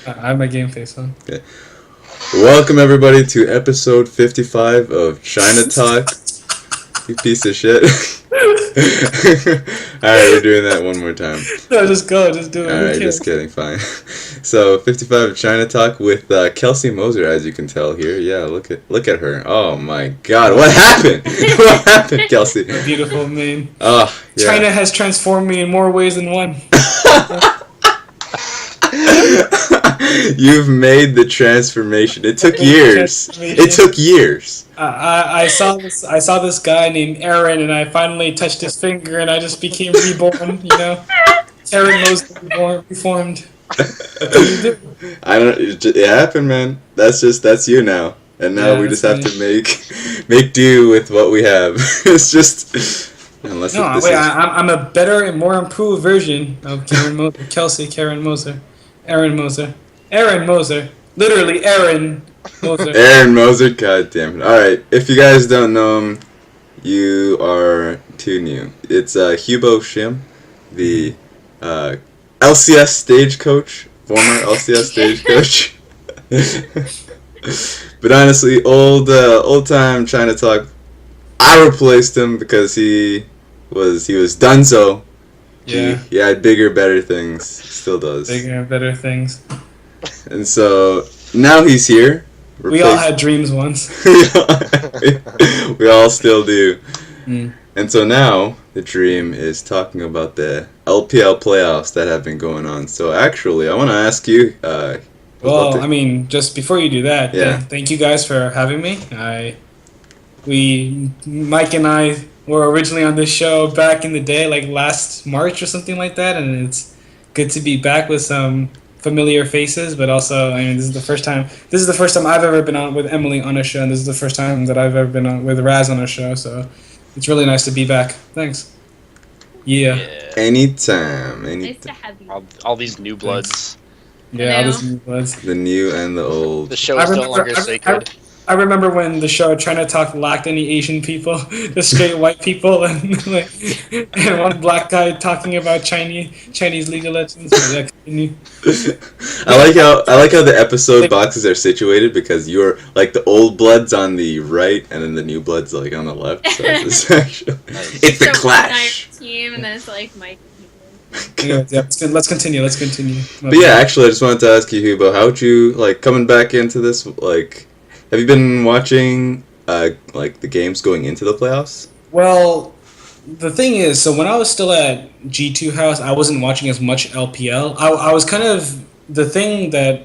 I have my game face on. Okay. Welcome everybody to episode 55 of China Talk. You piece of shit. Alright, we're doing that one more time. No, just go. Just do it. Alright, just kidding, fine. So, 55 of China Talk with Kelsey Moser, as you can tell here. Yeah, look at her. Oh my god, what happened? What happened, Kelsey? Beautiful meme. Oh, yeah. China has transformed me in more ways than one. You've made the transformation. It took years. It took years. I saw this guy named Aaron, and I finally touched his finger, and I just became reborn. You know, Aaron Moser reformed. I don't. It happened, man. That's you now. And now we just have to make do with what we have. It's just. Unless no, wait. I'm a better and more improved version of Karen Moser. Karen Moser. Aaron Moser. Aaron Moser. Literally Aaron Moser. Aaron Moser, god damn it. Alright, if you guys don't know him, you are too new. It's Hughbo Shim, the LCS stage coach, former LCS stage coach. But honestly, old time China Talk, I replaced him because he was donezo. Yeah. He had bigger, better things. Still does. Bigger and better things. And so now he's here. We all had dreams once. We all still do. Mm. And so now the dream is talking about the LPL playoffs that have been going on. So actually, I want to ask you. Well, I mean, just before you do that, thank you guys for having me. Mike and I were originally on this show back in the day, like last March or something like that, and it's good to be back with some familiar faces, but also, I mean, this is the first time I've ever been on with Emily on a show, and this is the first time that I've ever been on with Raz on a show, so it's really nice to be back. Thanks. Yeah. Anytime. Nice to have you. All these new bloods. Yeah, all these new bloods. The new and the old. The show is no longer sacred. I remember when the show China Talk lacked any Asian people, just straight white people, and one black guy talking about Chinese League of Legends. I like how the episode boxes are situated because you're like the old bloods on the right and then the new bloods like on the left. So it's the clash. Team, and then it's like Mike. Yeah, let's continue. But yeah, actually, I just wanted to ask you, Hughbo, how would you like coming back into this like? Have you been watching like the games going into the playoffs? Well, the thing is, so when I was still at G2 House, I wasn't watching as much LPL. I was kind of the thing that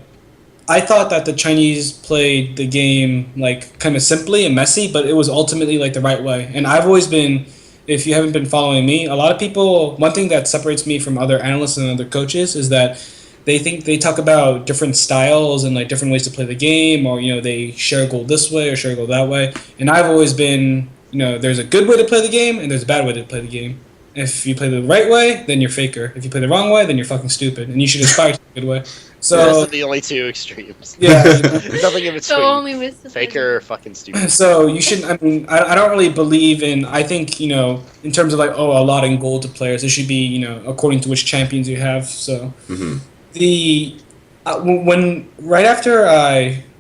I thought that the Chinese played the game like kind of simply and messy, but it was ultimately like the right way. And I've always been, if you haven't been following me, a lot of people, one thing that separates me from other analysts and other coaches is that they talk about different styles and like different ways to play the game, or they share a goal this way or share a goal that way. And I've always been, there's a good way to play the game and there's a bad way to play the game. If you play the right way, then you're faker. If you play the wrong way, then you're fucking stupid, and you should aspire to the good way. So those are the only two extremes. Yeah, there's nothing in between. So only with faker or fucking stupid. So you should. I mean, I don't really believe in. I think in terms of like allotting gold to players, it should be according to which champions you have. So. Mm-hmm.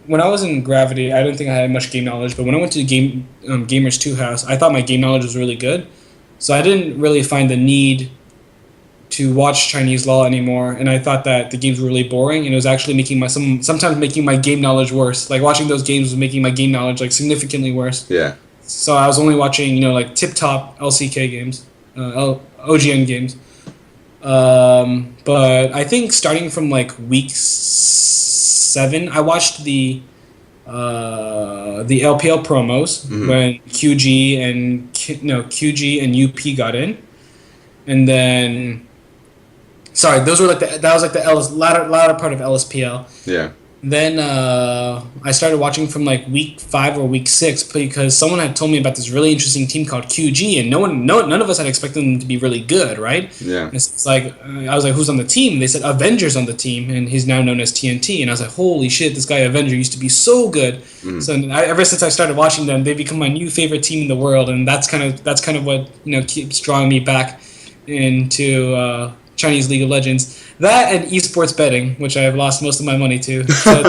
When I was in Gravity, I don't think I had much game knowledge. But when I went to the Gamers 2 House, I thought my game knowledge was really good. So I didn't really find the need to watch Chinese Law anymore, and I thought that the games were really boring, and it was actually sometimes making my game knowledge worse. Like watching those games was making my game knowledge like significantly worse. Yeah. So I was only watching like tip top LCK games, OGN games. But I think starting from like week 7, I watched the LPL promos when QG and UP got in, and then that was like the latter part of LSPL. Yeah. Then I started watching from like week 5 or week 6 because someone had told me about this really interesting team called QG, and none of us had expected them to be really good, right? Yeah. It's like I was like, who's on the team? And they said Avenger's on the team, and he's now known as TNT. And I was like, holy shit, this guy Avenger used to be so good. So ever since I started watching them, they've become my new favorite team in the world, and that's kind of what keeps drawing me back into Chinese League of Legends. That and esports betting, which I have lost most of my money to. So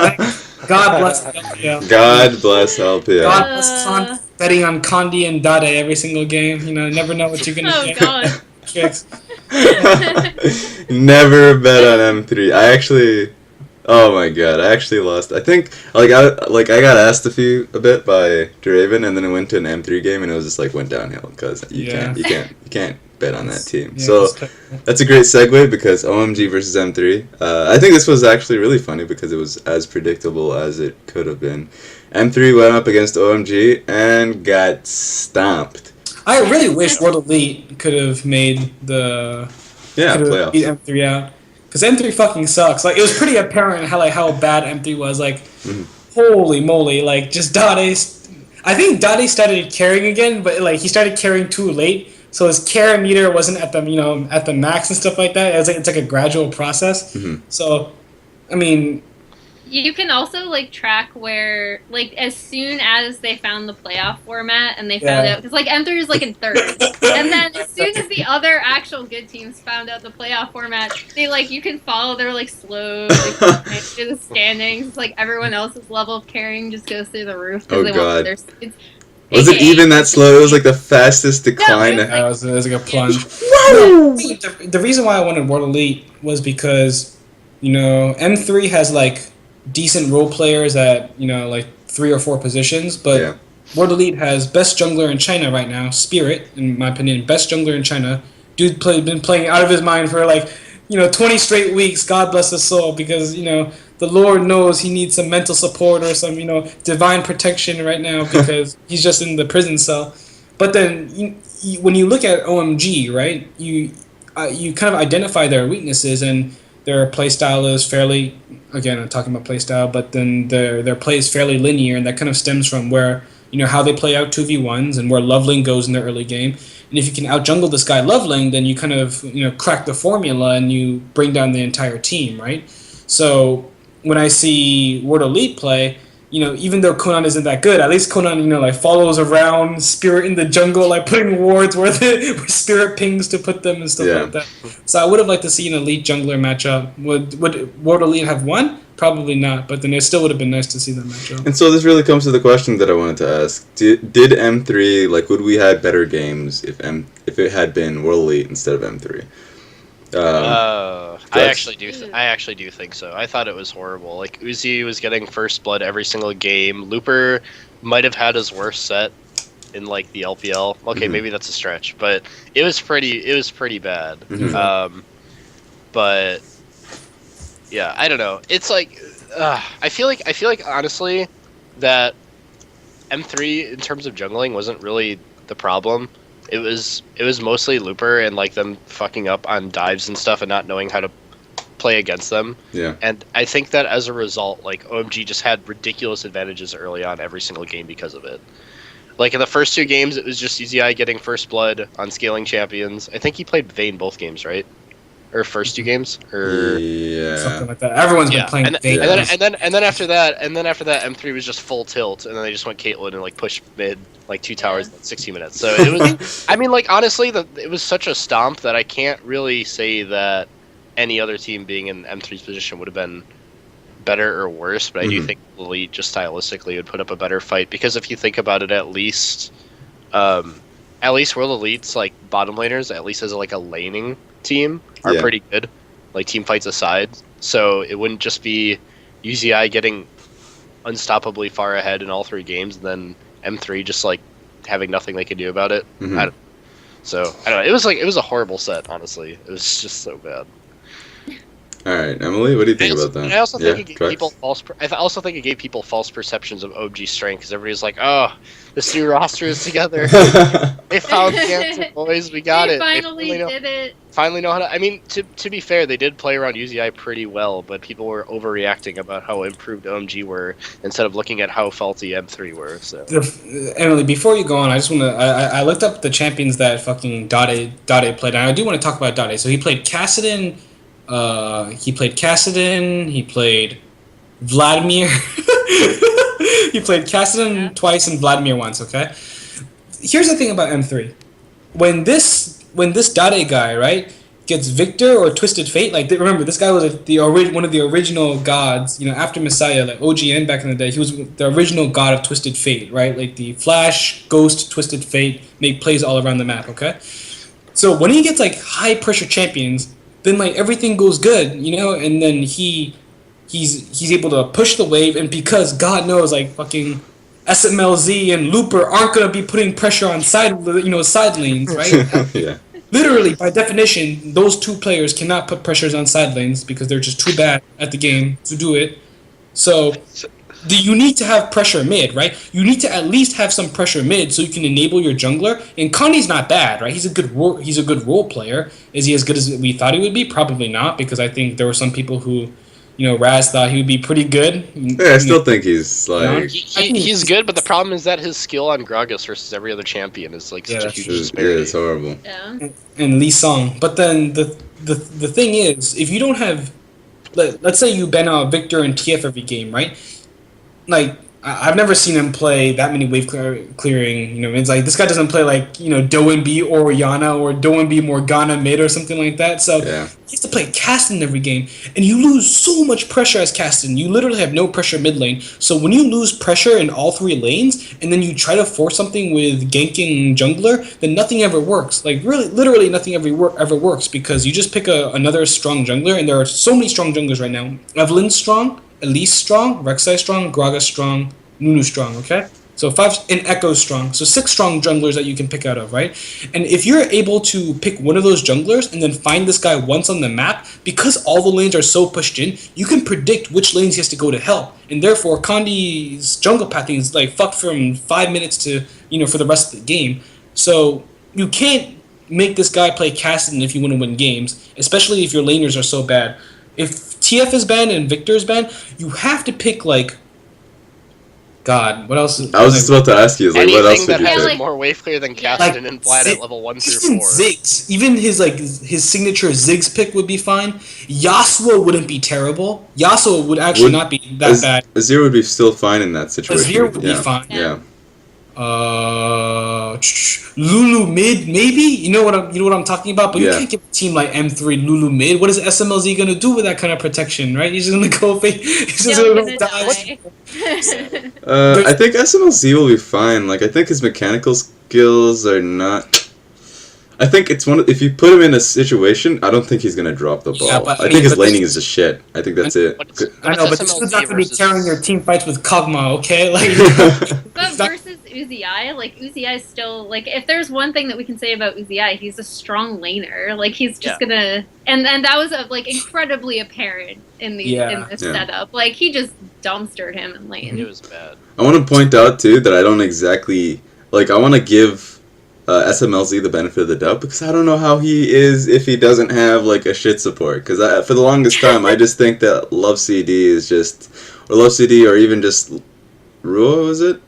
God bless LPL. God bless LPL. God bless betting on Condi and Dade every single game. You know, never know what you're gonna Oh get. God. Tricks. Never bet on M3. Oh my god, I actually lost. I think I got asked a bit by Draven, and then I went to an M3 game, and it was just like went downhill because you can't bet on that team. Yeah, So that's a great segue because OMG versus M3. I think this was actually really funny because it was as predictable as it could have been. M3 went up against OMG and got stomped. I really wish World Elite could have made the playoffs. beat M3 out. Because M3 fucking sucks. Like, it was pretty apparent how bad M3 was. Like, holy moly. Like, just Dade. I think Dade started carrying again, but, like, he started carrying too late. So his carry meter wasn't at the max and stuff like that. It's like a gradual process. So, I mean... You can also, like, track where, like, as soon as they found the playoff format and they found out, because, like, M3 is, like, in third. And then as soon as the other actual good teams found out the playoff format, they, like, you can follow their, like, slow, like, through the standings. Like, everyone else's level of carrying just goes through the roof. Oh, they God. Was it even that slow? It was, like, the fastest decline. No, it was like a plunge. The reason why I wanted World Elite was because, you know, M3 has, like, decent role players at, you know, like 3 or 4 positions, but World Elite has best jungler in China right now, Spirit, in my opinion, best jungler in China. Dude been playing out of his mind for like, you know, 20 straight weeks, God bless his soul, because, you know, the Lord knows he needs some mental support or some, you know, divine protection right now because he's just in the prison cell. But then when you look at OMG, right, you kind of identify their weaknesses, and their playstyle is fairly, again, I'm talking about playstyle, but then their play is fairly linear, and that kind of stems from where, you know, how they play out 2v1s and where Loveling goes in the early game. And if you can out-jungle this guy Loveling, then you kind of, you know, crack the formula and you bring down the entire team, right? So when I see World Elite play, you know, even though Conan isn't that good, at least Conan, you know, like follows around Spirit in the jungle, like putting wards where Spirit pings to put them and stuff like that. So I would have liked to see an Elite jungler matchup. Would World Elite have won? Probably not, but then it still would have been nice to see them matchup. And so this really comes to the question that I wanted to ask: Did M3, like, would we had better games if it had been World Elite instead of M3? I actually do think so. I thought it was horrible. Like, Uzi was getting first blood every single game. Looper might have had his worst set in, like, the LPL. Okay, maybe that's a stretch, but it was pretty bad. But yeah, I don't know. It's like I feel like honestly that M3 in terms of jungling wasn't really the problem. It was mostly Looper and, like, them fucking up on dives and stuff and not knowing how to play against them. Yeah. And I think that as a result, like, OMG just had ridiculous advantages early on every single game because of it. Like, in the first 2 games, it was just EZI getting first blood on scaling champions. I think he played Vayne both games, right? Or first 2 games, or something like that. Everyone's been playing Vayne. And then after that, M3 was just full tilt, and then they just went Caitlyn and, like, pushed mid like 2 towers in 60 minutes. So it was, I mean, like, honestly, it was such a stomp that I can't really say that any other team being in M3's position would have been better or worse. But I do think Elite just stylistically would put up a better fight, because if you think about it, at least World Elite's, like, bottom laners, at least as like a laning team, are pretty good, like, team fights aside. So it wouldn't just be UZI getting unstoppably far ahead in all 3 games, and then M3 just, like, having nothing they could do about it. I don't know. It was a horrible set, honestly. It was just so bad. All right, Emily, what do you think about that? I also think it gave people false perceptions of OG strength, because everybody's like, "Oh, this new roster is together. They found the answer, boys. We got it. Finally did it. Finally know how to." I mean, to be fair, they did play around UZI pretty well, but people were overreacting about how improved OMG were instead of looking at how faulty M3 were. So, Emily, before you go on, I just want to. I looked up the champions that fucking Dade played, and I do want to talk about Dade. So he played Kassadin. He played Vladimir. He played Kassadin twice and Vladimir once, okay? Here's the thing about M3. When this Dade guy, right, gets Victor or Twisted Fate. Like remember, this guy was one of the original gods. After Messiah, like OGN back in the day, he was the original god of Twisted Fate, right? Like the Flash, Ghost, Twisted Fate make plays all around the map. Okay, so when he gets like high pressure champions, then like everything goes good, and then he's able to push the wave, and because God knows like fucking SMLZ and Looper aren't gonna be putting pressure on side lanes, right? Yeah. Literally, by definition, those two players cannot put pressures on side lanes because they're just too bad at the game to do it. So, you need to have pressure mid, right? You need to at least have some pressure mid so you can enable your jungler. And Condi's not bad, right? He's a good role player. Is he as good as we thought he would be? Probably not, because I think there were some people who, Raz thought he would be pretty good. Yeah, I still think he's like he's good, but the problem is that his skill on Gragas versus every other champion is like such a huge disparity. Yeah, it's horrible. Yeah. And Lee Song. But then the thing is, if you don't have, let's say you ban out Victor and TF every game, right? Like I've never seen him play that many wave clearing. It's like this guy doesn't play like Doenb or Yana or Doenb Morgana mid or something like that. So yeah. He has to play Caston every game, and you lose so much pressure as Caston. You literally have no pressure mid lane. So when you lose pressure in all three lanes, and then you try to force something with ganking jungler, then nothing ever works. Like really, literally nothing ever works because you just pick another strong jungler, and there are so many strong junglers right now. Evelyn's strong. Elise strong, Rek'Sai strong, Gragas strong, Nunu strong, okay? So 5, and Echo's strong. So 6 strong junglers that you can pick out of, right? And if you're able to pick one of those junglers and then find this guy once on the map, because all the lanes are so pushed in, you can predict which lanes he has to go to help. And therefore, Condi's jungle pathing is like fucked from 5 minutes to, for the rest of the game. So you can't make this guy play Cassidon if you want to win games, especially if your laners are so bad. If TF is banned and Victor is banned, you have to pick like God. What else? I was just about to ask you, what else would you that has pick? more wave clear than Caston and Vlad at level 1 through 4. Even Ziggs, even his signature Ziggs pick would be fine. Yasuo wouldn't be terrible. Yasuo would actually not be that bad. Azir would be still fine in that situation. Azir would be fine. Yeah. Lulu mid, maybe. You know what I'm talking about. But you can't give a team like M3 Lulu mid. What is SMLZ gonna do with that kind of protection, right? He's just gonna go. He's just gonna die. I think SMLZ will be fine. Like I think his mechanical skills are not. I think it's if you put him in a situation, I don't think he's gonna drop the ball. Yeah, but, I think his laning is just shit. I think that's it. I know, but this is not gonna be carrying your team fights with Kog'Maw, okay? Like, but versus Uzi, like Uzi is still like if there's one thing that we can say about Uzi, he's a strong laner. Like he's just gonna and that was like incredibly apparent in this setup. Like he just dumpstered him in lane. It was bad. I want to point out too that I don't exactly like. I want to give SMLZ the benefit of the doubt because I don't know how he is if he doesn't have like a shit support. Because for the longest time, I just think that Love CD is just or Love CD or even just Rua, was it?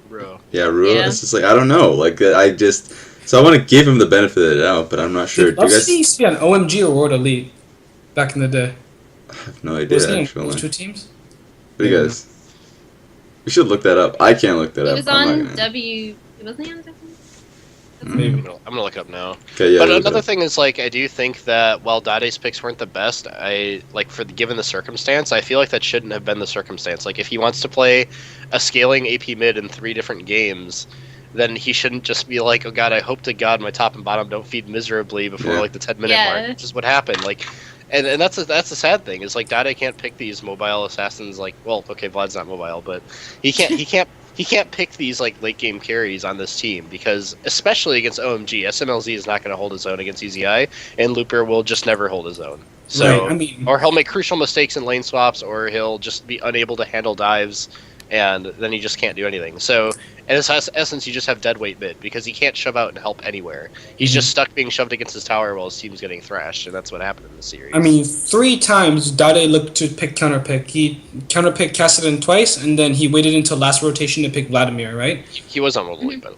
Rua. Yeah, Rua. Yeah. It's just like I don't know. Like so I want to give him the benefit of the doubt, but I'm not sure. Love CD used to be on OMG or World Elite back in the day. I have no idea. Actually, those two teams. What do you guys? We should look that up. I can't look that up. It was on W. Wasn't he on W? Maybe. I'm gonna look it up now. Okay, yeah, but another thing is like I do think that while Dade's picks weren't the best, given the circumstance, I feel like that shouldn't have been the circumstance. Like if he wants to play a scaling AP mid in 3 different games, then he shouldn't just be like, oh god, I hope to god my top and bottom don't feed miserably before like the 10-minute mark, which is what happened. Like, and that's the sad thing is like Dade can't pick these mobile assassins. Like, well, okay, Vlad's not mobile, but he can't pick these like late game carries on this team because especially against OMG, SMLZ is not going to hold his own against EZI, and Looper will just never hold his own. So, or he'll make crucial mistakes in lane swaps, or he'll just be unable to handle dives, and then he just can't do anything. So, in essence, you just have dead weight mid because he can't shove out and help anywhere. He's just stuck being shoved against his tower while his team's getting thrashed, and that's what happened in the series. 3 times Dade looked to pick counterpick. He counterpicked Cassidon twice, and then he waited until last rotation to pick Vladimir, right? He was on World Elite, but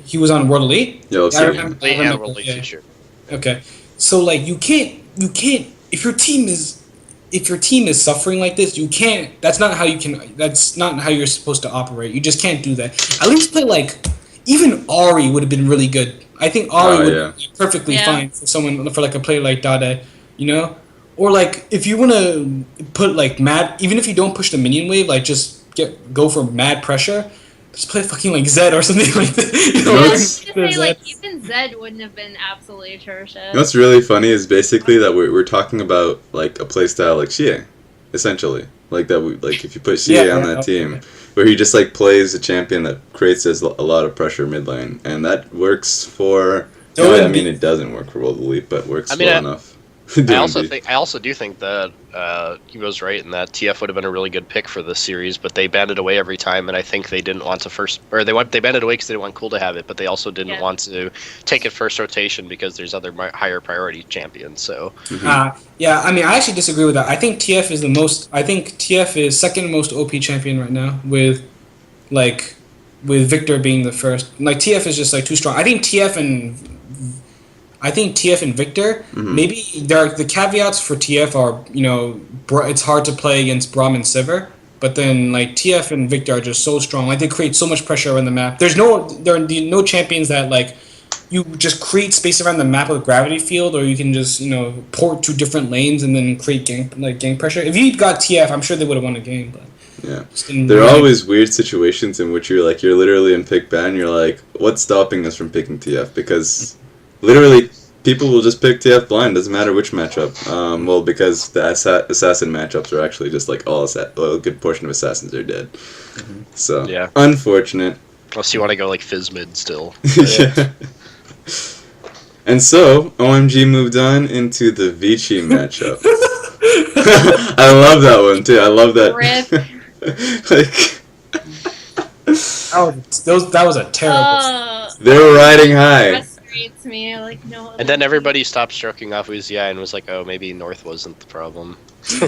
he was on World Elite? Yeah, I remember. World Elite feature. Okay. So, like, you can't, if your team is suffering like this, you can't, that's not how you're supposed to operate. You just can't do that. At least play, like, even Ari would have been really good. I think Ari Oh, would yeah. be perfectly Yeah. fine for like a player like Dade, you know? Or like if you wanna put like mad, even if you don't push the minion wave, like just go for mad pressure. Just play fucking like Zed or something like that. You You know, know Yeah, I bring was what's gonna the say Zed. like even Zed wouldn't have been absolutely you know atrocious. what's really funny is basically that we're talking about like a playstyle like Xie, essentially. Like that, like if you put Yeah, Xie on yeah, that okay. team, where he just like plays a champion that creates a lot of pressure mid lane, and that works for. You know, I Doing mean, B. it doesn't work for World Elite, but I works mean, well enough. Doing B. I also do think that Hugo's right in that TF would have been a really good pick for this series, but they banded away every time, and I think they didn't want to they banded away because they didn't want Cool to have it, but they also didn't Yeah. want to take it first rotation because there's other higher priority champions. So Yeah, I mean, I actually disagree with that. I think TF is the most. I think TF is second most OP champion right now, like with Victor being the first. Like TF is just like too strong. I think TF and Victor. Mhm. Maybe the caveats for TF are it's hard to play against Braum and Sivir. But then like TF and Victor are just so strong. Like they create so much pressure around the map. There are no champions that like you just create space around the map with a gravity field, or you can just port to different lanes and then create gang pressure. If you got TF, I'm sure they would have won the game. But Yeah. just didn't There are really- always weird situations in which you're literally in pick ban. You're like, what's stopping us from picking TF? Because literally, people will just pick TF blind. Doesn't matter which matchup. Well, because the assassin matchups are actually just like a good portion of assassins are dead. So Yeah. unfortunate. unless you want to go like Fizz mid still. Yeah. And so OMG moved on into the Vici matchup. I love that one too. I love that. Rip. Like that was a terrible. they were riding high. Frustrates me. Like no. And then everybody stopped stroking off Uzi and was like, "Oh, maybe North wasn't the problem." The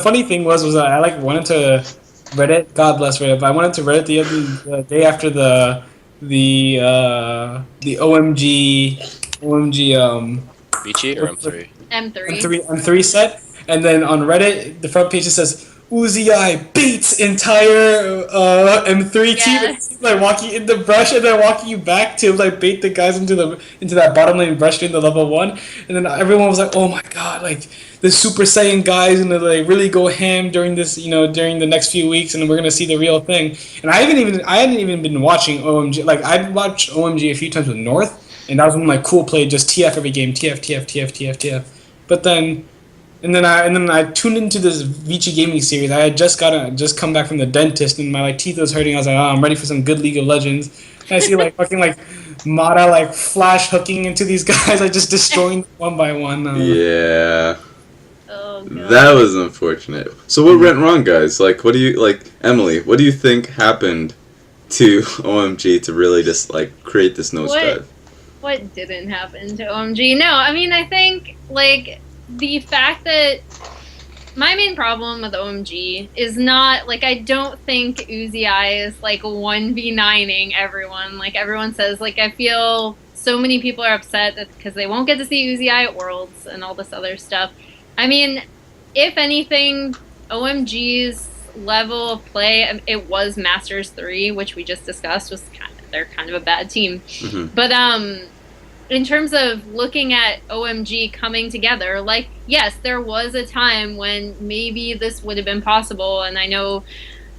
funny thing was that I like went into Reddit. God bless Reddit. But I went into Reddit the day after the OMG Vici or M3? M3. M3 set, and then on Reddit the front page it says Uzi beats entire M3 team. Yes. It's like walking in the brush and then walking you back to like bait the guys into that bottom lane brush during the level 1, and then everyone was like, oh my god, like the Super Saiyan guys and like really go ham during this during the next few weeks, and we're gonna see the real thing. And I hadn't even been watching OMG. Like I'd watched OMG a few times with North, and that was when like Cool played just TF every game, TF. But then I tuned into this Vici gaming series. I had just come back from the dentist, and my like teeth was hurting. I was like, oh, I'm ready for some good League of Legends. And I see like fucking like Mata like flash hooking into these guys, like just destroying them one by one. Yeah. Oh god. That was unfortunate. So what went wrong, guys? Like, what do you Emily? What do you think happened to OMG to really just like create this nosedive? What didn't happen to OMG? No, I mean I think like the fact that my main problem with OMG is not like I don't think Uzi is like 1v9ing everyone. Like everyone says, like I feel so many people are upset that because they won't get to see Uzi at Worlds and all this other stuff. I mean, if anything, OMG's level of play, it was Masters 3, which we just discussed, they're kind of a bad team. Mhm. But in terms of looking at OMG coming together, like, yes, there was a time when maybe this would have been possible, and I know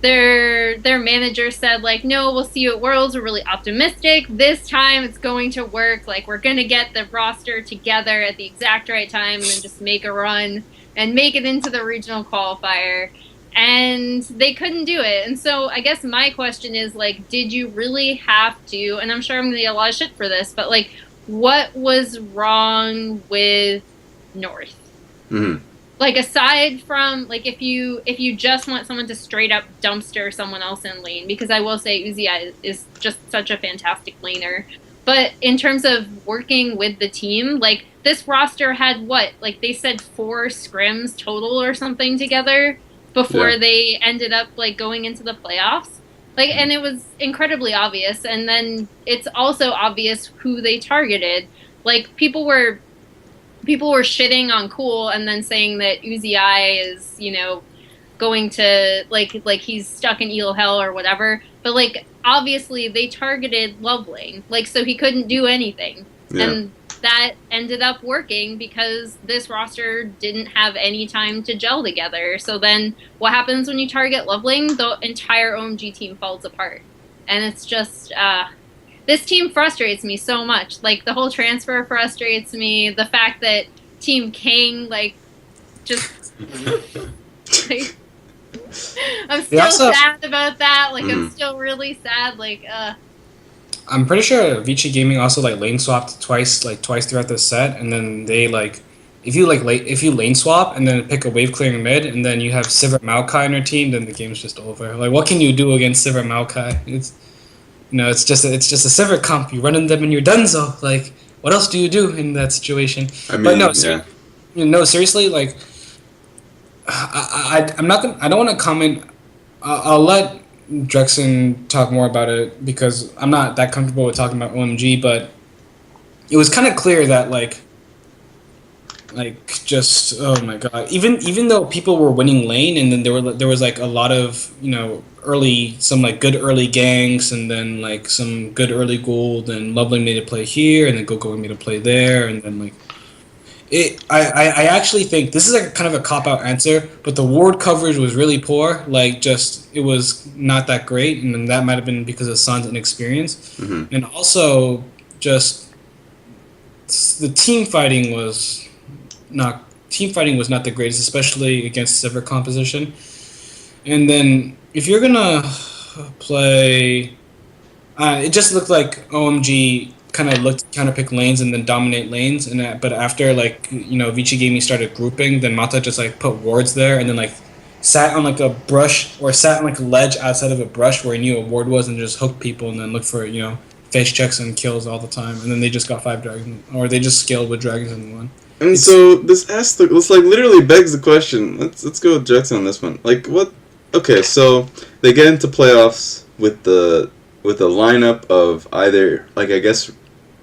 their manager said, like, no, we'll see you at Worlds, we're really optimistic, this time it's going to work, like, we're going to get the roster together at the exact right time, and then just make a run, and make it into the regional qualifier, and they couldn't do it. And so I guess my question is, like, did you really have to, and I'm sure I'm going to get a lot of shit for this, but, like, what was wrong with North? Mhm. Like aside from like if you just want someone to straight up dumpster someone else in lane, because I will say Uzi is just such a fantastic laner. But in terms of working with the team, like this roster had what? Like they said 4 scrims total or something together before they ended up like going into the playoffs. Like, and it was incredibly obvious. And then it's also obvious who they targeted. Like, people were shitting on Cool and then saying that Uzi is, going to like he's stuck in elo hell or whatever, but like obviously they targeted Loveling, like so he couldn't do anything. Yeah. And that ended up working because this roster didn't have any time to gel together. So then what happens when you target Loveling? The entire OMG team falls apart. And it's just this team frustrates me so much. Like the whole transfer frustrates me. The fact that Team King like just like, I'm still sad about that. Like I'm still really sad. Like I'm pretty sure Vici Gaming also like lane swapped twice throughout the set, and then they like if you lane swap and then pick a wave clearing mid, and then you have Sivir Maokai on your team, then the game's just over. Like what can you do against Sivir Maokai? It's it's just a Sivir comp. You run in them and you're donezo. Like what else do you do in that situation? I mean, but no, yeah. Seriously, like I'm not gonna. I don't want to comment. I'll let Drexen talk more about it because I'm not that comfortable with talking about OMG. But it was kind of clear that like just oh my god. Even though people were winning lane, and then there was like a lot of some like good early ganks, and then like some good early gold, and Loveling made a play here, and then Go made a play there, and then like. I actually think this is like kind of a cop-out answer, but the ward coverage was really poor. Like, just it was not that great, and then that might have been because of Sun's inexperience, and also just the team fighting was not the greatest, especially against Sivir composition. And then if you're gonna play, it just looked like OMG kind of looked to pick lanes and then dominate lanes, and but after Vici Gaming started grouping, then Mata just like put wards there and then like sat on like a brush or sat on like a ledge outside of a brush where he knew a ward was and just hooked people and then looked for face checks and kills all the time, and then they just got 5 dragons, or they just scaled with dragons and won. And so this like literally begs the question. Let's go with Jackson on this one. Like what? Okay, so they get into playoffs with the lineup of either, like, I guess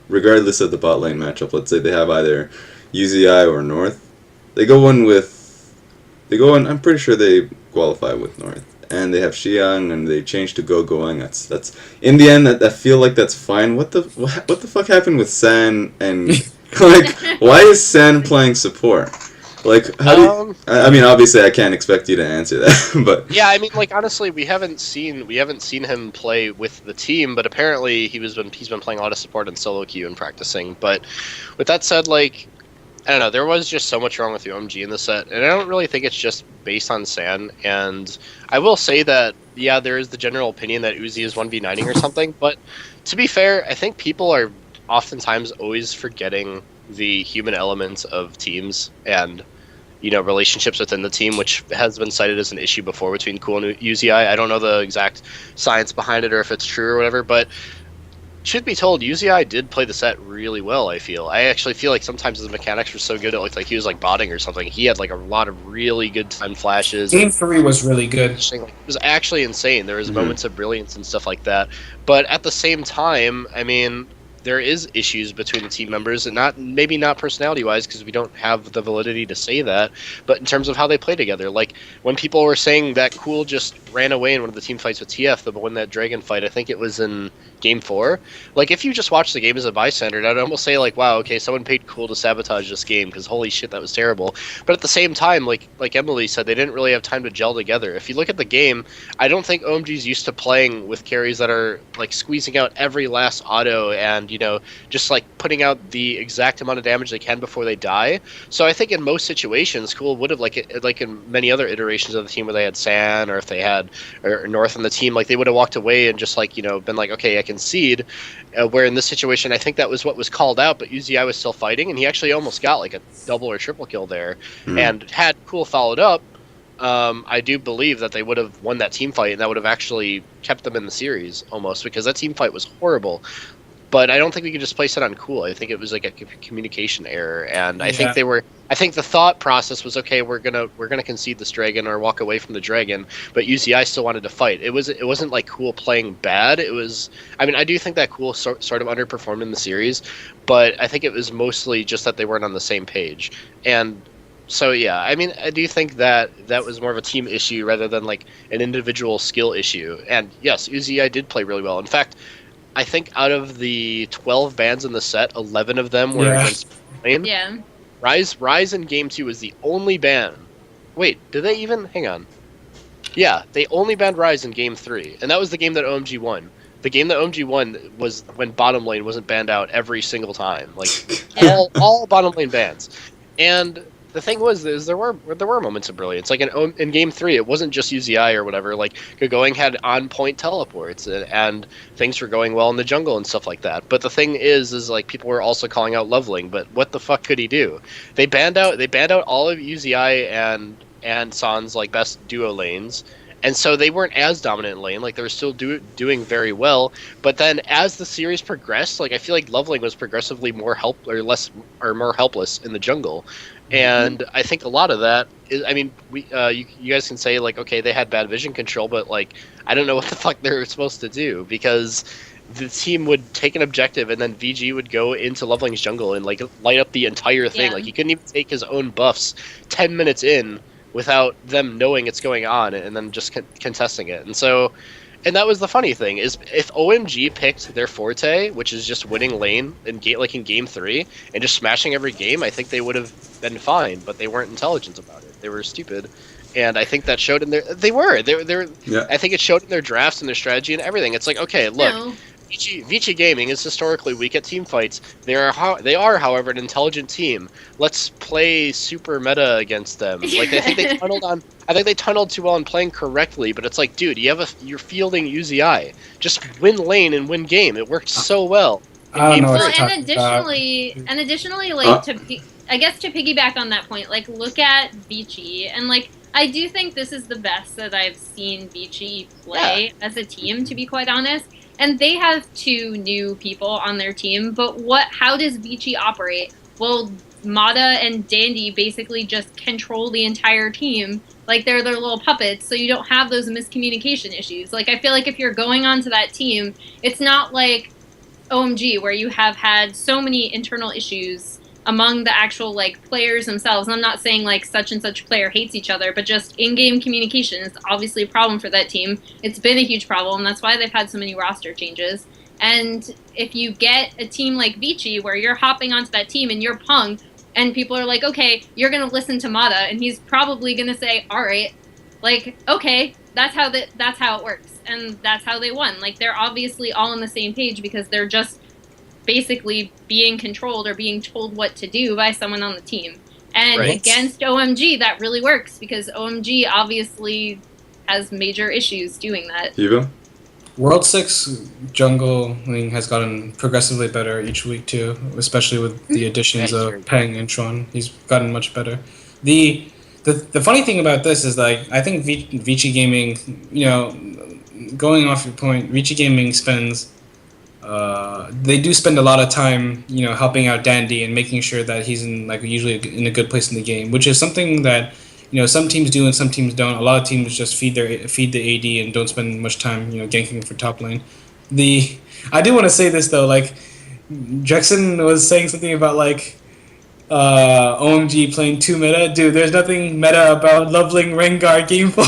regardless of the bot lane matchup, let's say they have either UZI or North. They go in, I'm pretty sure they qualify with North. And they have Xiang, and they change to Going. That's in the end, I feel like that's fine. What the fuck happened with San, and like why is San playing support? Like, how do you, I mean, obviously, I can't expect you to answer that, but yeah, I mean, like, honestly, we haven't seen him play with the team, but apparently he's been playing a lot of support in solo queue and practicing. But with that said, like, I don't know, there was just so much wrong with the OMG in the set, and I don't really think it's just based on San. And I will say that, yeah, there is the general opinion that Uzi is 1v9ing or something, but to be fair, I think people are oftentimes always forgetting the human elements of teams and relationships within the team, which has been cited as an issue before between Cool and UZI. I don't know the exact science behind it or if it's true or whatever, but should be told, UZI did play the set really well, I actually feel like sometimes his mechanics were so good it looked like he was like botting or something. He had like a lot of really good time flashes. Game 3 was really good. It was actually insane. There was moments of brilliance and stuff like that. But at the same time, I mean, there is issues between the team members, and maybe not personality-wise, because we don't have the validity to say that, but in terms of how they play together. Like, when people were saying that Cool just ran away in one of the team fights with TF, but when that Dragon fight, I think it was in Game 4, like, if you just watch the game as a bystander, I'd almost say, like, wow, okay, someone paid Cool to sabotage this game, because holy shit, that was terrible. But at the same time, like Emily said, they didn't really have time to gel together. If you look at the game, I don't think OMG's used to playing with carries that are, like, squeezing out every last auto and, just like putting out the exact amount of damage they can before they die. So I think in most situations, Cool would have, like in many other iterations of the team where they had San, or if they had North on the team, like they would have walked away and just like been like, okay, I concede. Where in this situation, I think that was what was called out, but UZI was still fighting, and he actually almost got like a double or triple kill there. And had Cool followed up, I do believe that they would have won that team fight, and that would have actually kept them in the series almost, because that team fight was horrible. But I don't think we could just place it on Cool. I think it was like a communication error, and I think I think the thought process was, okay, we're gonna concede this dragon or walk away from the dragon, but UZI still wanted to fight. It wasn't like Cool playing bad. It was, I mean, I do think that Cool sort of underperformed in the series, but I think it was mostly just that they weren't on the same page. And So yeah, I mean, I do think that was more of a team issue rather than like an individual skill issue. And yes, Uzi did play really well. In fact, I think out of the 12 bans in the set, 11 of them were Yeah. against Lane. Yeah. Rise in game 2 was the only ban. Wait, did they even? Hang on. Yeah, they only banned Rise in game 3, and that was the game that OMG won. The game that OMG won was when bottom lane wasn't banned out every single time, like Yeah. all bottom lane bans. And the thing was, is there were moments of brilliance. Like in game 3, it wasn't just UZI or whatever. Like Going had on point teleports, and things were going well in the jungle and stuff like that. But the thing is like people were also calling out Loveling. But what the fuck could he do? They banned out all of UZI and San's like best duo lanes. And so they weren't as dominant in lane, like they were still doing very well. But then as the series progressed, like I feel like Loveling was progressively more more helpless in the jungle. And I think a lot of that is, I mean, you guys can say like, okay, they had bad vision control, but like I don't know what the fuck they were supposed to do, because the team would take an objective and then VG would go into Loveling's jungle and like light up the entire thing. Yeah. Like he couldn't even take his own buffs 10 minutes in without them knowing it's going on and then just contesting it. And that was the funny thing, is if OMG picked their forte, which is just winning lane in game 3 and just smashing every game, I think they would have been fine, but they weren't intelligent about it. They were stupid. And I think that showed in their Yeah. I think it showed in their drafts and their strategy and everything. It's like, okay, look, No. Vici Gaming is historically weak at team fights. They are, however, an intelligent team. Let's play super meta against them. Like I think they tunneled too well in playing correctly. But it's like, dude, you're fielding UZI. Just win lane and win game. It worked so well. I don't know what Well, you're and talking additionally, like I guess to piggyback on that point, like look at Vici, and like I do think this is the best that I've seen Vici play as a team, to be quite honest. And they have 2 new people on their team, but how does Vici operate? Well, Mata and Dandy basically just control the entire team. Like they're their little puppets, so you don't have those miscommunication issues. Like I feel like if you're going onto that team, it's not like OMG where you have had so many internal issues among the actual like players themselves. And I'm not saying like such and such player hates each other, but just in-game communication is obviously a problem for that team. It's been a huge problem. That's why they've had so many roster changes. And if you get a team like Vici where you're hopping onto that team and you're Pung, and people are like, okay, you're going to listen to Mata, and he's probably going to say, all right, like, okay, that's how it works. And that's how they won. Like they're obviously all on the same page because they're just basically being controlled or being told what to do by someone on the team. And against OMG, that really works because OMG obviously has major issues doing that. Hughbo? World 6 jungling has gotten progressively better each week too, especially with the additions of Peng and Chuan. He's gotten much better. The funny thing about this is like I think Vici Gaming, going off your point, Vici Gaming spends they do spend a lot of time, helping out Dandy and making sure that he's usually in a good place in the game, which is something that some teams do and some teams don't. A lot of teams just feed the AD and don't spend much time ganking for top lane. I do want to say this though, like Jackson was saying something about like OMG playing 2 meta. Dude, there's nothing meta about Loveling Rengar game 4.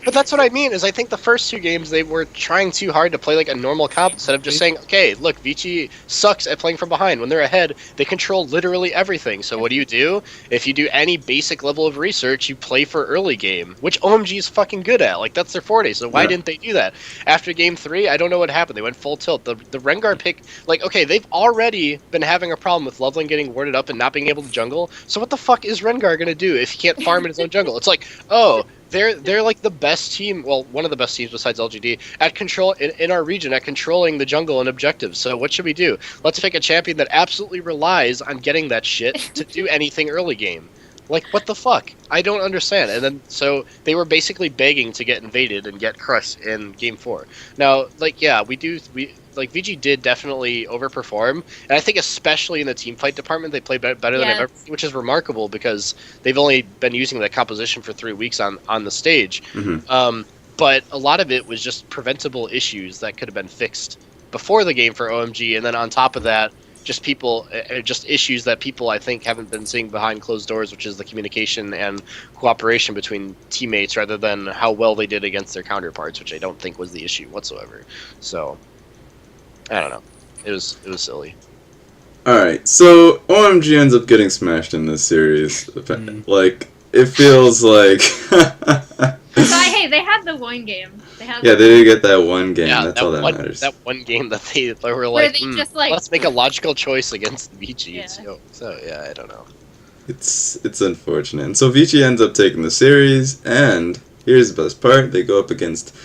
But that's what I mean, is I think the first 2 games they were trying too hard to play like a normal comp instead of just saying, okay, look, Vici sucks at playing from behind. When they're ahead, they control literally everything. So what do? If you do any basic level of research, you play for early game, which OMG is fucking good at. Like, that's their forte, so why didn't they do that? After game 3, I don't know what happened. They went full tilt. The Rengar pick, like, okay, they've already been having a problem with Loveling getting warded up and not being able to jungle, so what the fuck is Rengar gonna do if he can't farm in his own jungle? It's like, oh, they're like the best team, well, one of the best teams besides LGD at control in our region at controlling the jungle and objectives. So what should we do? Let's pick a champion that absolutely relies on getting that shit to do anything early game. Like, what the fuck? I don't understand. And then so they were basically begging to get invaded and get crushed in game 4. Now, like, yeah, VG did definitely overperform, and I think especially in the team fight department, they played better than I've ever seen, which is remarkable because they've only been using that composition for 3 weeks on the stage. Mm-hmm. But a lot of it was just preventable issues that could have been fixed before the game for OMG, and then on top of that, just people, just issues that people I think haven't been seeing behind closed doors, which is the communication and cooperation between teammates rather than how well they did against their counterparts, which I don't think was the issue whatsoever. So I don't know. It was silly. Alright, so OMG ends up getting smashed in this series. Like, it feels like... Hey, they had the one game. Yeah, they did get that one game. Yeah, That's all that matters. That one game that they were Where like, they just, like, let's make a logical choice against Vici. Yeah. So yeah, I don't know. It's unfortunate. And so Vici ends up taking the series, and here's the best part. They go up against...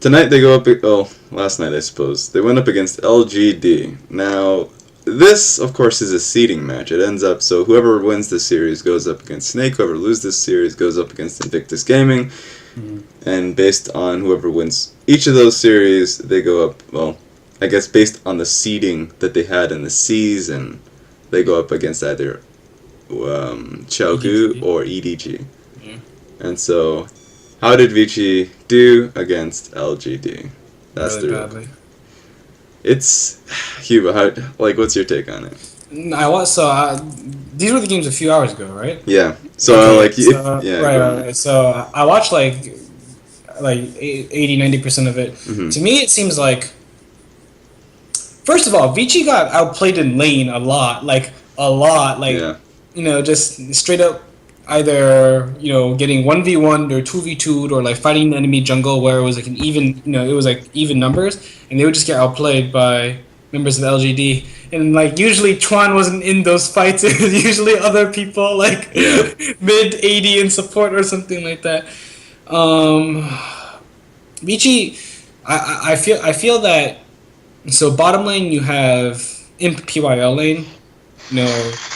Tonight they go up... Oh, last night I suppose. They went up against LGD. Now, this, of course, is a seeding match. It ends up... So whoever wins this series goes up against Snake. Whoever loses this series goes up against Invictus Gaming. And based on whoever wins each of those series, they go up... Well, I guess based on the seeding that they had in the season, they go up against either... Xiaogu or EDG. Yeah. And so, how did Vici do against LGD? That's really the badly. It's Hughbo. What's your take on it? These were the games a few hours ago, right? Yeah. So Okay, yeah. right. So I watched like 80-90% of it. Mm-hmm. To me, it seems like, first of all, Vici got outplayed in lane a lot. Yeah. Just straight up either, getting 1v1 or 2v2'd or like fighting the enemy jungle where it was like an even, it was like even numbers, and they would just get outplayed by members of the LGD. And like usually Chuan wasn't in those fights. It was usually other people like mid 80 in support or something like that. Vici, I feel that. So bottom lane you have Imp PYL lane.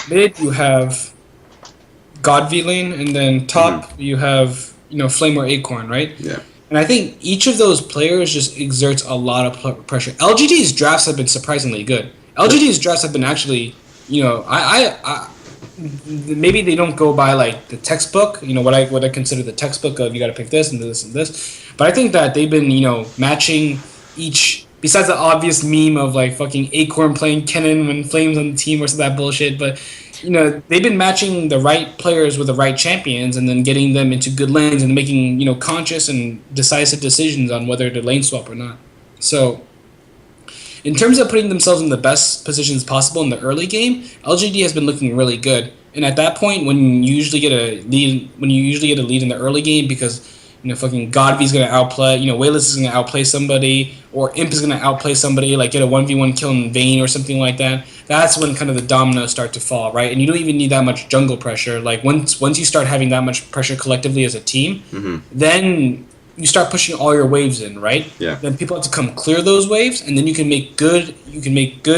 Mid you have God V lane, and then top you have Flame or Acorn, right? Yeah. And I think each of those players just exerts a lot of pressure. LGD's drafts have been surprisingly good. LGD's drafts have been actually, I maybe they don't go by like the textbook, what I consider the textbook of you got to pick this and this and this, but I think that they've been matching each. Besides the obvious meme of like fucking Acorn playing Kennen when Flame's on the team or some of that bullshit, but they've been matching the right players with the right champions and then getting them into good lanes and making conscious and decisive decisions on whether to lane swap or not. So in terms of putting themselves in the best positions possible in the early game, LGD has been looking really good. And at that point, when you usually get a lead in the early game because fucking Godvy's gonna outplay, Wayless is gonna outplay somebody, or Imp is gonna outplay somebody, like get a 1v1 kill in Vayne or something like that. That's when kind of the dominoes start to fall, right? And you don't even need that much jungle pressure. Like once you start having that much pressure collectively as a team, then you start pushing all your waves in, right? Yeah. Then people have to come clear those waves, and then you can make good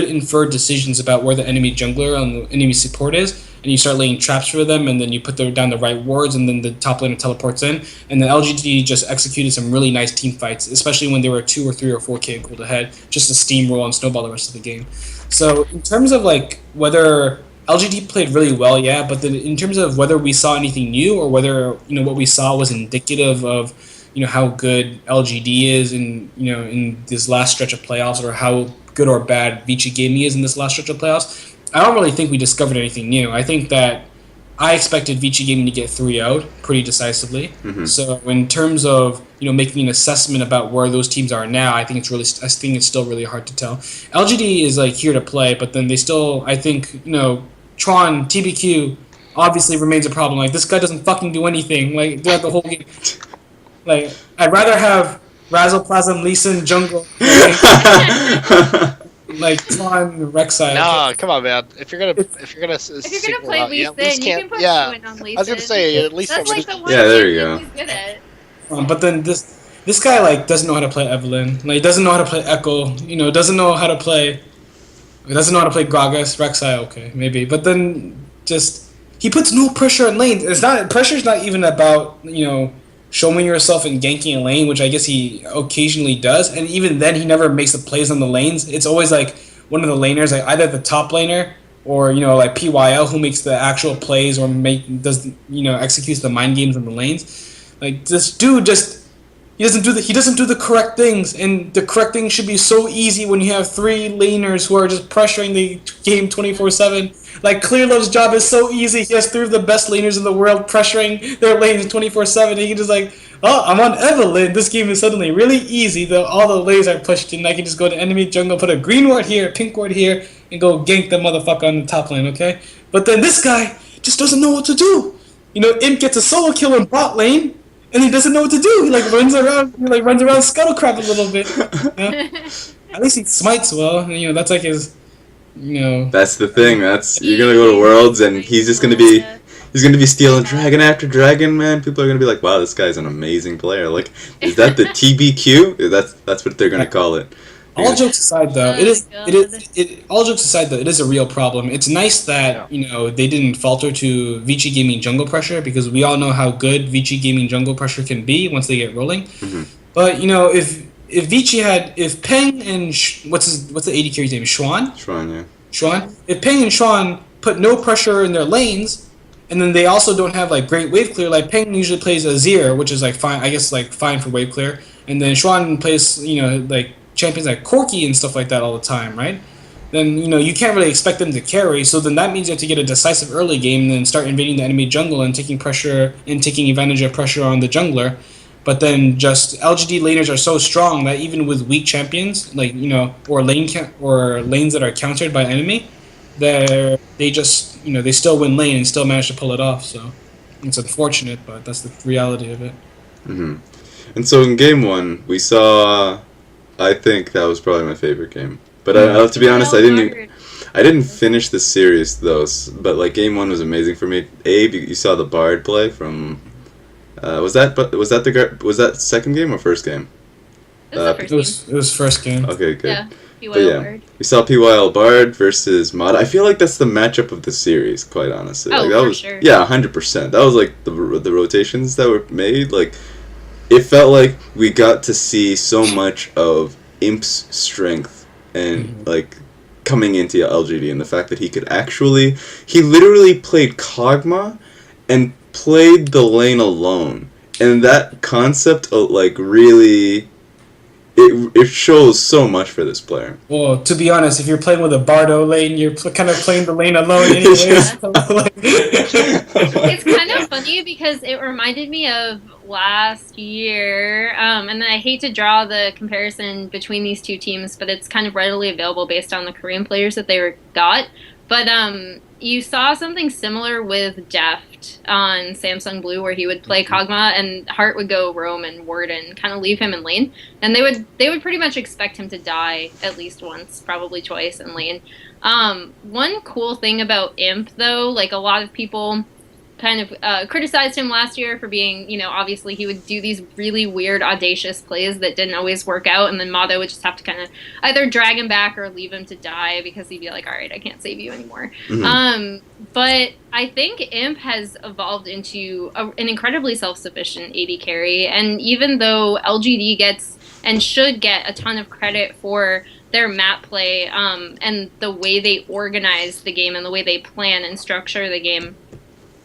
inferred decisions about where the enemy jungler and the enemy support is, and you start laying traps for them, and then you put down the right wards, and then the top laner teleports in, and then LGD just executed some really nice team fights, especially when they were 2 or 3 or 4k gold ahead, just to steamroll and snowball the rest of the game. So in terms of like whether LGD played really well, yeah, but then in terms of whether we saw anything new or whether what we saw was indicative of how good LGD is in this last stretch of playoffs, or how good or bad Vici Gaming is in this last stretch of playoffs, I don't really think we discovered anything new. I think that I expected Vici Gaming to get 3 out pretty decisively. So in terms of making an assessment about where those teams are now, I think it's still really hard to tell. LGD is like here to play, but then they still, I think, Tron, TBQ obviously remains a problem. Like this guy doesn't fucking do anything like throughout the whole game. Like I'd rather have Razzleplasm, Lee Sin, Jungle, like Tron, Rek'Sai. Nah, come on, man. If you're gonna play Lee Sin, you can put Squint on Lee Sin. I was gonna say at least. That's like the one there you go. he's good at. But then this guy like doesn't know how to play Evelynn. Like doesn't know how to play Echo. Doesn't know how to play. Doesn't know how to play Gragas. Rek'Sai, okay, maybe. But then just he puts no pressure in lane. Pressure's not even about showing yourself and ganking a lane, which I guess he occasionally does, and even then he never makes the plays on the lanes. It's always like one of the laners, like either the top laner or like PYL, who makes the actual plays or executes the mind games on the lanes. Like this dude just He doesn't do the correct things, and the correct thing should be so easy when you have three laners who are just pressuring the game 24/7. Like Clearlove's job is so easy. He has three of the best laners in the world pressuring their lanes 24/7. He can just like, oh, I'm on Evelyn. This game is suddenly really easy. All the lanes are pushed, and I can just go to enemy jungle, put a green ward here, a pink ward here, and go gank the motherfucker on the top lane. Okay, but then this guy just doesn't know what to do. Imp gets a solo kill in bot lane, and he doesn't know what to do. He runs around, scuttlecrap a little bit. At least he smites well. And, that's like his, That's the thing. You're gonna go to Worlds, and he's gonna be stealing dragon after dragon, man. People are gonna be like, wow, this guy's an amazing player. Like, is that the TBQ? That's what they're gonna call it. All jokes aside, though, all jokes aside, though, it is a real problem. It's nice that they didn't falter to Vici Gaming jungle pressure, because we all know how good Vici Gaming jungle pressure can be once they get rolling. Mm-hmm. But if Peng and what's the AD carry's name? Xuan, yeah. Xuan. If Peng and Xuan put no pressure in their lanes, and then they also don't have like great wave clear. Like Peng usually plays Azir, which is like fine, I guess, like fine for wave clear, and then Xuan plays like champions like Corki and stuff like that all the time, right? Then you can't really expect them to carry. So then that means you have to get a decisive early game, and then start invading the enemy jungle and taking advantage of pressure on the jungler. But then just LGD laners are so strong that even with weak champions, like or lanes that are countered by enemy, they still win lane and still manage to pull it off. So it's unfortunate, but that's the reality of it. Mm-hmm. And so in game 1, we saw. I think that was probably my favorite game. But to be honest, I didn't finish the series though. But like game 1 was amazing for me. Abe, you saw the Bard play from. Was that second game or first game? It was first game. Okay, good. Yeah, PYL Bard. We saw PYL Bard versus Mod. I feel like that's the matchup of the series, quite honestly. Oh, like, that for was, sure. Yeah, 100%. That was like the rotations that were made. Like, it felt like we got to see so much of Imp's strength and like coming into LGD, and the fact that he literally played Kog'Maw and played the lane alone, and that concept of like really it shows so much for this player. Well, to be honest, if you're playing with a Bardo lane, you're kind of playing the lane alone anyways. It's kind of funny because it reminded me of last year, and I hate to draw the comparison between these two teams, but it's kind of readily available based on the Korean players that they got. But you saw something similar with Deft on Samsung Blue, where he would play Kog'Maw and Hart would go roam and ward and kind of leave him in lane, and they would pretty much expect him to die at least once, probably twice in lane. One cool thing about Imp, though, like a lot of people kind of criticized him last year for being, obviously he would do these really weird, audacious plays that didn't always work out, and then Mado would just have to kind of either drag him back or leave him to die because he'd be like, all right, I can't save you anymore. Mm-hmm. But I think Imp has evolved into an incredibly self-sufficient AD carry, and even though LGD gets and should get a ton of credit for their map play and the way they organize the game and the way they plan and structure the game,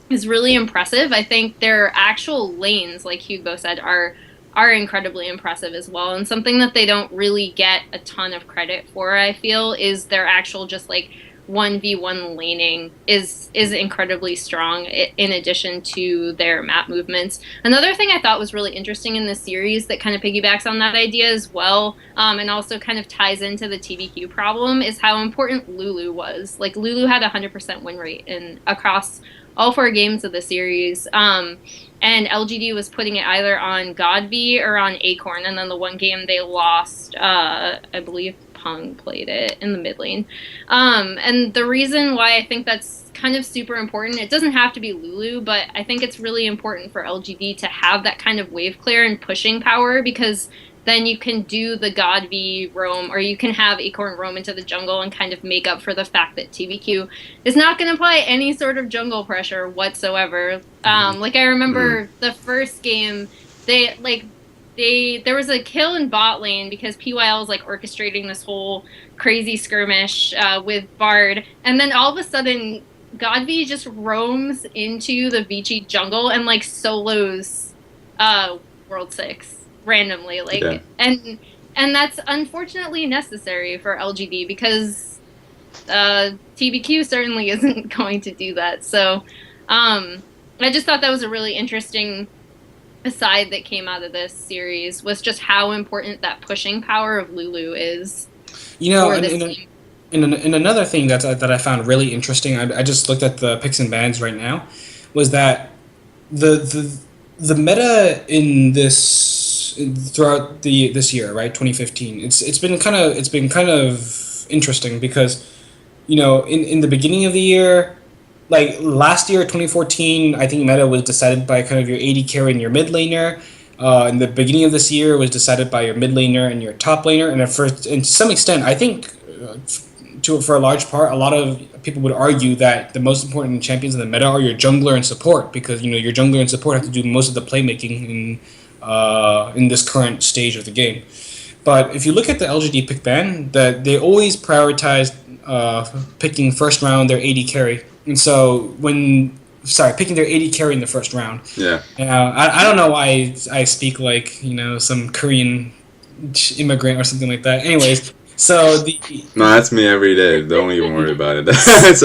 is really impressive. I think their actual lanes, like Hughbo said, are incredibly impressive as well. And something that they don't really get a ton of credit for, I feel, is their actual just like 1v1 laning is incredibly strong in addition to their map movements. Another thing I thought was really interesting in this series that kind of piggybacks on that idea as well, and also kind of ties into the TBQ problem, is how important Lulu was. Like, Lulu had a 100% win rate across all 4 games of the series, and LGD was putting it either on Godv or on Acorn, and then the one game they lost, I believe Pung played it in the mid lane. And the reason why I think that's kind of super important, it doesn't have to be Lulu, but I think it's really important for LGD to have that kind of wave clear and pushing power, because then you can do the Godv roam, or you can have Acorn roam into the jungle and kind of make up for the fact that TBQ is not going to apply any sort of jungle pressure whatsoever. Like, I remember the first game, there was a kill in bot lane because PYL was like orchestrating this whole crazy skirmish with Bard, and then all of a sudden Godv just roams into the Vici jungle and like solos World 6. randomly, like, Yeah. and that's unfortunately necessary for LGD because TBQ certainly isn't going to do that. So, I just thought that was a really interesting aside that came out of this series was just how important that pushing power of Lulu is You know, for and this team. in another thing that I found really interesting, I just looked at the picks and bans right now, was that the the the meta in this throughout the this year, right, 2015. It's been kind of interesting because in the beginning of the year, like last year, 2014, I think meta was decided by kind of your AD carry and your mid laner. In the beginning of this year, was decided by your mid laner and your top laner, and and to some extent, I think for a large part, a lot of people would argue that the most important champions in the meta are your jungler and support because your jungler and support have to do most of the playmaking in this current stage of the game. But if you look at the LGD pick ban, that they always prioritize picking first round their AD carry, and so picking their AD carry in the first round. Yeah. I don't know why I speak like some Korean immigrant or something like that. Anyways, so No, that's me every day. Don't even worry about it. That's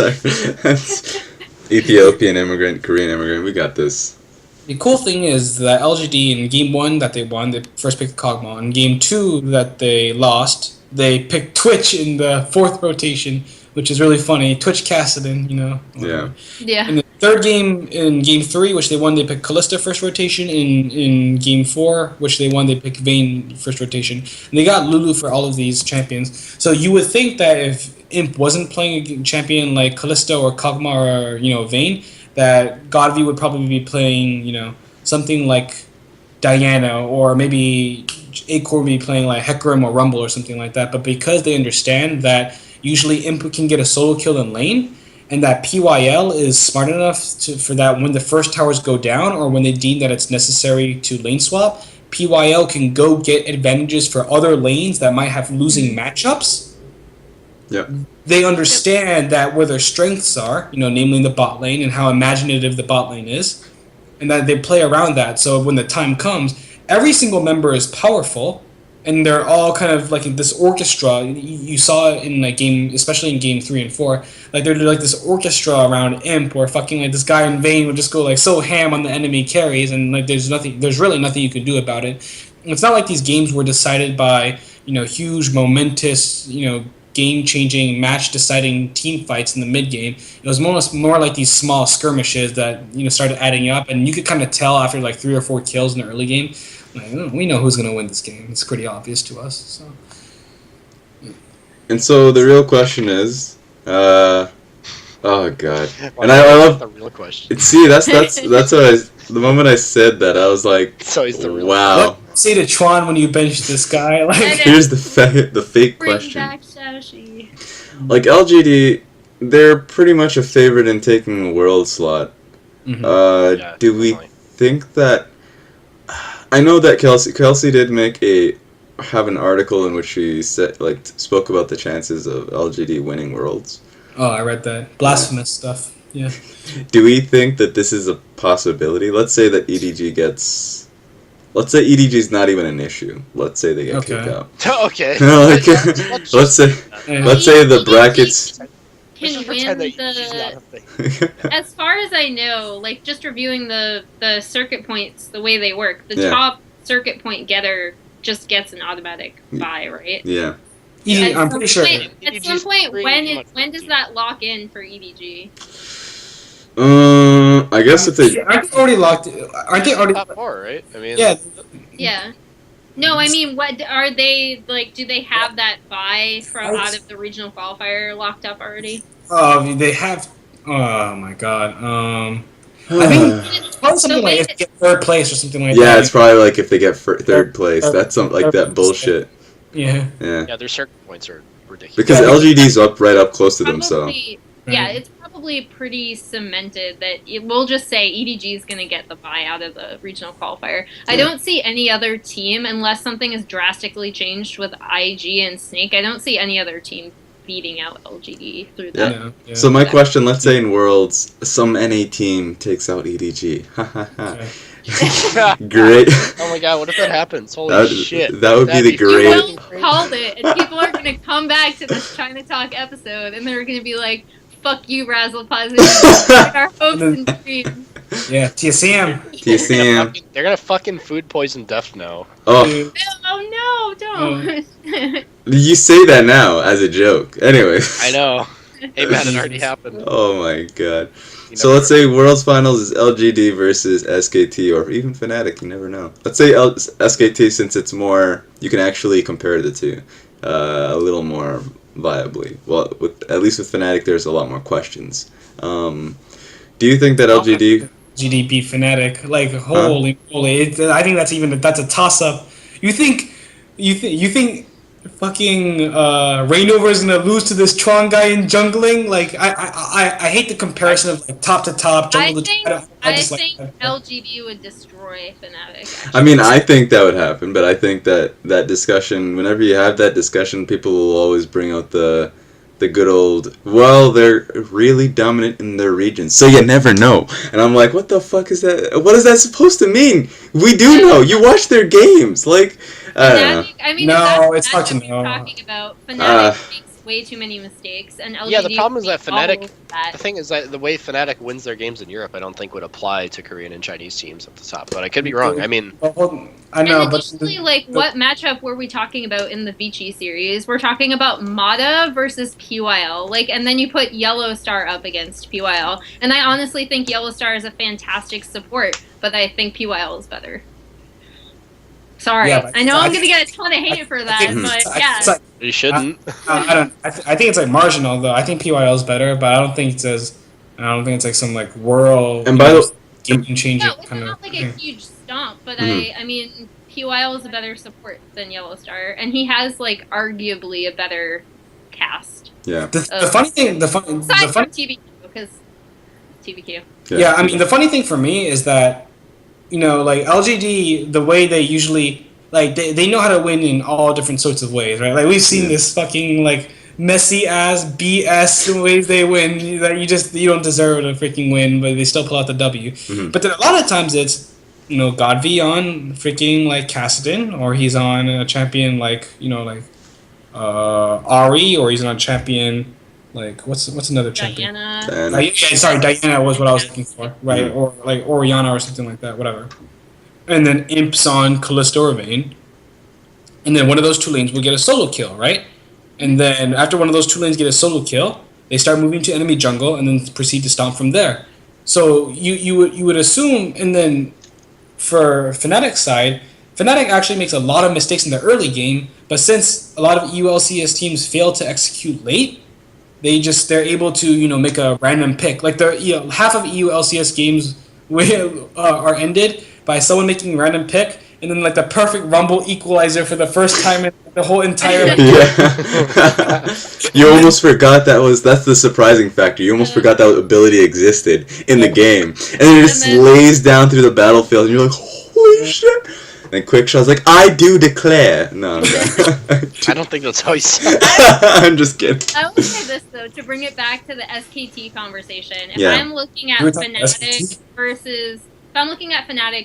Ethiopian immigrant, Korean immigrant. We got this. the cool thing is that LGD in game one that they won, they first picked Kog'Maw. In game two that they lost, they picked Twitch in the fourth rotation, which is really funny. Twitch Kassadin, Yeah. Yeah. In the third game, in game three, which they won, they picked Callista first rotation. In game four, which they won, they picked Vayne first rotation. And they got Lulu for all of these champions. So you would think that if Imp wasn't playing a champion like Callista or Kog'Maw or Vayne, that Godvie would probably be playing something like Diana, or maybe Acorn be playing like Hecarim or Rumble or something like that. But because they understand that usually Imp can get a solo kill in lane, and that PYL is smart enough for that when the first towers go down or when they deem that it's necessary to lane swap, PYL can go get advantages for other lanes that might have losing matchups. Yep. They understand that where their strengths are, namely in the bot lane and how imaginative the bot lane is, and that they play around that. So when the time comes, every single member is powerful, and they're all kind of like this orchestra. You saw it in game, especially in game 3 and 4. Like they're like this orchestra around Imp, where fucking like this guy in Vayne would just go like so ham on the enemy carries, and like there's really nothing you can do about it. It's not like these games were decided by huge momentous game-changing, match-deciding team fights in the mid-game. It was more like these small skirmishes that started adding up, and you could kind of tell after like 3 or 4 kills in the early game. Like, we know who's going to win this game. It's pretty obvious to us. So. And so the real question is, oh god, Well, and I love the real question. See, that's what the moment I said that, I was like, So he's the real wow. What say to Tron when you bench this guy? Like, Here's the fake Bring question. back Shaoxi. Like LGD, they're pretty much a favorite in taking the world slot. Mhm. Do we definitely. think that? I know that Kelsey did have an article in which she spoke about the chances of LGD winning worlds. oh, I read that. Blasphemous stuff. Yeah. Do we think that this is a possibility? Let's say that EDG gets. Let's say EDG is not even an issue. Let's say they get Okay. kicked out. Okay. Let's say the brackets. Let's Can just win pretend that she's not a the. thing. As far as I know, like just reviewing the circuit points, the way they work, the Yeah. top circuit point getter just gets an automatic buy, right? Yeah. Easy, I'm some pretty sure. point- At some EDG's point, pretty much when does that lock in for EDG? I guess if they. Aren't they already locked? Aren't they already? Top 4, right? I mean, Yeah. Yeah. No, I mean, what are they like? Do they have that buy from out of the regional qualifier locked up already? They have. Oh my god. I think it's probably something like if they get third place or something like that. Yeah, it's probably like if they get third place. That's like that bullshit. Yeah. Yeah. yeah, their circuit points are ridiculous. Because LGD's right up close to them, so. Probably, yeah, it's probably pretty cemented that we'll just say EDG is going to get the buy out of the regional qualifier. I don't see any other team, unless something has drastically changed with IG and Snake, I don't see any other team beating out LGD through Yeah. that. Yeah. So my question, let's say in Worlds, some NA team takes out EDG. Ha ha ha. Great. Oh my god, what if that happens? Holy That- shit. that would be That'd the great- You fucking will crazy. called it, and people are gonna come back to this China Talk episode, and they're gonna be like, "Fuck you, Razzle Positive, our hopes and dreams." Yeah, TSM. TSM. They're gonna fucking food poison Death now. Oh, Dude. Oh no, don't. you say that now as a joke. Anyway. I know. Hey man, it already happened. Oh my god. You So never let's say Worlds Finals is LGD versus SKT or even Fnatic, you never know. Let's say SKT, since it's more, you can actually compare the two a little more viably. Well, at least with Fnatic there's a lot more questions. Do you think that LGD... GDP Fnatic, like holy moly! I think that's a toss up. You think fucking Reignover is gonna lose to this Tron guy in jungling? Like I hate the comparison of like top to top jungle I just think like LGD would destroy Fnatic. Actually. I mean, I think that would happen, but I think that discussion, whenever you have that discussion, people will always bring out the good old, well, they're really dominant in their region, so you never know. And I'm like, what the fuck is that? What is that supposed to mean? We do know. You watch their games. Like, I don't know. I mean, No, if it's that's hard the to matchup you're know. talking about, Fnatic makes way too many mistakes, and LGD Yeah, the problem is that makes all Fnatic. of that. The thing is that the way Fnatic wins their games in Europe, I don't think would apply to Korean and Chinese teams at the top. But I could be wrong. I mean, I know, and but additionally, like, what matchup were we talking about in the Vici series? We're talking about Mata versus PYL, like, and then you put Yellow Star up against PYL, and I honestly think Yellow Star is a fantastic support, but I think PYL is better. Sorry, Yeah, but I know I I'm think- gonna get a ton of hate for that, think- but I- yeah. it's like, you shouldn't. I think it's like marginal though. I think PYL is better, but I don't think it's like some like world And by the game changing No, it's kind not of like a thing. huge stomp, but Mhm. I mean, PYL is a better support than Yellow Star, and he has like arguably a better cast. Yeah. The funny thing, Aside from TVQ, because TVQ. yeah, I mean the funny thing for me is that like LGD, the way they usually like they know how to win in all different sorts of ways, right? Like we've seen this fucking like messy ass BS ways they win that you don't deserve to freaking win, but they still pull out the W. Mhm. But then a lot of times it's Godv on freaking like Kassadin, or he's on a champion like Ari, or he's on a champion like what's another champion? Diana. Sorry, Diana was what I was looking for, right? Mhm. Or like Oriana or something like that, whatever. And then Imps on Callisto or Vayne. And then one of those two lanes will get a solo kill, right? And then after one of those two lanes get a solo kill, they start moving to enemy jungle and then proceed to stomp from there. So you would assume, and then for Fnatic's side, Fnatic actually makes a lot of mistakes in the early game, but since a lot of EULCS teams fail to execute late, they're able to make a random pick. Like half of EU LCS games are ended by someone making a random pick, and then like the perfect rumble equalizer for the first time in the whole entire. Yeah. You almost forgot that's the surprising factor. You almost forgot that ability existed in the game, and then it just lays down through the battlefield, and you're like, holy shit. And Quickshot's like, I do declare. No. I don't think that's how he said it. I'm just kidding. I will say this though, to bring it back to the SKT conversation. If Yeah. I'm looking at You were talking Fnatic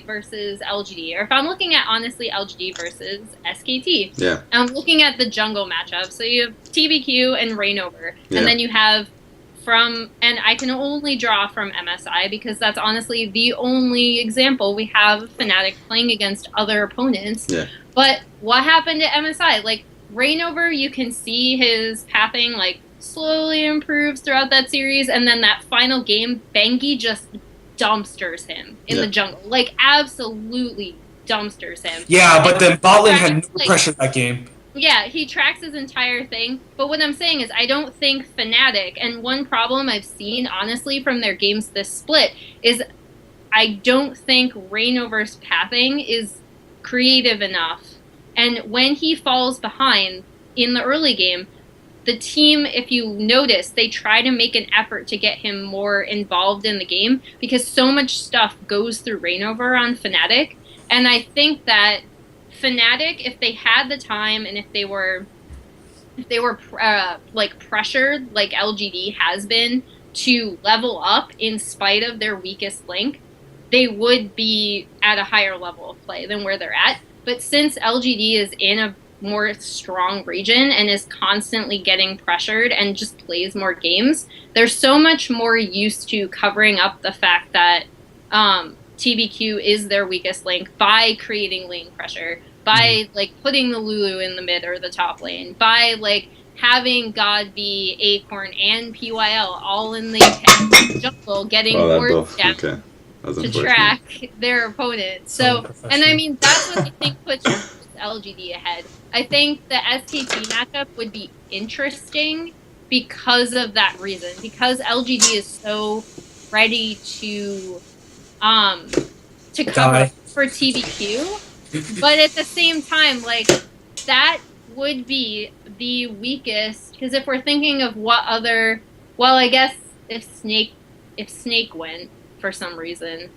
versus LGD, or if I'm looking at honestly LGD versus SKT, Yeah. I'm looking at the jungle matchup. So you have TBQ and Reignover, Yeah. and then you have and I can only draw from MSI because that's honestly the only example we have of Fnatic playing against other opponents. Yeah. But what happened to MSI? Like Reignover, you can see his pathing like slowly improves throughout that series, and then that final game, Bengi just dumpsters him in the jungle. Like absolutely dumpsters him. Yeah, but then Botlane had no Like, pressure that game. yeah, he tracks his entire thing. But what I'm saying is I don't think Fnatic, and one problem I've seen, honestly, from their games this split, is I don't think Reignover's pathing is creative enough. And when he falls behind in the early game, the team, if you notice, they try to make an effort to get him more involved in the game because so much stuff goes through Reignover on Fnatic. And I think that Fnatic, if they had the time and if they were if they were like pressured, like LGD has been, to level up in spite of their weakest link, they would be at a higher level of play than where they're at. But since LGD is in a more strong region and is constantly getting pressured and just plays more games, they're so much more used to covering up the fact that TBQ is their weakest link by creating lane pressure, by like putting the Lulu in the mid or the top lane, by like having God be Acorn and PYL all in the jungle getting wards down to track their opponent. So, and I mean, that's what I think puts LGD ahead. I think the SKT matchup would be interesting because of that reason, because LGD is so ready to cover for TBQ, but at the same time, like, that would be the weakest, because if we're thinking of what other, well, I guess if Snake went for some reason,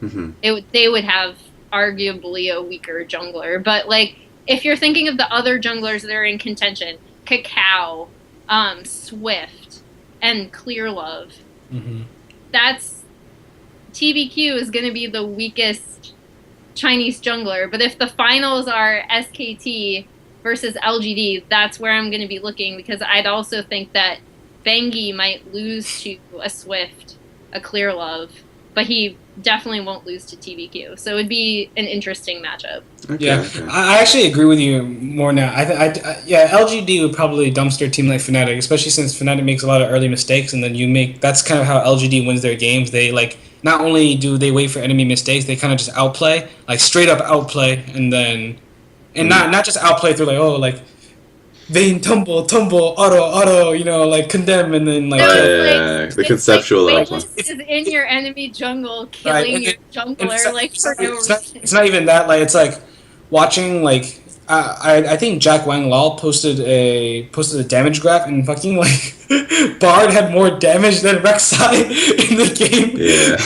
they would have arguably a weaker jungler. But like, if you're thinking of the other junglers that are in contention, Cacao, Swift, and Clear Love, that's TBQ is going to be the weakest Chinese jungler. But if the finals are SKT versus LGD, that's where I'm going to be looking, because I'd also think that Bengi might lose to a Swift, a Clear Love, but he definitely won't lose to TBQ. So it would be an interesting matchup. I actually agree with you more now. Yeah, LGD would probably dumpster a team like Fnatic, especially since Fnatic makes a lot of early mistakes, and then that's kind of how LGD wins their games. They like, not only do they wait for enemy mistakes, they kind of just outplay, like straight up outplay, and then not just outplay through like, oh, like Vayne tumble, auto, you know, like condemn, and then like the conceptual level is in your enemy jungle, killing your jungler like for no reason. It's not even that. Like, it's like watching like I think Jack Wang Lal posted a damage graph, and fucking like Bard had more damage than Rek'Sai in the game. Yeah.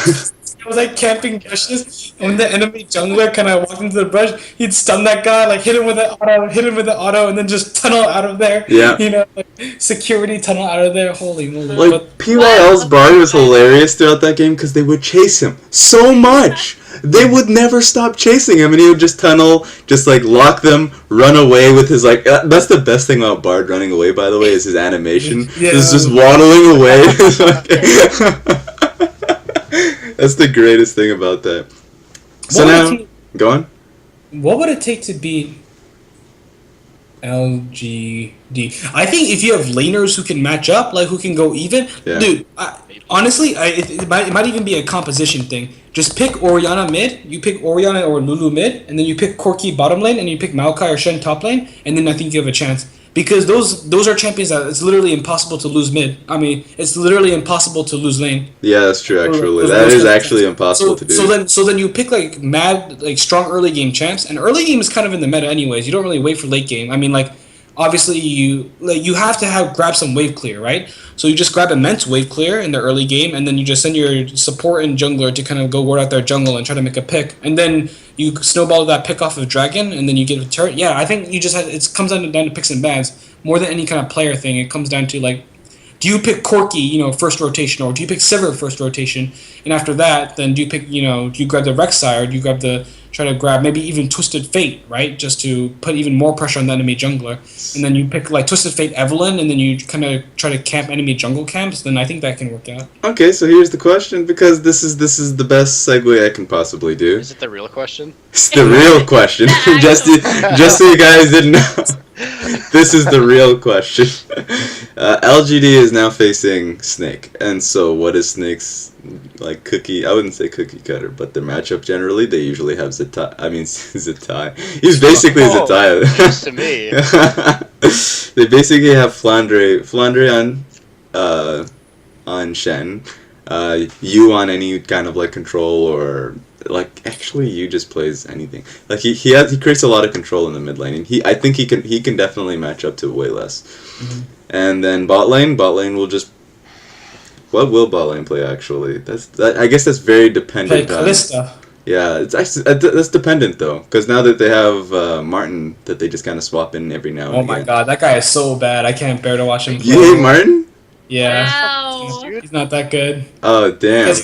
It was like camping bushes, and when the enemy jungler kind of walked into the brush, he'd stun that guy, like hit him with the auto, and then just tunnel out of there. Yeah. You know, like, security tunnel out of there. Holy moly. Like, PYL's Bard was hilarious throughout that game because they would chase him so much. They would never stop chasing him, and he would just tunnel, just like lock them, run away with his like. That's the best thing about Bard running away, by the way, is his animation. Yeah. He's just waddling away. That's the greatest thing about that. So go on. What would it take to beat LGD? I think if you have laners who can match up, like who can go even, dude. Honestly, it might even be a composition thing. Just pick Orianna mid, you pick Orianna or Lulu mid, and then you pick Corki bottom lane, and you pick Maokai or Shen top lane, and then I think you have a chance. Because those are champions that it's literally impossible to lose mid. I mean, it's literally impossible to lose lane. Yeah, that's true. Actually, that is actually impossible to do. So then you pick like mad, like strong early game champs, and early game is kind of in the meta anyways. You don't really wait for late game. I mean, like obviously you have to grab some wave clear, right? So you just grab immense wave clear in the early game, and then you just send your support and jungler to kind of go ward out their jungle and try to make a pick, and then you snowball that pick off of dragon, and then you get a turret. Yeah, I think you just it comes down to picks and bans more than any kind of player thing. It comes down to like, do you pick Corki, first rotation, or do you pick Sivir first rotation? And after that, then do you pick, do you grab the Rek'Sai, or do you try to grab maybe even Twisted Fate, right? Just to put even more pressure on the enemy jungler. And then you pick like Twisted Fate Evelynn, and then you kind of try to camp enemy jungle camps. Then I think that can work out. Okay, so here's the question, because this is the best segue I can possibly do. Is it the real question? It's the real question. just so you guys didn't know. This is the real question. LGD is now facing Snake, and so what is Snake's like cookie? I wouldn't say cookie cutter, but their matchup generally, they usually have Zatai. I mean Zatai. He's basically Zatai. News to me. They basically have Flandre on Shen, you on any kind of like control, or like actually you just plays anything. Like he creates a lot of control in the mid lane. I think he can definitely match up to way less. Mm-hmm. And then bot lane will just. What will bot lane play actually? I guess that's very dependent on. Kalista. Yeah, it's actually that's dependent though, because now that they have Martin, that they just kind of swap in every now Oh and my again. god, that guy is so bad. I can't bear to watch him You hate play. Martin? Yeah, Wow. he's not that good. Oh damn!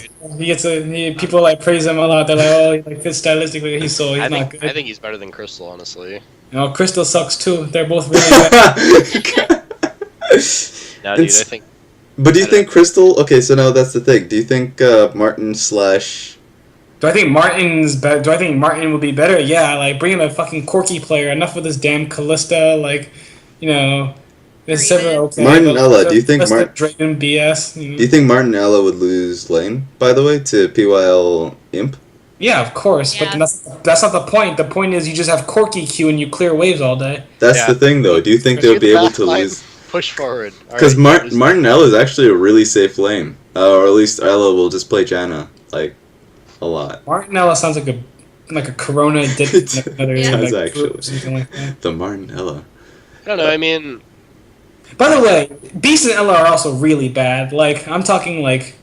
People like praise him a lot. They're like, oh, he like fits stylistically. He's not I good. think he's better than Crystal, honestly. You know, Crystal sucks too. They're both really bad. No, dude, It's- I think But do you I don't- think Crystal? Okay, so now that's the thing. Do you think Martin slash? Do I think Martin's better? Do I think Martin would be better? Yeah, like bring in a fucking quirky player. Enough with this damn Callista. Like, you know, this Draven. server okay. Martinella, but do you think Callista, Draven BS. You know? Do you think Martinella would lose lane? By the way, to PYL Imp? Yeah, of course. Yeah. But that's not the point. The point is you just have Corky Q and you clear waves all day. That's Yeah. the thing, though. Do you think Pursue they'll be the able back to line. lose? Push forward. Because Alright, Martinella is actually a really safe lane, or at least Ella will just play Janna like a lot. Martinella sounds like a Corona dip in another It does, like, actually. group or something like that. The Martinella. I don't know. I mean, By the way, Beast and Ella are also really bad. Like I'm talking like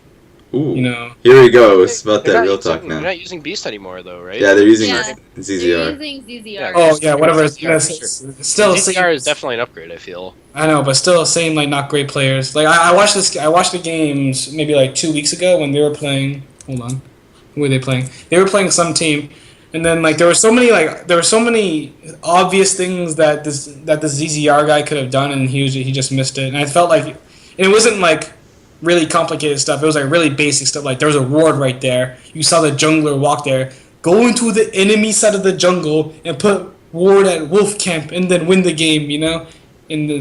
Ooh. you know. Here we go. It's about they're that not real using, talk They're now. not using Beast anymore, though, right? Yeah, they're using Yeah. ZZR. They're using ZZR. Yeah. Oh yeah, whatever. ZZR, Still ZZR is same. definitely an upgrade. I feel. I know, but still same like not great players. Like I watched this. I watched the games maybe like 2 weeks ago when they were playing. Hold on, who were they playing? They were playing some team, and then like there were so many obvious things that this ZZR guy could have done, and he just missed it. And I felt like, and it wasn't like really complicated stuff. It was like really basic stuff. Like there was a ward right there. You saw the jungler walk there, go into the enemy side of the jungle and put ward at wolf camp, and then win the game. You know.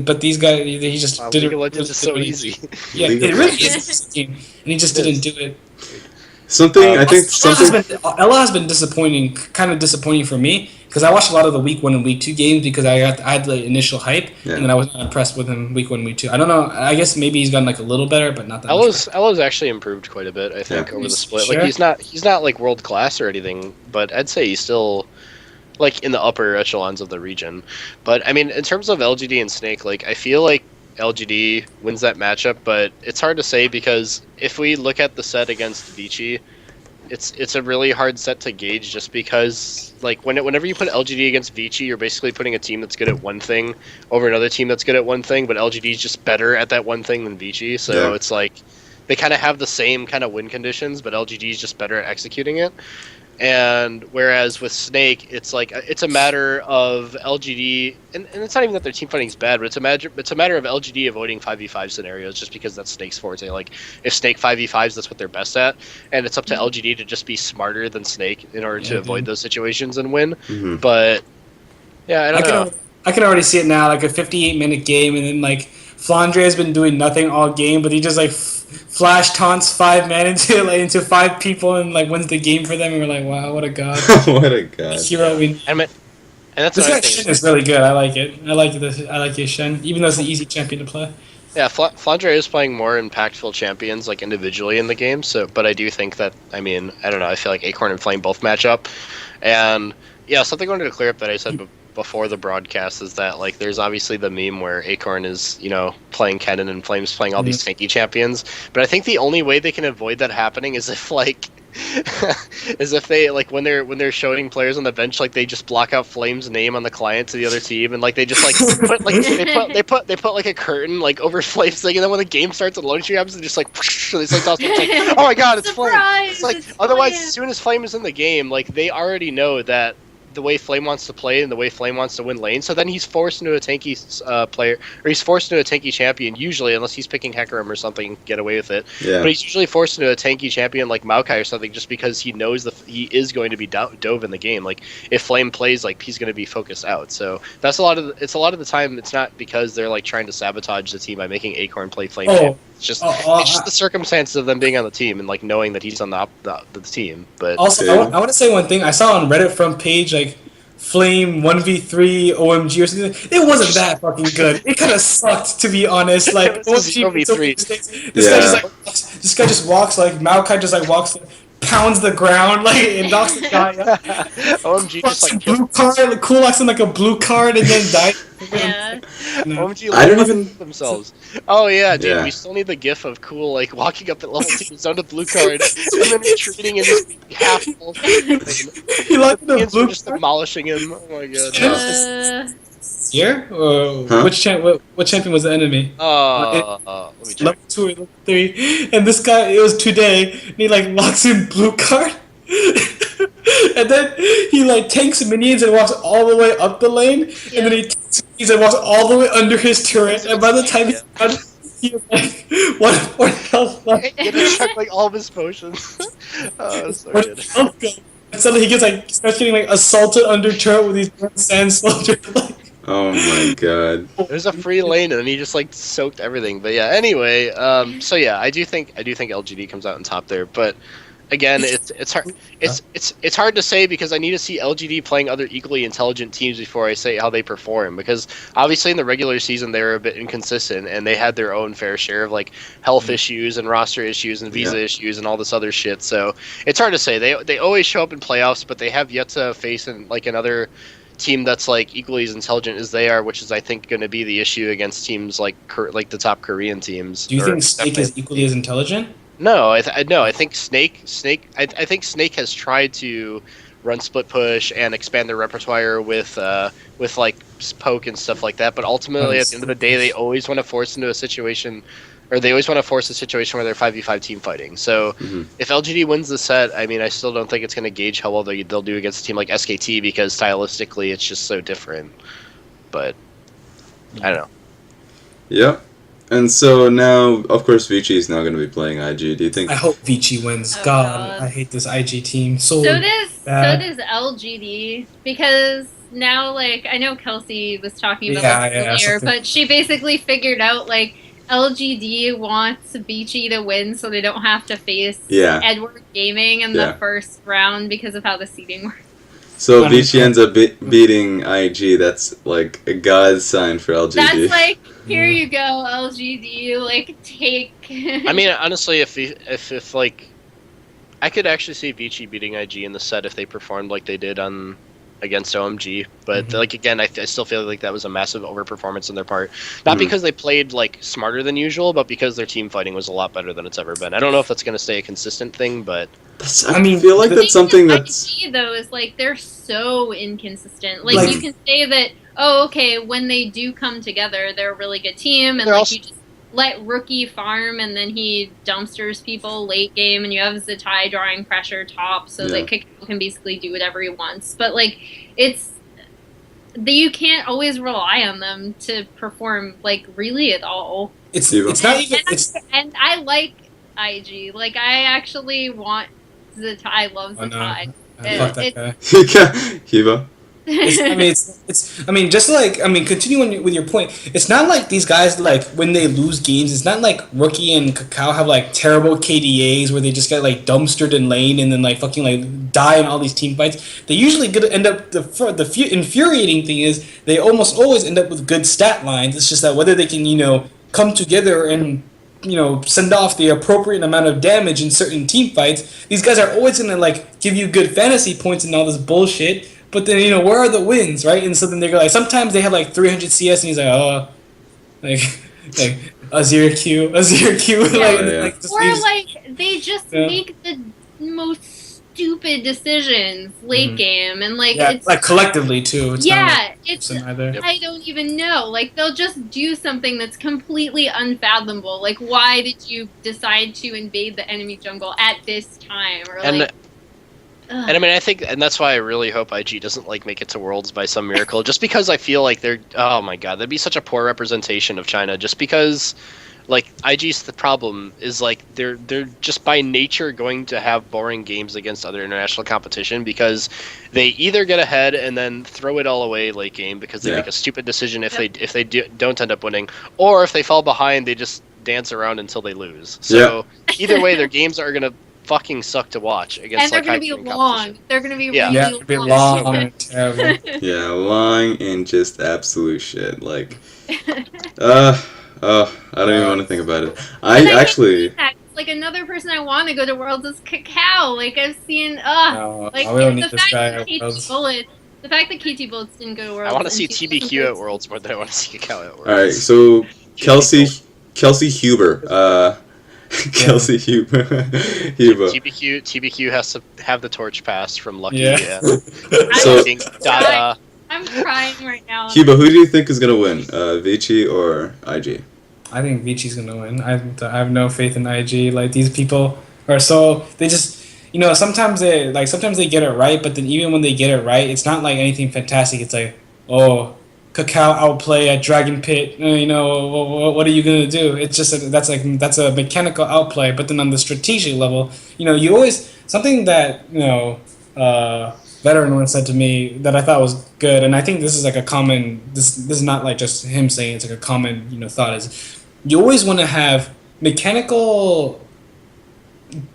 But these guys, he just Wow, didn't. League of Legends is so easy. Yeah, League it of really Legends. is a game, and he just didn't do it. Something I think Ella has been disappointing, kind of disappointing for me because I watched a lot of the week 1 and week 2 games because I had the initial hype, Yeah. and then I was not impressed with him week 1, week 2. I don't know. I guess maybe he's gotten like a little better, but not that much. Ella's actually improved quite a bit. I think Yeah. over the split. Sure. Like he's not like world class or anything, but I'd say he's still like in the upper echelons of the region. But I mean, in terms of LGD and Snake, like I feel like LGD wins that matchup, but it's hard to say because if we look at the set against Vici, it's a really hard set to gauge just because like whenever you put LGD against Vici, you're basically putting a team that's good at one thing over another team that's good at one thing, but LGD is just better at that one thing than Vici, so Yeah. it's like they kind of have the same kind of win conditions, but LGD is just better at executing it. And whereas with Snake, it's like it's a matter of LGD, and it's not even that their team fighting is bad, but it's a matter of LGD avoiding 5v5 scenarios just because that's Snake's forte. Like if Snake 5v5s, that's what they're best at, and it's up to LGD to just be smarter than Snake in order to avoid those situations and win. Mhm. But yeah, I don't know. I can already see it now, like a 58-minute game, and then like Flandre has been doing nothing all game, but he just like flash taunts 5 men into 5 people and like wins the game for them, and we're like, wow, what a god, What a god. hero. And that's This another guy thing. Shen is really good. I like it. I like his Shen, even though it's an easy champion to play. Yeah, Flandre is playing more impactful champions like individually in the game. So, but I do think that I don't know. I feel like Acorn and Flame both match up, and yeah, something I wanted to clear up that I said before the broadcast is that like there's obviously the meme where Acorn is playing Kennen and Flame's playing all these tanky champions, but I think the only way they can avoid that happening is if like is if they like when they're showing players on the bench, like they just block out Flame's name on the client to the other team, and like they just like put like they put like a curtain like over Flame's thing, and then when the game starts and loading screen happens, they just like they like toss it, it's like, oh my god, it's Flame. It's like otherwise as soon as Flame is in the game, like they already know that the way Flame wants to play and the way Flame wants to win lane, so then he's forced into a tanky player, or he's forced into a tanky champion usually, unless he's picking Hecarim or something and get away with it. Yeah. But he's usually forced into a tanky champion like Maokai or something, just because he knows he is going to be dove in the game. Like if Flame plays, like he's going to be focused out. So that's a lot of the time. It's not because they're like trying to sabotage the team by making Acorn play Flame. It's just the circumstances of them being on the team and like knowing that he's on the team. But also, I want to say one thing. I saw on Reddit front page like Flame 1v3 OMG or something. It wasn't that fucking good. It kind of sucked, to be honest. Like It was OMG, 0v3. this guy just walks like Maokai just like walks pounds the ground, like it knocks the guy up. OMG just like blue card, like cool locks him like a blue card and then dies. Yeah. OMG I don't literally even- kill themselves. Oh yeah, dude, Yeah. we still need the gif of Cool like walking up at level 2 zone to blue card and then retreating and just being half full. He locked the Minions were blue just card. demolishing him. Oh my god. Here? Or Huh? what champion was the enemy? Let me check. Level 2 or level 3. And this guy, it was today, and he like locks in blue card. And then he like tanks minions and walks all the way up the lane, and then he tanks minions and walks all the way under his turret. And by the time he's done, he has like 1/4 health left. Get to check like all of his potions. Oh, that's so good. And suddenly he gets like starts getting like assaulted under turret with these sand soldiers. Like, Oh my god. There's a free lane and then he just like soaked everything. But yeah, anyway, so yeah, I do think LGD comes out on top there, but again, it's hard it's hard to say because I need to see LGD playing other equally intelligent teams before I say how they perform, because obviously in the regular season they were a bit inconsistent and they had their own fair share of like health issues and roster issues and visa issues and all this other shit. So it's hard to say. They always show up in playoffs, but they have yet to face another team that's like equally as intelligent as they are, which is I think going to be the issue against teams like the top Korean teams. do you think Snake is equally as intelligent? No, I think Snake. I think Snake has tried to run split push and expand their repertoire with like poke and stuff like that. But ultimately, at the end of the day, they always want to force into a situation, or they always want to force a situation where they're 5v5 team fighting. So if LGD wins the set, I mean, I still don't think it's going to gauge how well they'll do against a team like SKT because stylistically, it's just so different. But I don't know. Yep. And so now, of course, Vici is now going to be playing IG. Do you think? I hope Vici wins. Oh, God, God. I hate this IG team so does bad. LGD, because now like I know Kelsey was talking about Yeah, this earlier, something- but she basically figured out like LGD wants Beachy to win so they don't have to face Yeah. Edward Gaming in Yeah. the first round because of how the seeding works. So Vici ends up beating IG. That's like a god sign for LGD. That's like, here you go, LGD, like take. I mean, honestly, if like, I could actually see Vici beating IG in the set if they performed like they did against OMG. But like again, I still feel like that was a massive overperformance on their part. Not because they played like smarter than usual, but because their team fighting was a lot better than it's ever been. I don't know if that's going to stay a consistent thing, but I feel like that's something that's. IG though is like they're so inconsistent. Like you can say that, oh, okay, when they do come together, they're a really good team, and They're like also- you just let Rookie farm, and then he dumpsters people late game, and you have Zatai drawing pressure top, so that Kakao can basically do whatever he wants. But like, you can't always rely on them to perform like really at all. It's not even. And I like IG. Like I actually want Zatai. I love Zatai. Fuck that guy. Hughbo. Continuing with your point, it's not like these guys, like, when they lose games, it's not like Rookie and Kakao have, like, terrible KDAs where they just get, like, dumpstered in lane and then, like, fucking, like, die in all these team fights. They usually end up, the infuriating thing is, they almost always end up with good stat lines. It's just that whether they can, come together and, send off the appropriate amount of damage in certain team fights, these guys are always going to, like, give you good fantasy points and all this bullshit. But then, where are the wins, right? And so then they go like, sometimes they have like 300 CS, and he's like, oh, like Azir Q. Yeah. Like they just make the most stupid decisions late game, and like it's like collectively too. It's I don't even know. Like they'll just do something that's completely unfathomable. Like, why did you decide to invade the enemy jungle at this time? Or And I mean, I think, and that's why I really hope IG doesn't like make it to Worlds by some miracle. Just because I feel like oh my god, that'd be such a poor representation of China. Just because, like, IG's the problem is like they're just by nature going to have boring games against other international competition because they either get ahead and then throw it all away late game because they make a stupid decision if they don't end up winning, or if they fall behind, they just dance around until they lose. So either way, their games are gonna fucking suck to watch against. And they're like, going to be long. They're going to be really long and terrible. Yeah, long and just absolute shit. Like, I don't even want to think about it. I actually. That like another person I want to go to Worlds is Kakao. Like I've seen, No, like we don't the need this fact guy that at KT Worlds. Bullets, the fact that KT Bullets didn't go to Worlds. I want to in see TBQ at Worlds 2013. more than I want to see Kakao at Worlds. All right, so Should be cool. Kelsey Huber, Kelsey Huber, Huber. TBQ has to have the torch pass from Lucky. Yeah. So Dada. I'm crying right now. Huber, who do you think is gonna win, Vici or IG? I think Vici's gonna win. I have no faith in IG. Like these people are so they just sometimes they get it right, but then even when they get it right, it's not like anything fantastic. It's like Kakao outplay at Dragon Pit. What are you gonna do? It's just that's a mechanical outplay. But then on the strategic level, you always something that veteran once said to me that I thought was good, and I think this is like a common. This is not like just him saying it's like a common thought is you always want to have mechanical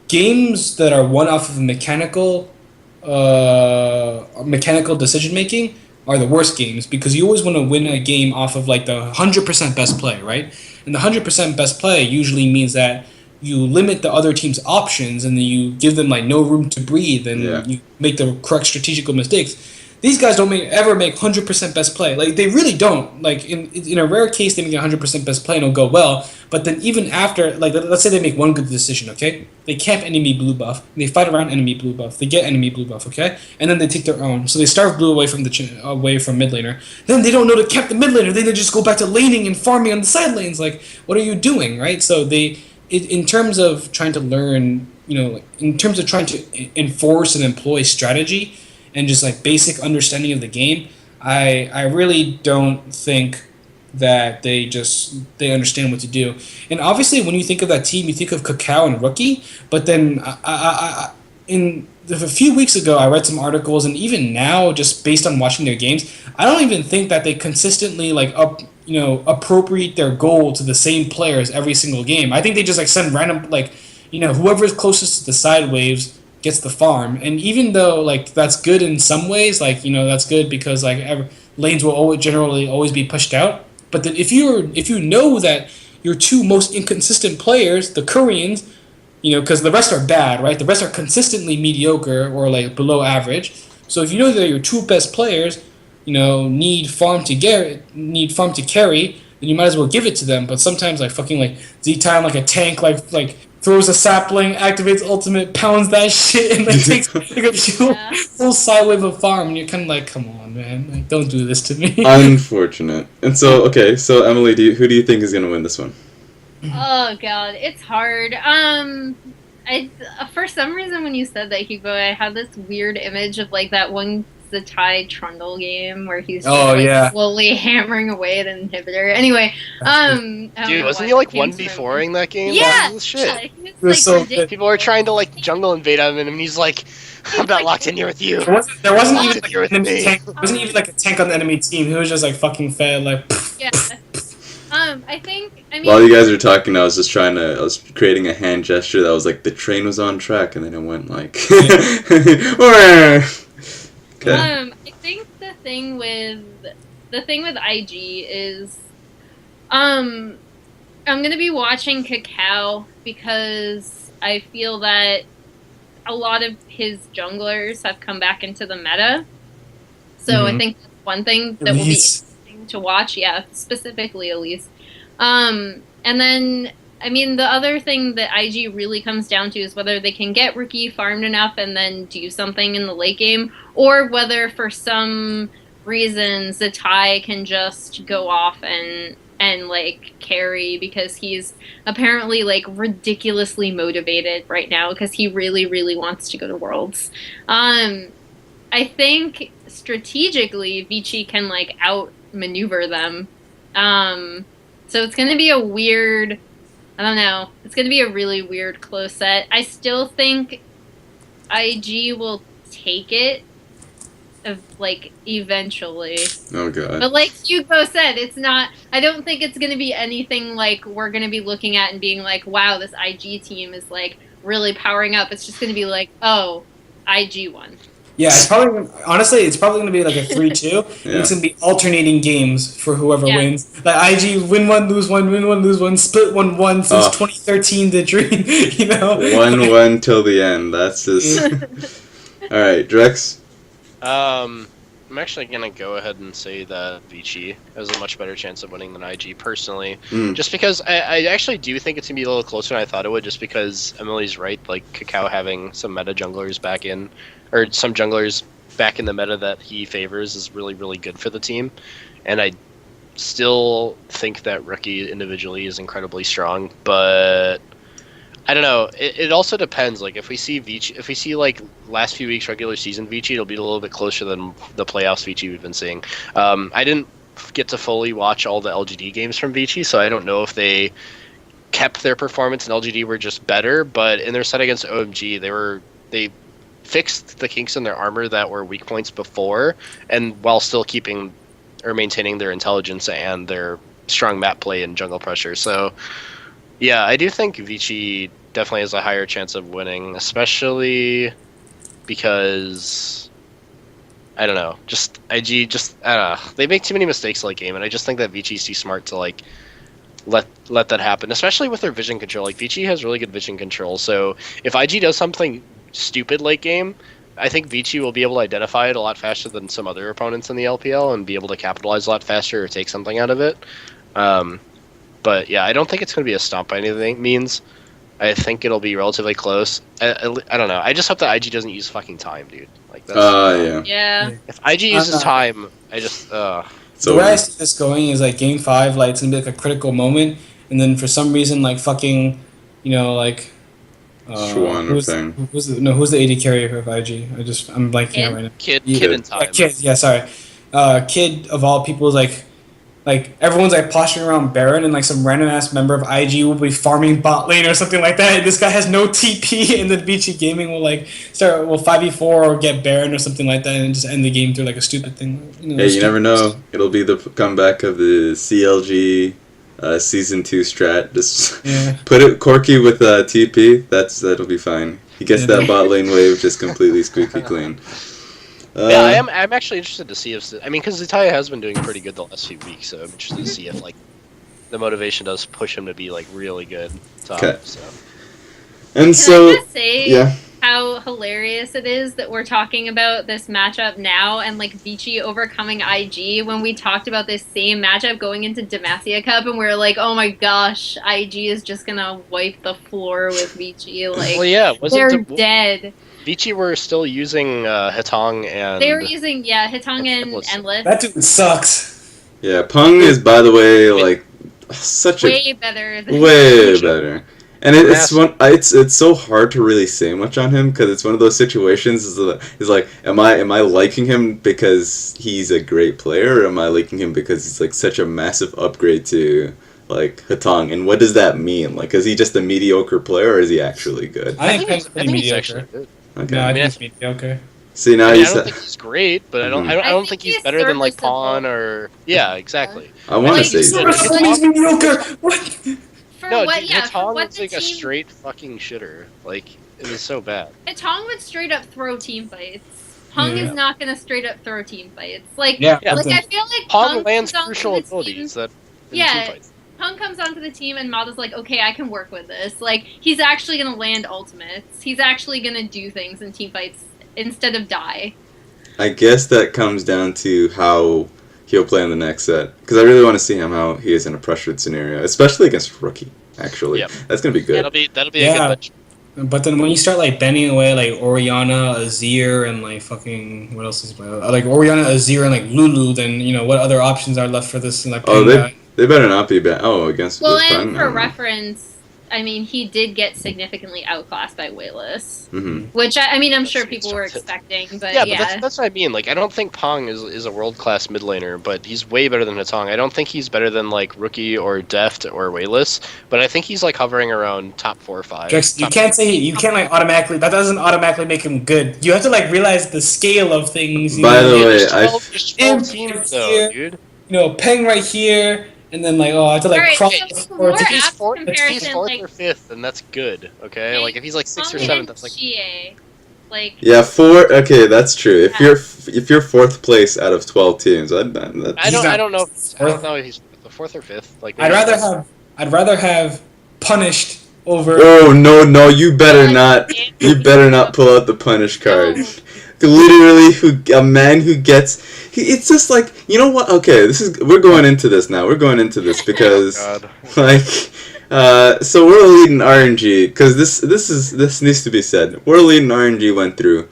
games that are one off of mechanical decision making are the worst games because you always want to win a game off of like the 100% best play, right? And the 100% best play usually means that you limit the other team's options and then you give them like no room to breathe and you make the correct strategical mistakes. These guys don't ever make 100% best play. Like they really don't. Like in a rare case they make 100% best play and it'll go well. But then even after, like let's say they make one good decision, okay? They camp enemy blue buff. And they fight around enemy blue buff. They get enemy blue buff, okay? And then they take their own. So they starve blue away from mid laner. Then they don't know to camp the mid laner. Then they just go back to laning and farming on the side lanes. Like what are you doing, right? So in terms of trying to learn, in terms of trying to enforce and employ strategy and just like basic understanding of the game, I really don't think that they understand what to do. And obviously, when you think of that team, you think of Kakao and Rookie. But then, a few weeks ago, I read some articles, and even now, just based on watching their games, I don't even think that they consistently appropriate their goal to the same players every single game. I think they just like send random whoever's closest to the side waves gets the farm. And even though like that's good in some ways, that's good because lanes will generally always be pushed out. But then if you know that your two most inconsistent players, the Koreans, because the rest are bad, right? The rest are consistently mediocre or like below average. So if you know that your two best players, need farm to carry, then you might as well give it to them. But sometimes like fucking like Z-Time like a tank like throws a sapling, activates ultimate, pounds that shit, and then takes like a full side wave of farm, and you're kind of like, come on, man, like don't do this to me. Unfortunate. And so Emily, who do you think is gonna win this one? Oh god, it's hard. For some reason when you said that, Hugo, I had this weird image of like that one the Ty Trundle game where he's just, slowly hammering away at an inhibitor. Anyway, dude, wasn't he like 1v4ing that game? Yeah, shit. Like, people are trying to like jungle invade him, and he's like, "I'm not locked in here with you." There wasn't even like an enemy tank. There wasn't even like a tank on the enemy team. He was just like fucking fed, like. Yeah. I mean. While you guys were talking, I was creating a hand gesture that was like the train was on track, and then it went like. Okay. I think the thing with IG is, I'm gonna be watching Kakao because I feel that a lot of his junglers have come back into the meta. So I think that's one thing that will be interesting to watch. Yeah, specifically Elise. And then. I mean, the other thing that IG really comes down to is whether they can get Rookie farmed enough and then do something in the late game, or whether for some reason Zatai can just go off and like carry because he's apparently like ridiculously motivated right now because he really, really wants to go to Worlds. I think strategically Vici can like outmaneuver them. So it's going to be a weird... I don't know. It's going to be a really weird close set. I still think IG will take it, eventually. Oh, God. But like Hugo said, it's not... I don't think it's going to be anything like we're going to be looking at and being like, wow, this IG team is, like, really powering up. It's just going to be like, oh, IG won. Yeah, it's probably honestly, it's probably gonna be like a 3-2, and Yeah. it's gonna be alternating games for whoever Yeah. wins. Like IG win one, lose one, win one, lose one, split 1-1 since Oh. 2013. The dream, you know. 1-1 till the end. That's just. All right, Drex. I'm actually gonna go ahead and say that Vici has a much better chance of winning than IG personally, Mm. just because I actually do think it's gonna be a little closer than I thought it would. Just because Emily's right, like Kakao having some meta junglers back in, or some junglers back in the meta that he favors is really really good for the team, and I still think that Rookie individually is incredibly strong, but I don't know. It also depends. Like if we see Vici, if we see like last few weeks regular season Vici, it'll be a little bit closer than the playoffs Vici we've been seeing. I didn't get to fully watch all the LGD games from Vici, so I don't know if they kept their performance in LGD were just better. But in their set against OMG, they fixed the kinks in their armor that were weak points before, and while still keeping or maintaining their intelligence and their strong map play and jungle pressure. So. Yeah, I do think Vici definitely has a higher chance of winning, especially because I don't know, just IG just I don't know. They make too many mistakes late game, and I just think that Vici's too smart to like let that happen, especially with their vision control. Like Vici has really good vision control, so if IG does something stupid late game, I think Vici will be able to identify it a lot faster than some other opponents in the LPL and be able to capitalize a lot faster or take something out of it. But yeah, I don't think it's going to be a stomp by any means. I think it'll be relatively close. I don't know. I just hope that IG doesn't use fucking time, dude. Like that's. Yeah. Yeah. If IG uses time, I just. The So way I see this going is like game 5, like it's gonna be like a critical moment, and then for some reason, like fucking, like. Schwan or thing. Who's the AD carrier of IG? I'm blanking out right now. Kid Yeah. in time. Yeah, Kid. Yeah, sorry. Kid of all people is like everyone's like posturing around Baron, and like some random ass member of IG will be farming bot lane or something like that. And this guy has no TP, and then Vici Gaming will like start 5v4 or get Baron or something like that, and just end the game through like a stupid thing. Hey, you never know. It'll be the comeback of the CLG season 2 strat. Just put it Corky with TP. That'll be fine. He gets that bot lane wave just completely squeaky clean. Yeah, I'm actually interested to see if because Zitaya has been doing pretty good the last few weeks, so I'm interested to see if like the motivation does push him to be like really good. Okay. So. And Can so I just say yeah. how hilarious it is that we're talking about this matchup now and like Vici overcoming IG when we talked about this same matchup going into Demacia Cup and we are like, oh my gosh, IG is just gonna wipe the floor with Vici. Like, well, yeah, they're dead. Vici were still using Hitong and... They were using, Hitong and Endless. That dude sucks. Yeah, Pung is, by the way, like, such way better. Way better. And it's so hard to really say much on him because it's one of those situations is like am I liking him because he's a great player, or am I liking him because he's like such a massive upgrade to like Hitong, and what does that mean? Like, is he just a mediocre player, or is he actually good? I think he's pretty mediocre. Okay. No, I think he's mediocre. See, now I don't think he's great, but I don't think he's better than like serviceable. Pawn or exactly. I want to say he's he's mediocre. What? For No, what? dude, Yeah, Hitong for what was the like a team. straight fucking shitter. Like it was so bad. Hitong would straight up throw team fights. Pung is not gonna straight up throw team fights. Like, Yeah. like I feel like Pawn lands comes onto crucial the abilities team- that. in Yeah. team fights. Pung comes onto the team and Mada's like, okay, I can work with this. Like, he's actually gonna land ultimates. He's actually gonna do things in team fights instead of die. I guess that comes down to how he'll play in the next set, because I really want to see how he is in a pressured scenario, especially against Rookie. Actually, Yep. that's gonna be good. That'll be a good bench. But then when you start like bending away like Orianna, Azir, and like fucking what else is playing? Like Orianna, Azir, and like Lulu, then what other options are left for this like? They better not be bad. Oh, against Well, with and Pung? for reference, I mean, he did get significantly outclassed by Wayless. Mm-hmm. Which, I mean, I'm sure That's people were expected. expecting, but Yeah, yeah. but that's what I mean. Like, I don't think Pong is a world class mid laner, but he's way better than Hitong. I don't think he's better than like Rookie or Deft or Wayless, but I think he's like hovering around top 4 or 5. You can't like automatically. That doesn't automatically make him good. You have to like realize the scale of things. By the way, there's 12 teams though, here. dude. Peng right here, and then like I have to like Alright, cross. so or more to- apt If he's comparison, fourth like, or fifth, then that's good. Okay, like if he's like 6th or 7th, that's like Chie. Like, Yeah, 4. Okay, that's true. If Yeah. you're 4th place out of 12 teams, I He's not don't know. I don't fourth. know if he's the 4th or 5th. Like I'd maybe rather fifth. have punished over. Oh no! You better Like, not! You better not pull out the punish card. No. Literally, a man who gets. It's just like, you know what? Okay, we're going into this now. We're going into this because God. so World Elite and RNG, because this needs to be said. World Elite and RNG went through.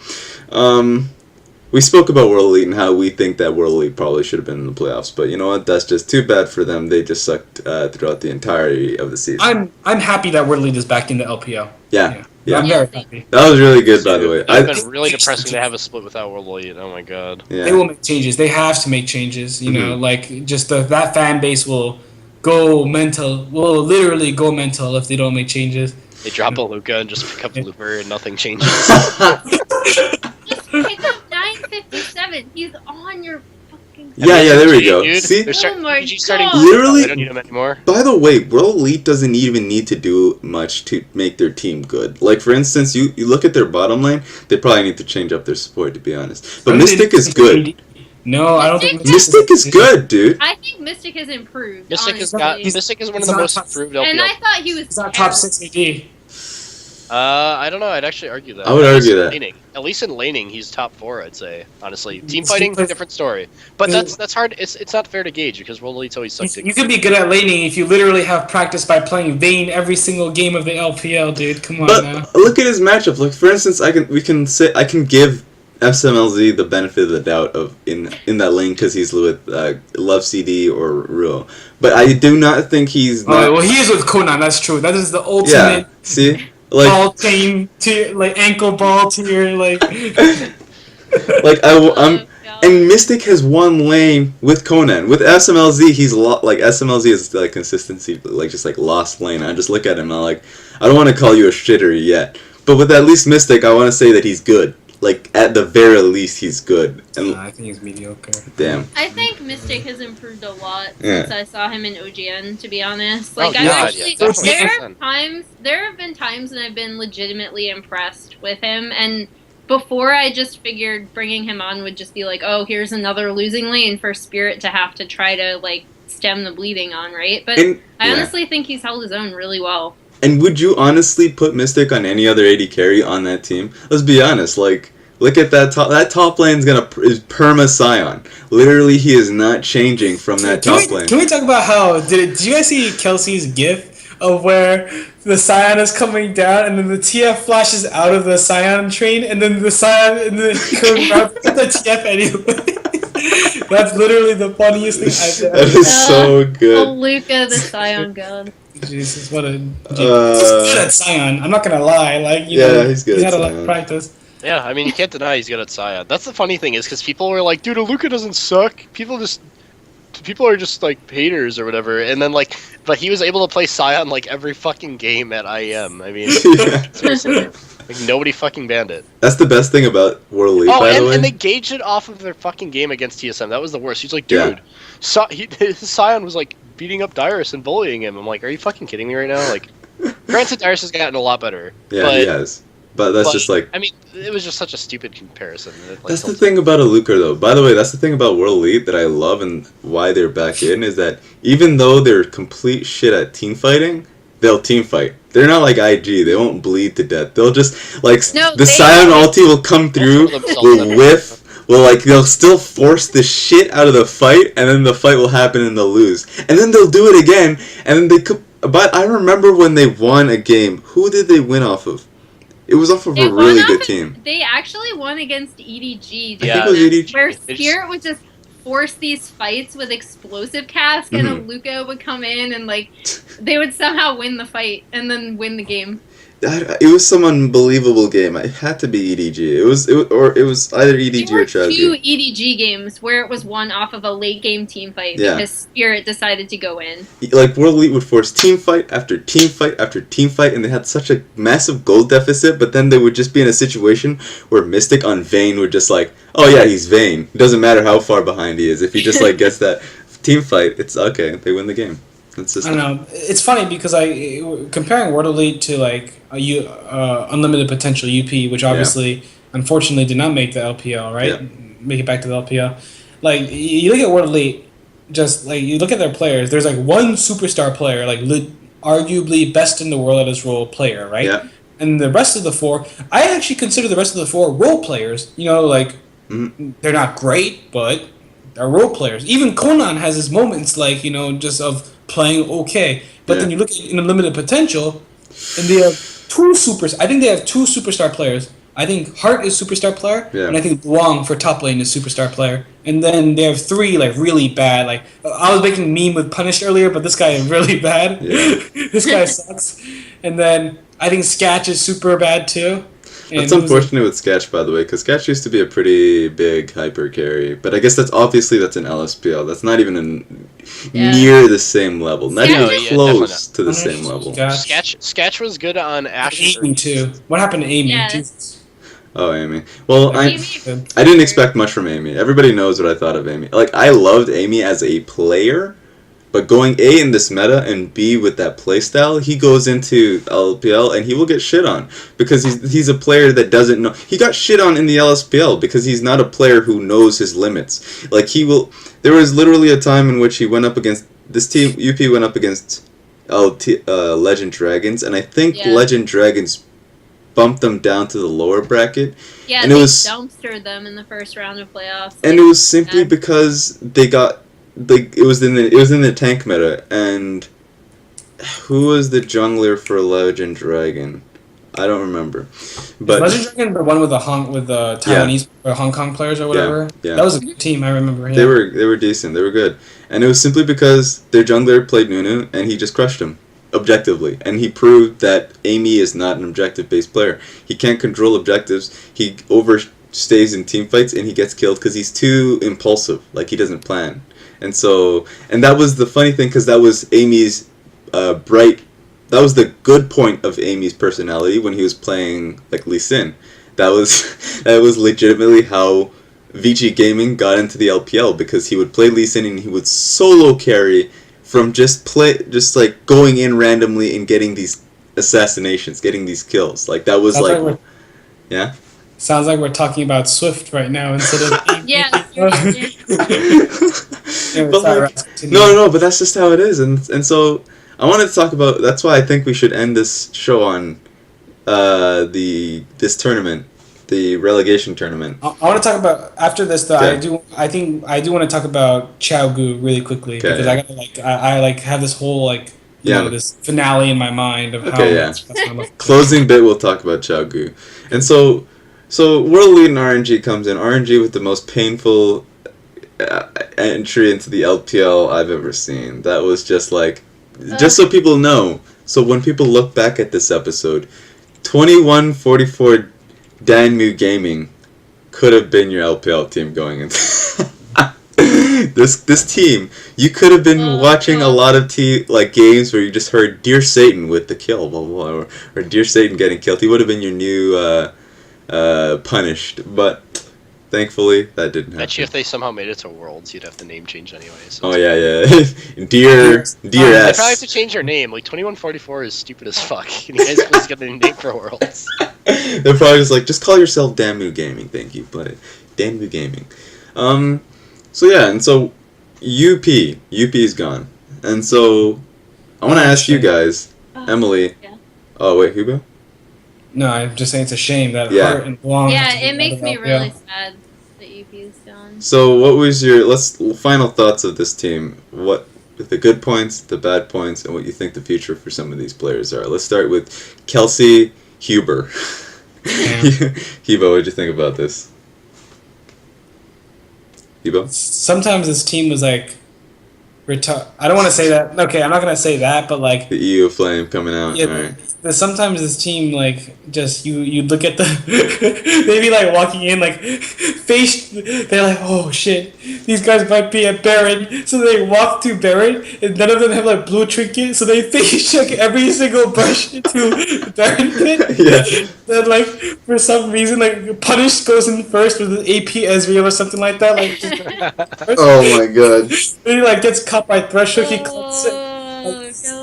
We spoke about World Elite and how we think that World Elite probably should have been in the playoffs, but you know what? That's just too bad for them. They just sucked throughout the entirety of the season. I'm happy that World Elite is back in the LPL. Yeah. I'm very happy. That was really good, by the way. It's been really depressing to have a split without World Elite. Oh my god. Yeah. They will make changes. They have to make changes. You know, like just that fan base will go mental. Will literally go mental if they don't make changes. They drop a Luca and just pick up Looper and nothing changes. Just pick up 957. He's on your fucking. Yeah, there we go. Dude, See? they're Oh my starting. God. Literally- They don't need him anymore. By the way, World Elite doesn't even need to do much to make their team good. Like, for instance, you look at their bottom lane, they probably need to change up their support, to be honest. But Mystic is good. No, I don't think Mystic is good, dude. I think Mystic has improved. Mystic is honestly. Mystic is one of he's the not most top- improved And I LPL. thought he was He's not top 6 AD. I don't know. I'd actually argue that. I would At least argue in that. laning. At least in laning, he's top 4. I'd say honestly. Team Team fighting, fight- different story. But Yeah. that's hard. It's not fair to gauge because World Elite's always sucked. You could be good at laning if you literally have practice by playing Vayne every single game of the LPL, dude. Come on now. But look at his matchup. Like, for instance, I can give SMLZ the benefit of the doubt of in that lane because he's with Love CD or Ruo. But I do not think he's not. Well, he is with Conan. That's true. That is the Yeah, ultimate see? Like, ball chain to like ankle ball to your like. like Oh, I'm. God. And Mystic has one lane with Conan. With SMLZ, he's like SMLZ is like consistency, like just like lost lane. I just look at him and I'm like, I don't want to call you a shitter yet, but with at least Mystic, I want to say that he's good. Like at the very least, he's good. And I think he's mediocre. damn, I think Mystic has improved a lot Yeah. since I saw him in OGN. To be honest, Oh, like God, I've actually, yeah, definitely. there have been times when I've been legitimately impressed with him, and before I just figured bringing him on would just be like, oh, here's another losing lane for Spirit to have to try to like stem the bleeding on, right? But and I yeah. honestly think he's held his own really well. And would you honestly put Mystic on any other AD carry on that team? Let's be honest. Like, look at that top. That top lane's is perma Scion. Literally, he is not changing from that top lane. Can we talk about how did you guys see Kelsey's GIF of where the Scion is coming down and then the TF flashes out of the Scion train and then the Scion and then curves around the TF anyway. That's literally the funniest thing I've That ever. is so Oh, good. Luca, the Scion god. Jesus, what a. He's Uh, good at Scion. I'm not gonna lie. Like, you Yeah, know, he's good He's at had a lot Scion. of practice. Yeah, I mean you can't deny he's good at Scion. That's the funny thing is because people were like, dude, Luca doesn't suck. People are just like haters or whatever, and then like, but he was able to play Scion like every fucking game at IEM. I mean, Yeah. seriously, like nobody fucking banned it. That's the best thing about World Elite, Oh, by the way. and they gauged it off of their fucking game against TSM. That was the worst. He's like, Yeah. dude, his Scion was like beating up Dyrus and bullying him. I'm like, are you fucking kidding me right now? Like, granted, Dyrus has gotten a lot better. Yeah, but, he has. But that's but, just like. I mean, it was just such a stupid comparison. It, like, That's the tilted. thing about a Luker, though. By the way, that's the thing about World Elite that I love and why they're back in is that even though they're complete shit at team fighting, they'll team fight. They're not like IG. They won't bleed to death. They'll just like No, the they- Scion ulti will come through, They'll throw will themselves whiff. Well, like they'll still force the shit out of the fight, and then the fight will happen and they'll lose, and then they'll do it again, and then they could. But I remember when they won a game. Who did they win off of? It was off of They a won really off good of- team. They actually won against EDG. I think it was EDG. Where They just- Spirit would just force these fights with explosive cask, and a Luca would come in and like they would somehow win the fight and then win the game. It was some unbelievable game. It had to be EDG. It was either EDG There or were two Chazzy. EDG games where it was won off of a late game team fight Yeah. because Spirit decided to go in. Like World Elite would force team fight after team fight after team fight, and they had such a massive gold deficit. But then they would just be in a situation where Mystic on Vayne would just like, oh yeah, he's Vayne. It doesn't matter how far behind he is. If he just like gets that team fight, it's okay. They win the game. It's just I don't know. It's funny because comparing World Elite to like Unlimited Potential UP, which obviously unfortunately did not make the LPL, right? Yeah. Make it back to the LPL. Like you look at World Elite, just like you look at their players. There's like one superstar player, like arguably best in the world at his role player, right? Yeah. And the rest of the four, I actually consider the rest of the four role players. You know, like they're not great, but they're role players. Even Conan has his moments, like just of playing okay. But then you look at in limited potential, and they have two supers. I think they have two superstar players. I think Hart is superstar player, and I think Wong for top lane is superstar player. And then they have three like really bad. Like I was making a meme with Punished earlier, but this guy is really bad. Yeah. This guy sucks. And then I think Sketch is super bad too. That's unfortunate with Sketch, by the way, because Sketch used to be a pretty big hyper carry. But I guess that's an LSPL. That's not even near the same level. Not even close to the same level. Sketch was good on Ashe. Amy too. What happened to Amy? Yes. Oh, Amy. Well, I didn't expect much from Amy. Everybody knows what I thought of Amy. Like, I loved Amy as a player, but going A in this meta and B with that playstyle, he goes into LPL and he will get shit on because he's a player that doesn't know. He got shit on in the LSPL because he's not a player who knows his limits. Like, there was literally a time in which he went up against this team. UP went up against Legend Dragons, and I think Legend Dragons bumped them down to the lower bracket. Yeah, and they dumpstered them in the first round of playoffs. And it was simply because they got it was in the tank meta. And who was the jungler for Legend Dragon? I don't remember. But Legend Dragon, the one with the Taiwanese or Hong Kong players or whatever. Yeah. That was a good team. I remember. They were decent. They were good. And it was simply because their jungler played Nunu and he just crushed him. Objectively, and he proved that Amy is not an objective-based player. He can't control objectives. He overstays in team fights, and he gets killed because he's too impulsive. Like, he doesn't plan. And that was the funny thing, because that was Amy's that was the good point of Amy's personality when he was playing like Lee Sin. That was legitimately how VG Gaming got into the LPL, because he would play Lee Sin and he would solo carry from just like going in randomly and getting these assassinations, getting these kills. Like, that was yeah. Sounds like we're talking about Swift right now instead of Yeah. But that's just how it is, and so I wanted to talk about. That's why I think we should end this show on this tournament. The relegation tournament. I want to talk about after this though. Okay. I do want to talk about Gu really quickly because I gotta I have this whole this finale in my mind of how. Closing bit, we'll talk about Gu, and so World Elite and RNG comes in. RNG with the most painful entry into the LPL I've ever seen. That was just just so people know. So when people look back at this episode, 21-44. Danmu Gaming could have been your LPL team going into this team. You could have been watching a lot of games where you just heard Dear Satan with the kill, blah, blah, blah, or Dear Satan getting killed. He would have been your new Punished, but thankfully that didn't happen. Bet you if they somehow made it to Worlds, you'd have to name change anyway. So Dear S. They probably have to change their name. 2144 is stupid as fuck. Can you guys please get the name for Worlds? They're probably just call yourself Danmu Gaming, thank you, but Danmu Gaming. And so UP is gone, and so I want to ask you guys, Emily. Yeah. Oh wait, Hugo? No, I'm just saying it's a shame that Hart and Wong. Yeah, it makes me really sad that UP is gone. So what was your final thoughts of this team? What the good points, the bad points, and what you think the future for some of these players are? Let's start with Kelsey Huber. Hughbo, what did you think about this? Hughbo? Sometimes this team was I don't want to say that. Okay, I'm not going to say that, but the EU flame coming out. Yeah, right. Sometimes this team just you look at the maybe walking in face, they're oh shit, these guys might be at Baron, so they walk to Baron and none of them have blue trinket, so they face check every single brush into the Baron pit. Yeah. Then for some reason Punish goes in first with the AP Ezreal or something like that. Oh my god. He gets caught by Threshold, he cuts it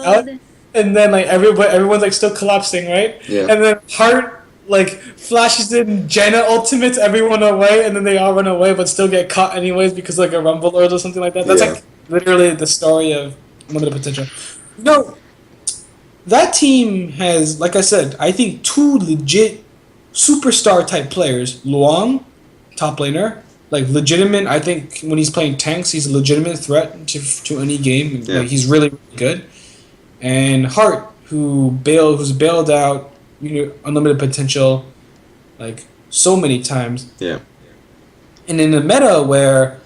out. And then everyone's still collapsing, right? Yeah. And then Hart like flashes in Janna ultimates everyone away, and then they all run away, but still get caught anyways because like a rumble lord or something like that. That's Yeah. like literally the story of limited potential. No, that team has, like I said, I think two legit superstar type players. Luong, top laner, like legitimate. I think when he's playing tanks, he's a legitimate threat to any game. Yeah. Like, he's really, really good. And Hart, who's bailed out, unlimited potential, like so many times. Yeah. And in a meta where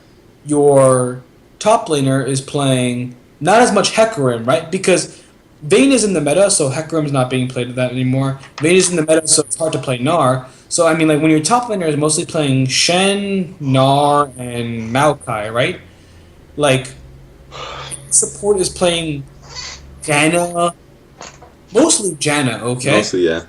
your top laner is playing not as much Hecarim, right? Because Vayne is in the meta, so Hecarim's not being played that anymore. Vayne is in the meta, so it's hard to play Gnar. So I mean, like when your top laner is mostly playing Shen, Gnar, and Maokai, right? Like support is playing Janna, mostly Janna, okay? Mostly, yeah.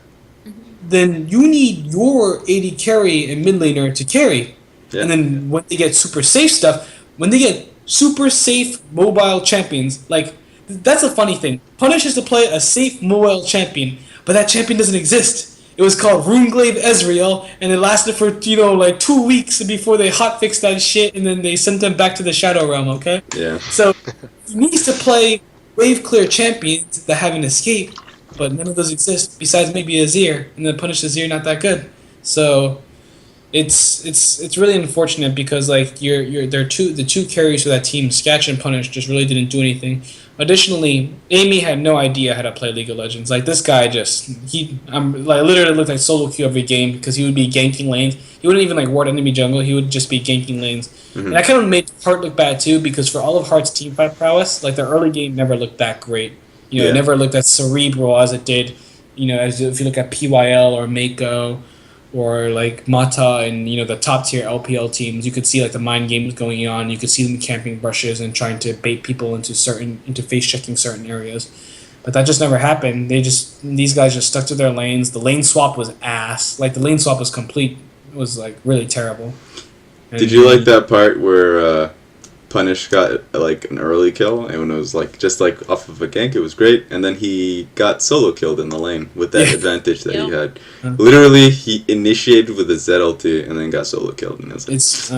Then you need your AD carry and mid laner to carry. Yeah. And then when they get super safe stuff, when they get super safe mobile champions, like that's a funny thing. Punish is to play a safe mobile champion, but that champion doesn't exist. It was called Runeglaive Ezreal, and it lasted for like 2 weeks before they hotfixed that shit, and then they sent them back to the Shadow Realm. Okay. Yeah. So he needs to play wave clear champions that have an escape, but none of those exist besides maybe Azir, and then Punish Azir not that good. So it's really unfortunate because like the two carries for that team, Sketch and Punish, just really didn't do anything. Additionally, Amy had no idea how to play League of Legends. Like this guy literally looked like solo queue every game because he would be ganking lanes. He wouldn't even like ward enemy jungle. He would just be ganking lanes, and that kind of made Hart look bad too because for all of Hart's team fight prowess, like their early game never looked that great. It never looked as cerebral as it did. As if you look at PYL or Mako or like Mata and the top tier LPL teams, you could see like the mind games going on. You could see them camping brushes and trying to bait people into face checking certain areas. But that just never happened. These guys just stuck to their lanes. The lane swap was ass. Like the lane swap was complete. It was like really terrible. And Did you like that part where Punish got like an early kill, and when it was like just like off of a gank, it was great, and then he got solo killed in the lane with that advantage that he had. Literally, he initiated with a Z ulti and then got solo killed, and it's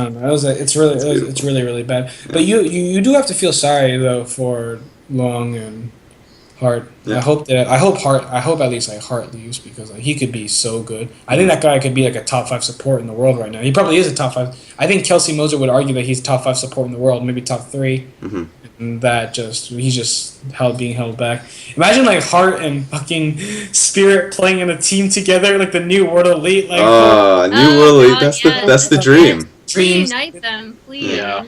really really bad. Yeah. But you do have to feel sorry though for Long and Hart. Yeah. I hope at least like Hart leaves because like he could be so good. I think that guy could be like a top 5 support in the world right now. He probably is a top 5. I think Kelsey Moser would argue that he's top 5 support in the world, maybe top 3. Mm-hmm. And he's just being held back. Imagine like Hart and fucking Spirit playing in a team together, like the new World Elite. Like new World Elite. That's the dream. Dreams. Reunite them, please. Yeah.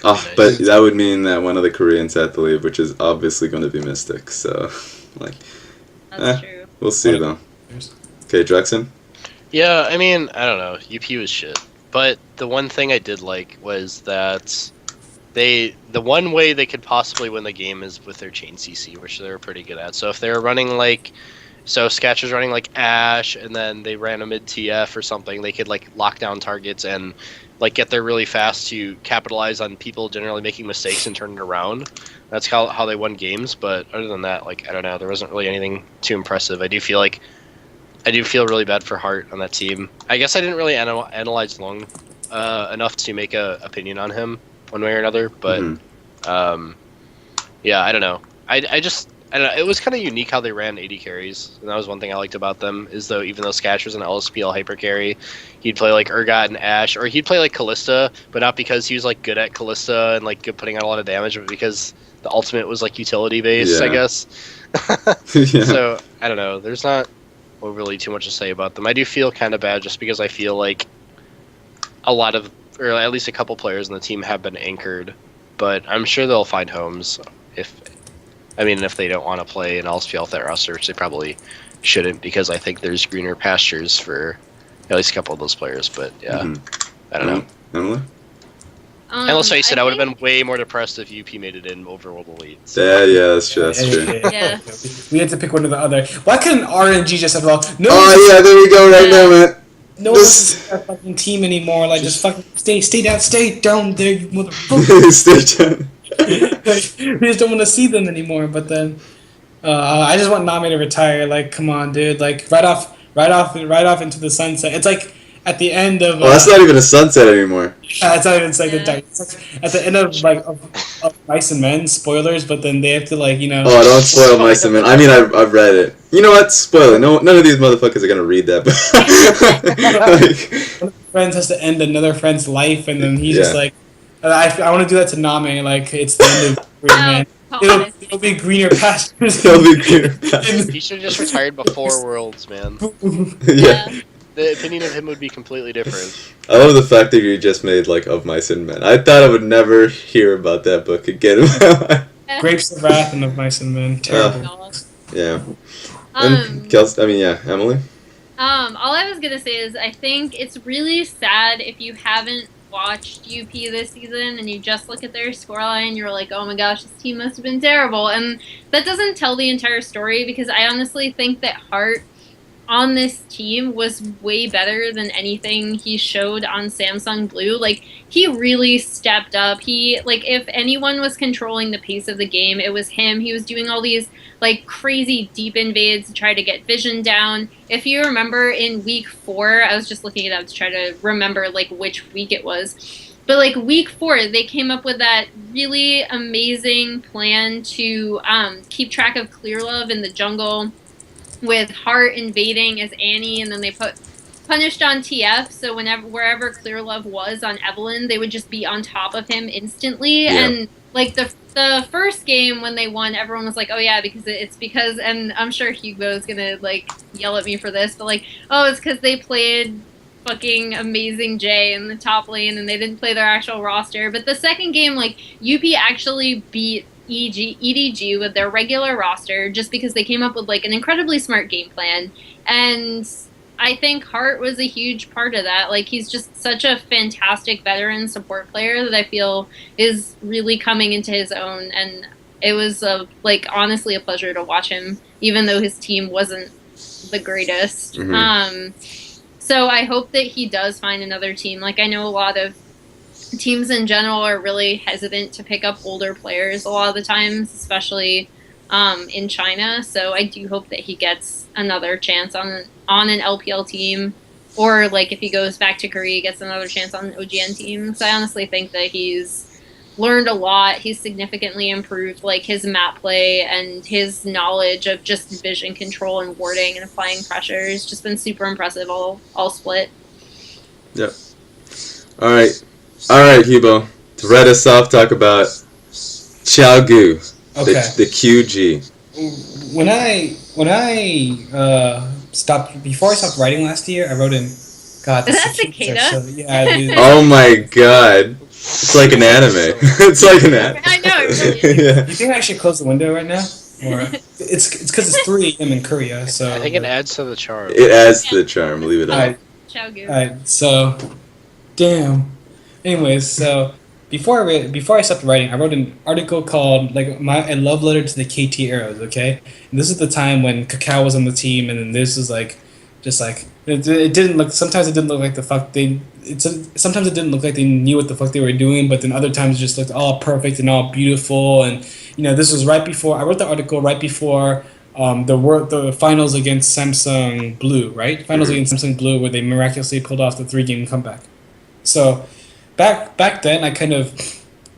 Oh, but that would mean that one of the Koreans had to leave, which is obviously going to be Mystic. So, like, that's true. We'll see though. Okay, Drexen. Yeah, I mean, I don't know. UP was shit, but the one thing I did like was that the one way they could possibly win the game is with their chain CC, which they were pretty good at. So if they were running Sketch was running like Ashe, and then they ran a mid TF or something, they could like lock down targets and like get there really fast to capitalize on people generally making mistakes and turn it around. That's how they won games. But other than that, like I don't know, there wasn't really anything too impressive. I do feel really bad for Hart on that team. I guess I didn't really analyze Long enough to make a opinion on him one way or another. But yeah, I don't know. I don't know. It was kind of unique how they ran 80 carries, and that was one thing I liked about them. Is though even though Sketch was an LSPL hyper carry, he'd play like Urgot and Ashe, or he'd play like Kalista, but not because he was like good at Kalista and like good putting out a lot of damage, but because the ultimate was like utility based, I guess. Yeah. So I don't know. There's not really too much to say about them. I do feel kind of bad just because I feel like a lot of, or at least a couple players in the team have been anchored, but I'm sure they'll find homes if they don't want to play an LSPL with that roster, which they probably shouldn't, because I think there's greener pastures for at least a couple of those players. But yeah, I don't know. Emily? And let's face it, I would have been way more depressed if UP made it in over World Elite. So. Yeah, that's true. That's true. Yeah. We had to pick one or the other. Why couldn't RNG just have all? No. Oh yeah, there we go. Right now, man. No one's a fucking team anymore. Like just fucking stay down there, you motherfucker. Stay down. We just don't want to see them anymore. But then, I just want Nami to retire. Like, come on, dude. Like right off right off into the sunset. It's like at the end of. Oh, that's not even a sunset anymore. It's not even second time. It's like at the end of Mice and Men spoilers, but then they have to Oh, don't spoil Mice and Men. I mean, I've read it. You know what? Spoil it. No, none of these motherfuckers are gonna read that. One of the friends has to end another friend's life, and then he's just like, I want to do that to Name. Like it's the end of green man. It'll be greener pastures. It'll be greener pastures. He should have just retired before Worlds, man. Yeah. The opinion of him would be completely different. I love the fact that you just made Of Mice and Men. I thought I would never hear about that book again. Grapes of Wrath and Of Mice and Men. Terrible. Yeah. And Emily? All I was gonna say is I think it's really sad if you haven't watched UP this season and you just look at their scoreline, you're like, oh my gosh, this team must have been terrible. And that doesn't tell the entire story, because I honestly think that Hart on this team was way better than anything he showed on Samsung Blue. Like, he really stepped up. If anyone was controlling the pace of the game, it was him. He was doing all these crazy deep invades to try to get vision down. If you remember in week 4, I was just looking it up to try to remember which week it was. But week 4, they came up with that really amazing plan to keep track of Clear Love in the jungle, with Hart invading as Annie, and then they put punished on TF, so wherever Clear Love was on Evelyn, they would just be on top of him instantly. Yeah. And the first game when they won, everyone was like, oh yeah, because and I'm sure Hughbo is gonna yell at me for this, but it's because they played fucking Amazing J in the top lane and they didn't play their actual roster. But the second game, UP actually beat EDG with their regular roster, just because they came up with an incredibly smart game plan. And I think Hart was a huge part of that. He's just such a fantastic veteran support player that I feel is really coming into his own. And it was honestly a pleasure to watch him, even though his team wasn't the greatest. Mm-hmm. So I hope that he does find another team. I know a lot of teams in general are really hesitant to pick up older players a lot of the times, especially in China. So I do hope that he gets another chance on an LPL team, or if he goes back to Korea, he gets another chance on an OGN team. So I honestly think that he's learned a lot. He's significantly improved his map play, and his knowledge of just vision control and warding and applying pressure has just been super impressive all split. Yep. All right, Hughbo. To read us off, talk about Xiaogu, the QG. When I stopped, before I stopped writing last year, I wrote in. God, is that cicada? Yeah. Oh my god. It's like an anime. It's like an anime. I know, it really is. Yeah. You think I should close the window right now? Or it's because it's 3 a.m. in Korea, so I think it adds to the charm. It adds to the charm. Leave it up. Alright, so damn. Anyways, so before I stopped writing, I wrote an article called a love letter to the KT Arrows. Okay, and this is the time when Kakao was on the team, and then this is it didn't look. Sometimes it didn't look like the fuck they. Sometimes it didn't look like they knew what the fuck they were doing, but then other times it just looked all perfect and all beautiful. And this was right before I wrote the article, right before the finals against Samsung Blue, right? Finals against Samsung Blue, where they miraculously pulled off the 3-game comeback. So back then, I kind of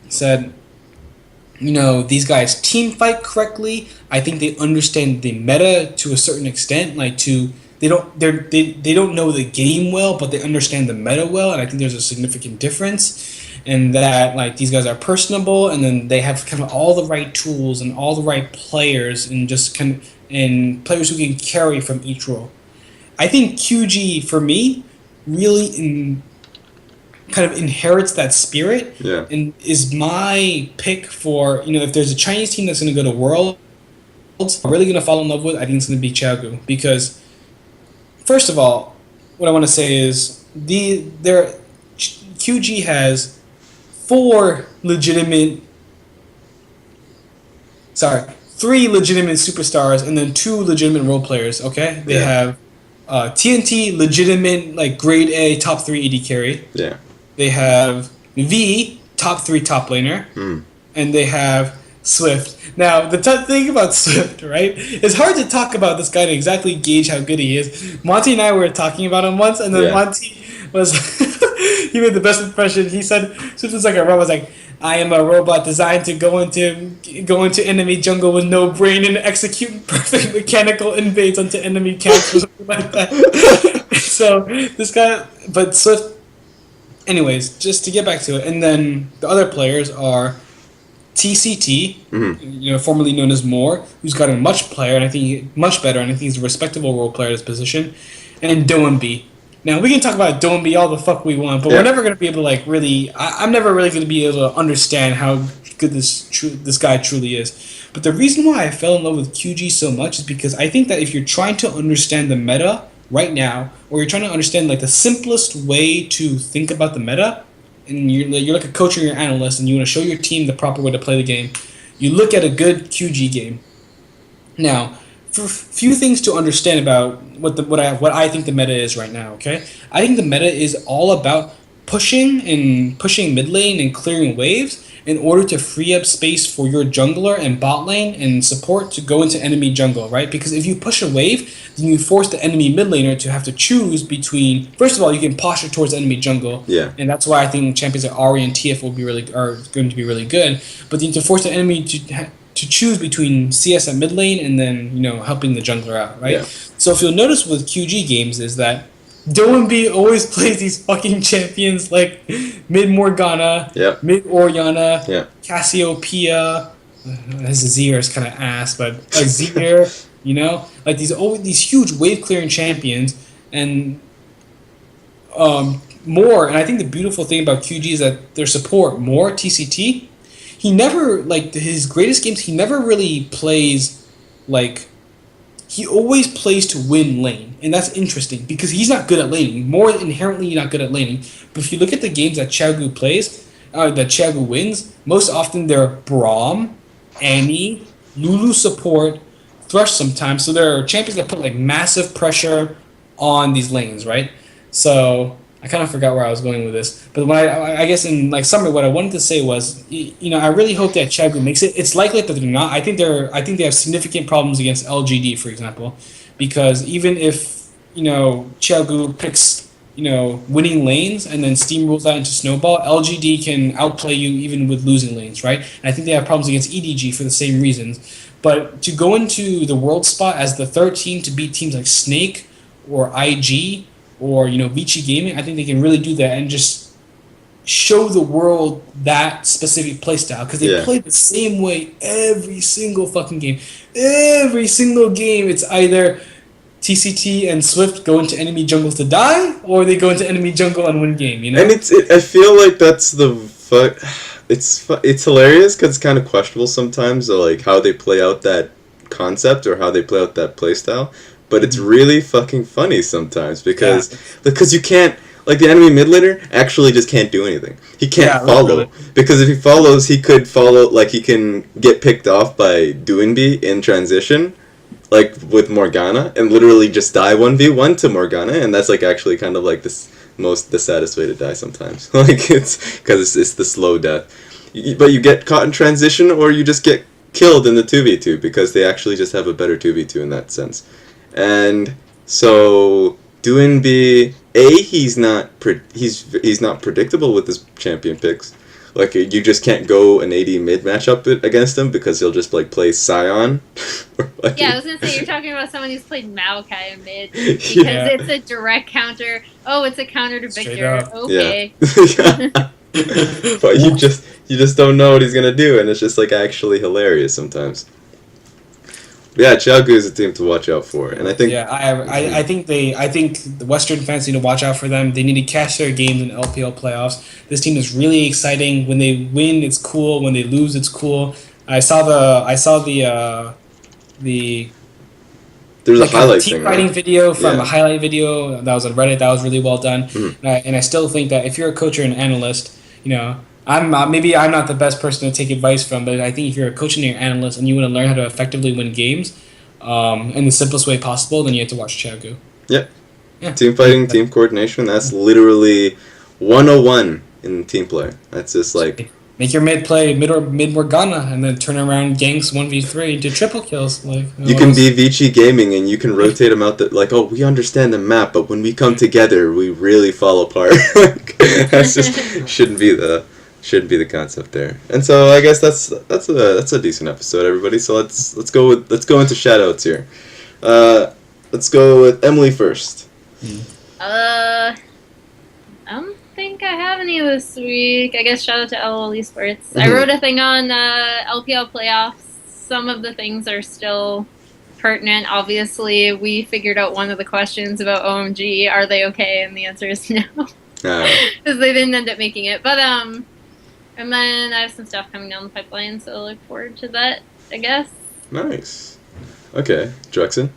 said, these guys team fight correctly. I think they understand the meta to a certain extent, They don't know the game well, but they understand the meta well, and I think there's a significant difference in that these guys are personable, and then they have kind of all the right tools and all the right players, and just and players who can carry from each role. I think QG for me really kind of inherits that spirit, and is my pick for if there's a Chinese team that's going to go to Worlds, I'm really going to fall in love with. I think it's going to be Xiaogu, because first of all, what I want to say is QG has 3 legitimate superstars and then 2 legitimate role players. Okay, they have TNT, legitimate grade A top 3 AD carry. Yeah. They have V, top 3 top laner, and they have Swift. Now, the thing about Swift, right? It's hard to talk about this guy to exactly gauge how good he is. Monty and I were talking about him once, and then Yeah. Monty was he made the best impression. He said Swift was like a robot. Like, I am a robot designed to go into enemy jungle with no brain and execute perfect mechanical invades onto enemy camps or something like that. So this guy, but Swift. Anyways, just to get back to it, and then the other players are TCT, formerly known as Moore, who's gotten much better, and I think he's a respectable role player at his position, and Doenby. Now we can talk about Doenby all the fuck we want, but we're never going to be able to like really. I'm never really going to be able to understand how good this guy truly is. But the reason why I fell in love with QG so much is because I think that if you're trying to understand the meta right now, or you're trying to understand like the simplest way to think about the meta, and you're like a coach or you're an analyst, and you want to show your team the proper way to play the game, you look at a good QG game. Now, for few things to understand about what I think the meta is right now. Okay, I think the meta is all about pushing mid lane and clearing waves in order to free up space for your jungler and bot lane and support to go into enemy jungle, right? Because if you push a wave, then you force the enemy mid laner to have to choose between. First of all, you can posture towards enemy jungle, and that's why I think champions like Ahri and TF are going to be really good. But then to force the enemy to choose between CS at mid lane and then helping the jungler out, right? Yeah. So if you'll notice with QG games is that Doenby always plays these fucking champions like mid Morgana, mid Orianna, Cassiopeia. His Azir is kind of ass, but Azir, like these huge wave clearing champions, and Moore. And I think the beautiful thing about QG is that their support, Moore TCT, he never his greatest games. He never really plays like. He always plays to win lane, and that's interesting because he's not good at laning. More inherently not good at laning. But if you look at the games that Hughbo plays, that Hughbo wins, most often they're Braum, Annie, Lulu support, Thrush sometimes. So there are champions that put like massive pressure on these lanes, right? So I kind of forgot where I was going with this, but when I guess in summary, what I wanted to say was, I really hope that Hughbo makes it. It's likely that they're not. I think they have significant problems against LGD, for example, because even if Hughbo picks winning lanes and then steamrolls that into snowball, LGD can outplay you even with losing lanes, right? And I think they have problems against EDG for the same reasons. But to go into the world spot as the third team to beat teams like Snake or IG. Or Vici Gaming, I think they can really do that and just show the world that specific playstyle because they play the same way every single fucking game. Every single game, it's either TCT and Swift go into enemy jungle to die, or they go into enemy jungle and win game. And I feel like that's it's hilarious because it's kind of questionable sometimes, like how they play out that concept or how they play out that playstyle. But it's really fucking funny sometimes because you can't, the enemy mid laner actually just can't do anything. He can't follow. Really. Because if he follows, he could follow, he can get picked off by Doenby in transition, with Morgana, and literally just die 1v1 to Morgana, and that's actually kind of the saddest way to die sometimes. It's because it's the slow death. But you get caught in transition or you just get killed in the 2v2 because they actually just have a better 2v2 in that sense. And so Doenby, he's not predictable with his champion picks. You just can't go an AD mid matchup against him because he'll just play Scion. I was gonna say you're talking about someone who's played Maokai in mid because it's a direct counter. Oh, it's a counter to Victor. Okay. But you just don't know what he's gonna do, and it's just actually hilarious sometimes. Yeah, Hughbo is a team to watch out for, and I think I think the Western fans need to watch out for them. They need to catch their games in LPL playoffs. This team is really exciting. When they win, it's cool. When they lose, it's cool. I saw the there's a highlight team thing, fighting right? video from a highlight video that was on Reddit. That was really well done. Mm-hmm. And I still think that if you're a coach or an analyst, I'm not the best person to take advice from, but I think if you're a coach and you're an analyst and you want to learn how to effectively win games in the simplest way possible, then you have to watch Hughbo. Yep. Yeah. Team fighting, team coordination, that's literally 101 in team play. That's just make your mid play mid Morgana, and then turn around ganks 1v3 into triple kills. Like You can be Vici Gaming, and you can rotate them out. Like, oh, we understand the map, but when we come together, we really fall apart. That's just shouldn't be the concept there. And so I guess that's a decent episode, everybody. So let's go into shoutouts here. Let's go with Emily first. I don't think I have any this week. I guess shout out to LOL Esports. I wrote a thing on LPL Playoffs. Some of the things are still pertinent. Obviously, we figured out one of the questions about OMG. Are they okay? And the answer is no. Because they didn't end up making it. But, and then I have some stuff coming down the pipeline, so I look forward to that, I guess. Nice. Okay. Drexen?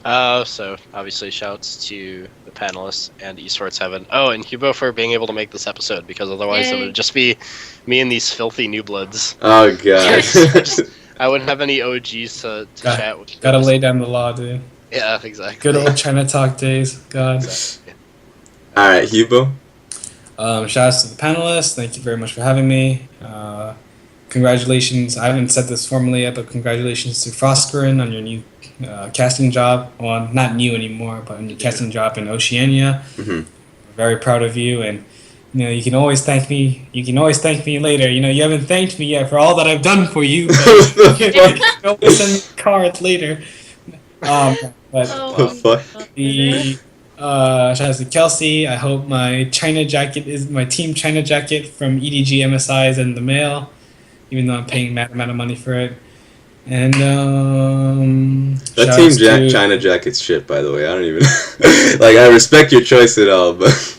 So obviously shouts to the panelists and Esports Heaven. Oh, and Hughbo for being able to make this episode, because otherwise it would just be me and these filthy new bloods. Oh god. I wouldn't have any OGs to chat with. Gotta lay down the law, dude. Yeah, exactly. Good old China Talk days. God. Exactly. Alright, Hughbo. Shout outs to the panelists. Thank you very much for having me. Congratulations. I haven't said this formally yet, but congratulations to Froskerin on your new casting job. Well, not new anymore, but on your casting job in Oceania. Mm-hmm. Very proud of you, and you can always thank me. You can always thank me later. You haven't thanked me yet for all that I've done for you. But you can always send me cards later. But The fuck? shout out to Kelsey. I hope my China jacket is my team China jacket from EDG MSI is in the mail, even though I'm paying mad amount of money for it. And that team China jacket's shit, by the way. I don't even like. I respect your choice at all, but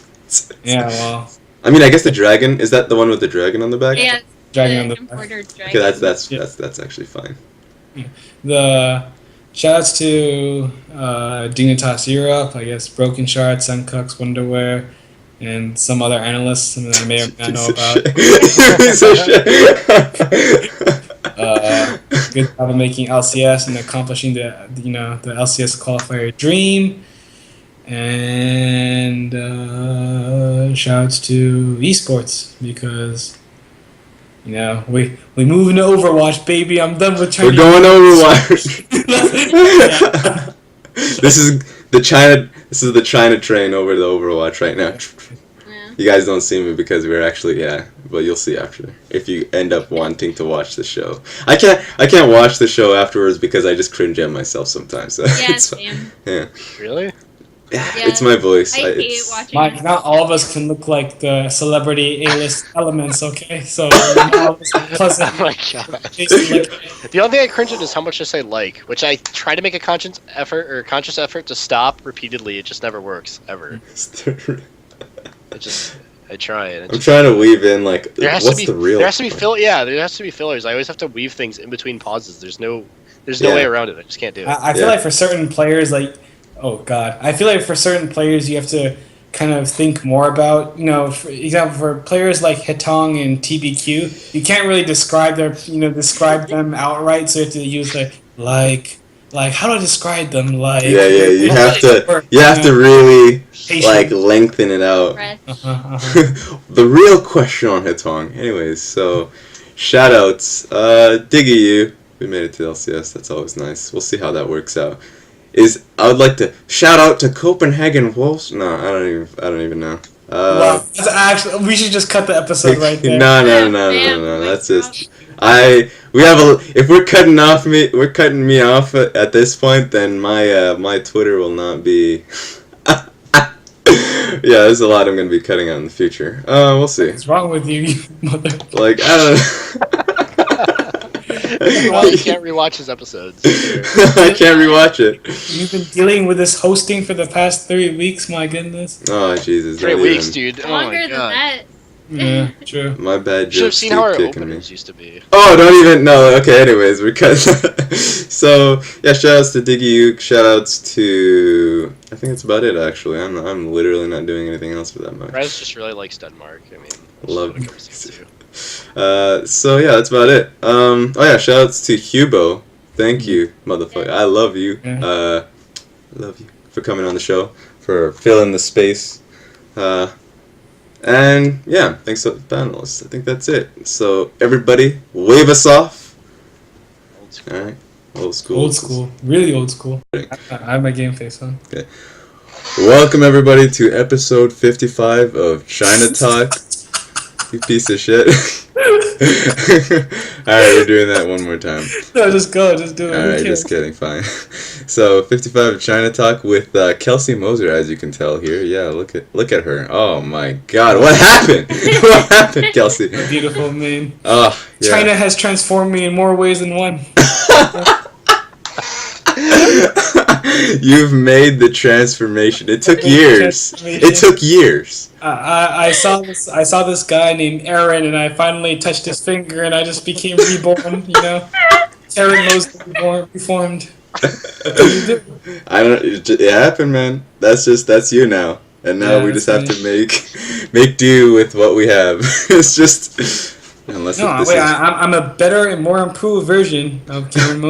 yeah, well, I mean, I guess the dragon, is that the one with the dragon on the back? Yeah, dragon on the importer dragon. Okay, that's actually fine. the shoutouts to Dignitas Europe, I guess Broken Shard, Suncux, Wonderwear, and some other analysts that I may or may not know about. Good job of making LCS and accomplishing the LCS qualifier dream. And shoutouts to esports, because we move into Overwatch, baby. I'm done with China. We're going Overwatch. This is the China train over the Overwatch right now. You guys don't see me because we're actually but you'll see after if you end up wanting to watch the show. I can't watch the show afterwards because I just cringe at myself sometimes. So Yeah, same. Yeah. Really? Yeah, it's my voice. I hate watching. Mike, not all of us can look like the celebrity A-list elements, okay? So not all of us are pleasant. Oh my god. The only thing I cringe at is how much I say like, which I try to make a conscious effort to stop repeatedly. It just never works ever. I try it. I'm trying to weave in like there has what's to be the real. There has to be there has to be fillers. I always have to weave things in between pauses. There's no way around it. I just can't do it. I feel like for certain players, I feel like for certain players you have to kind of think more about, for example, for players like Hitong and TBQ, you can't really describe them outright, so you have to use like how do I describe them? Like you have to really lengthen it out. The real question on Hitong. Anyways, so shoutouts. Diggy you. We made it to LCS. That's always nice. We'll see how that works out. I would like to shout out to Copenhagen Wolves. No, I don't even know. Well, that's actually, we should just cut the episode right there. No. That's just if we're cutting me off at this point, then my Twitter will not be. Yeah, there's a lot I'm gonna be cutting out in the future. We'll see. What's wrong with you, mother? Like, I don't know. Well, you can't rewatch his episodes. I can't rewatch it. You've been dealing with this hosting for the past 3 weeks, my goodness. Oh, Jesus. 3 weeks, dude. Oh Longer my than god. that. Yeah, true. My bad. Should have seen how our kicking openers me. used to be. Oh, don't even. No, okay, anyways, because. So, yeah, shoutouts to Diggy Uke. Shoutouts to. I think that's about it, actually. I'm literally not doing anything else for that much. Raz just really likes Denmark. I mean, Love it. So yeah, that's about it. Shoutouts to Hughbo. Thank you, motherfucker. I love you. Love you for coming on the show, for filling the space. And yeah, thanks to the panelists. I think that's it. So everybody, wave us off. Old school. All right, old school. Old school, really old school. I have my game face on. Okay. Welcome everybody to episode 55 of China Talk. You piece of shit. Alright, we're doing that one more time. No, just go, just do it. Alright, just kidding, fine. So 55 of China Talk with Kelsey Moser, as you can tell here. Yeah, look at her. Oh my god, what happened? What happened, Kelsey? Beautiful meme. Oh, yeah. China has transformed me in more ways than one. You've made the transformation. It took years. It took years. I saw this guy named Aaron, and I finally touched his finger, and I just became reborn. You know, Aaron Moses reformed. I don't. It happened, man. That's you now, and now Yeah, we just that's have to make do with what we have. It's just unless No, this wait, is, I'm a better and more improved version of Aaron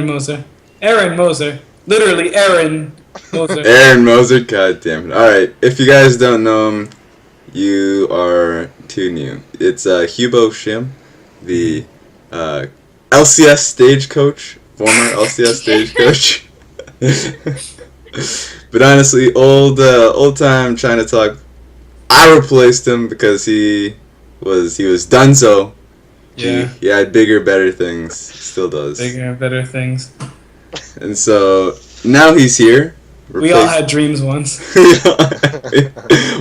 Moser. Literally, Aaron Moser. Aaron Moser. God damn it! All right, if you guys don't know him, you are too new. It's Hughbo Shim, the LCS stagecoach, former LCS stagecoach. But honestly, old time China Talk. I replaced him because he was donezo. Yeah, He had bigger, better things. Still does. bigger and better things. And so now he's here. We all had dreams once.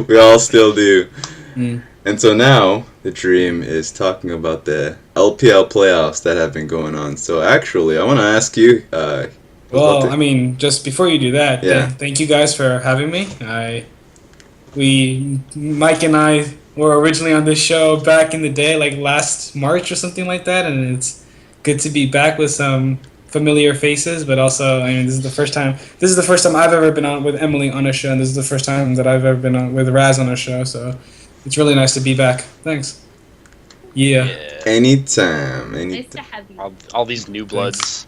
We all still do. Mm. And so now the dream is talking about the LPL playoffs that have been going on. So actually, I want to ask you. Well, I mean, just before you do that, Yeah. thank you guys for having me. Mike and I were originally on this show back in the day, like last March or something like that, and it's good to be back with some familiar faces. But also, I mean, this is the first time I've ever been on with Emily on a show, and this is the first time that I've ever been on with Raz on a show. So it's really nice to be back. Thanks. Yeah. Anytime. Nice to have you. All these new bloods.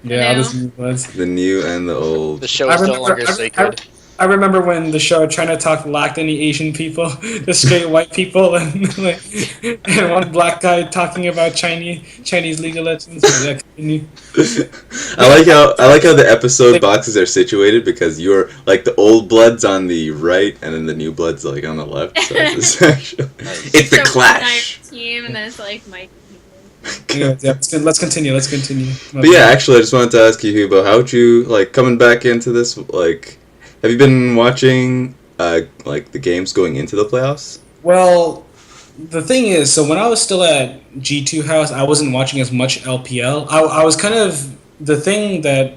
Yeah, all this new bloods. The new and the old. The show is no longer sacred. I remember when the show China Talk lacked any Asian people, just straight white people, and and one black guy talking about Chinese League of Legends. But yeah, continue. I like how the episode boxes are situated because you're like the old bloods on the right and then the new bloods like on the left. So it's actually it's the So clash. team, and then it's like Mike. Yeah, let's continue. But yeah, actually, I just wanted to ask you, Hughbo, how would you like coming back into this? Like, have you been watching like the games going into the playoffs? Well, the thing is, so when I was still at G2 House, I wasn't watching as much LPL. I was kind of the thing that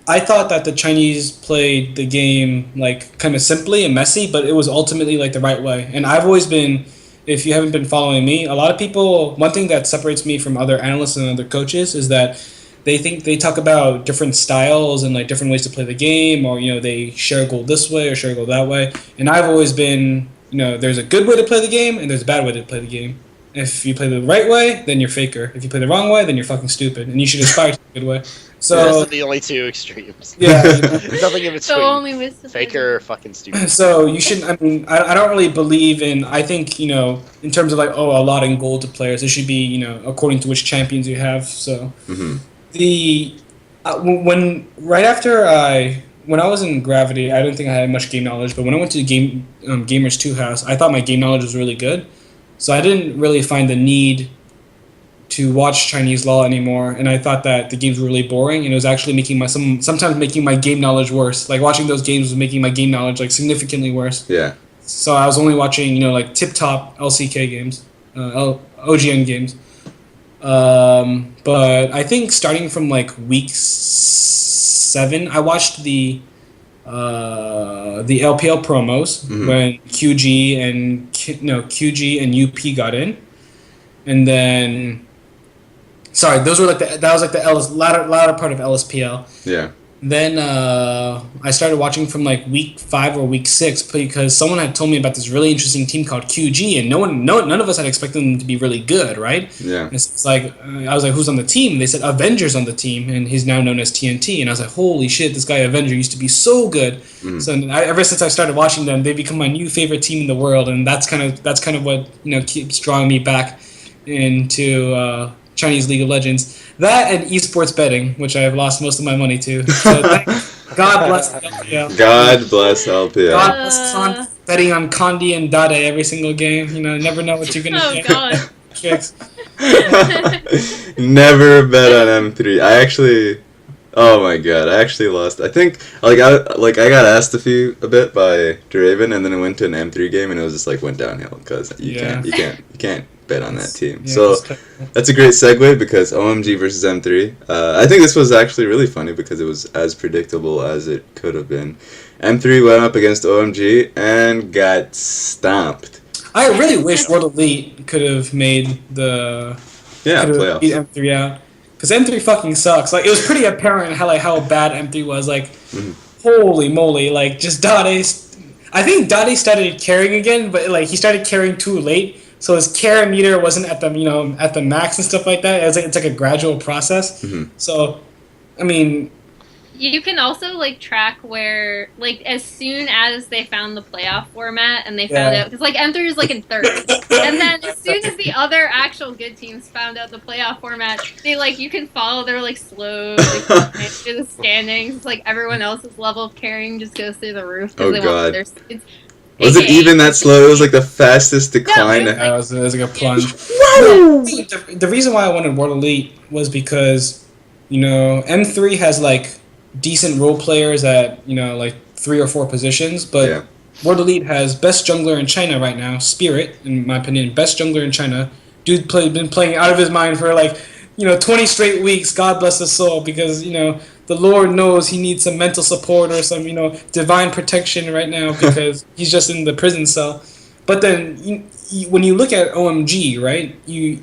I thought that the Chinese played the game like kind of simply and messy, but it was ultimately like the right way. And I've always been, if you haven't been following me, a lot of people, one thing that separates me from other analysts and other coaches is that they talk about different styles and like different ways to play the game, or they share goal this way or share goal that way. And I've always been, there's a good way to play the game and there's a bad way to play the game. If you play the right way, then you're faker. If you play the wrong way, then you're fucking stupid, and you should aspire to the good way. So Those are the only two extremes. yeah. There's nothing in between. So only with Faker or fucking stupid. So you should. I mean, I don't really believe in. I think in terms of like allotting gold to players, it should be according to which champions you have. So the when right after when I was in Gravity, I don't think I had much game knowledge. But when I went to Gamers 2 House, I thought my game knowledge was really good. So I didn't really find the need to watch Chinese Law anymore, and I thought that the games were really boring, and it was actually making sometimes making my game knowledge worse. Like watching those games was making my game knowledge like significantly worse. Yeah. So I was only watching like tip top LCK games, OGN games. But I think starting from like week 7, I watched the LPL promos when QG and UP got in, and then that was like the latter part of LSPL. Yeah. Then I started watching from like week 5 or week 6 because someone had told me about this really interesting team called QG, and none of us had expected them to be really good, right? Yeah. And it's like I was like, "Who's on the team?" They said Avengers on the team, and he's now known as TNT. And I was like, "Holy shit, this guy Avenger used to be so good." So ever since I started watching them, they become my new favorite team in the world, and that's kind of what keeps drawing me back into Chinese League of Legends. That and esports betting, which I have lost most of my money to. So God bless LPL. God bless LPL. God bless betting on Condi and Dade every single game. Never know what you're gonna Oh get. god. Tricks. Never bet on M3. Oh my god, I actually lost. I think I got asked a bit by Draven, and then I went to an M3 game, and it was just like went downhill because you can't bet on that team. Yeah, So that's a great segue because OMG versus M3. I think this was actually really funny because it was as predictable as it could have been. M3 went up against OMG and got stomped. I really wish World Elite could have made the playoffs. beat M3 out. Because M3 fucking sucks. Like, it was pretty apparent how bad M3 was. Like, holy moly. Like, just Dade. I think Dade started carrying again, but like he started carrying too late. So his carry meter wasn't at the max and stuff like that. It's like a gradual process. So, I mean, You can also like track where like as soon as they found the playoff format and they found out because like M3 is like in third, and then as soon as the other actual good teams found out the playoff format, you can follow their like slow through the standings. It's like everyone else's level of carrying just goes through the roof because Oh they god. want their. Was it even that slow? It was like the fastest decline. it was like a plunge. The reason why I wanted World Elite was because M3 has like decent role players at like 3 or 4 positions, but World Elite has best jungler in China right now, Spirit, in my opinion, best jungler in China. Dude been playing out of his mind for 20 straight weeks. God bless his soul, because the Lord knows he needs some mental support or some divine protection right now because he's just in the prison cell. But then when you look at OMG, right, you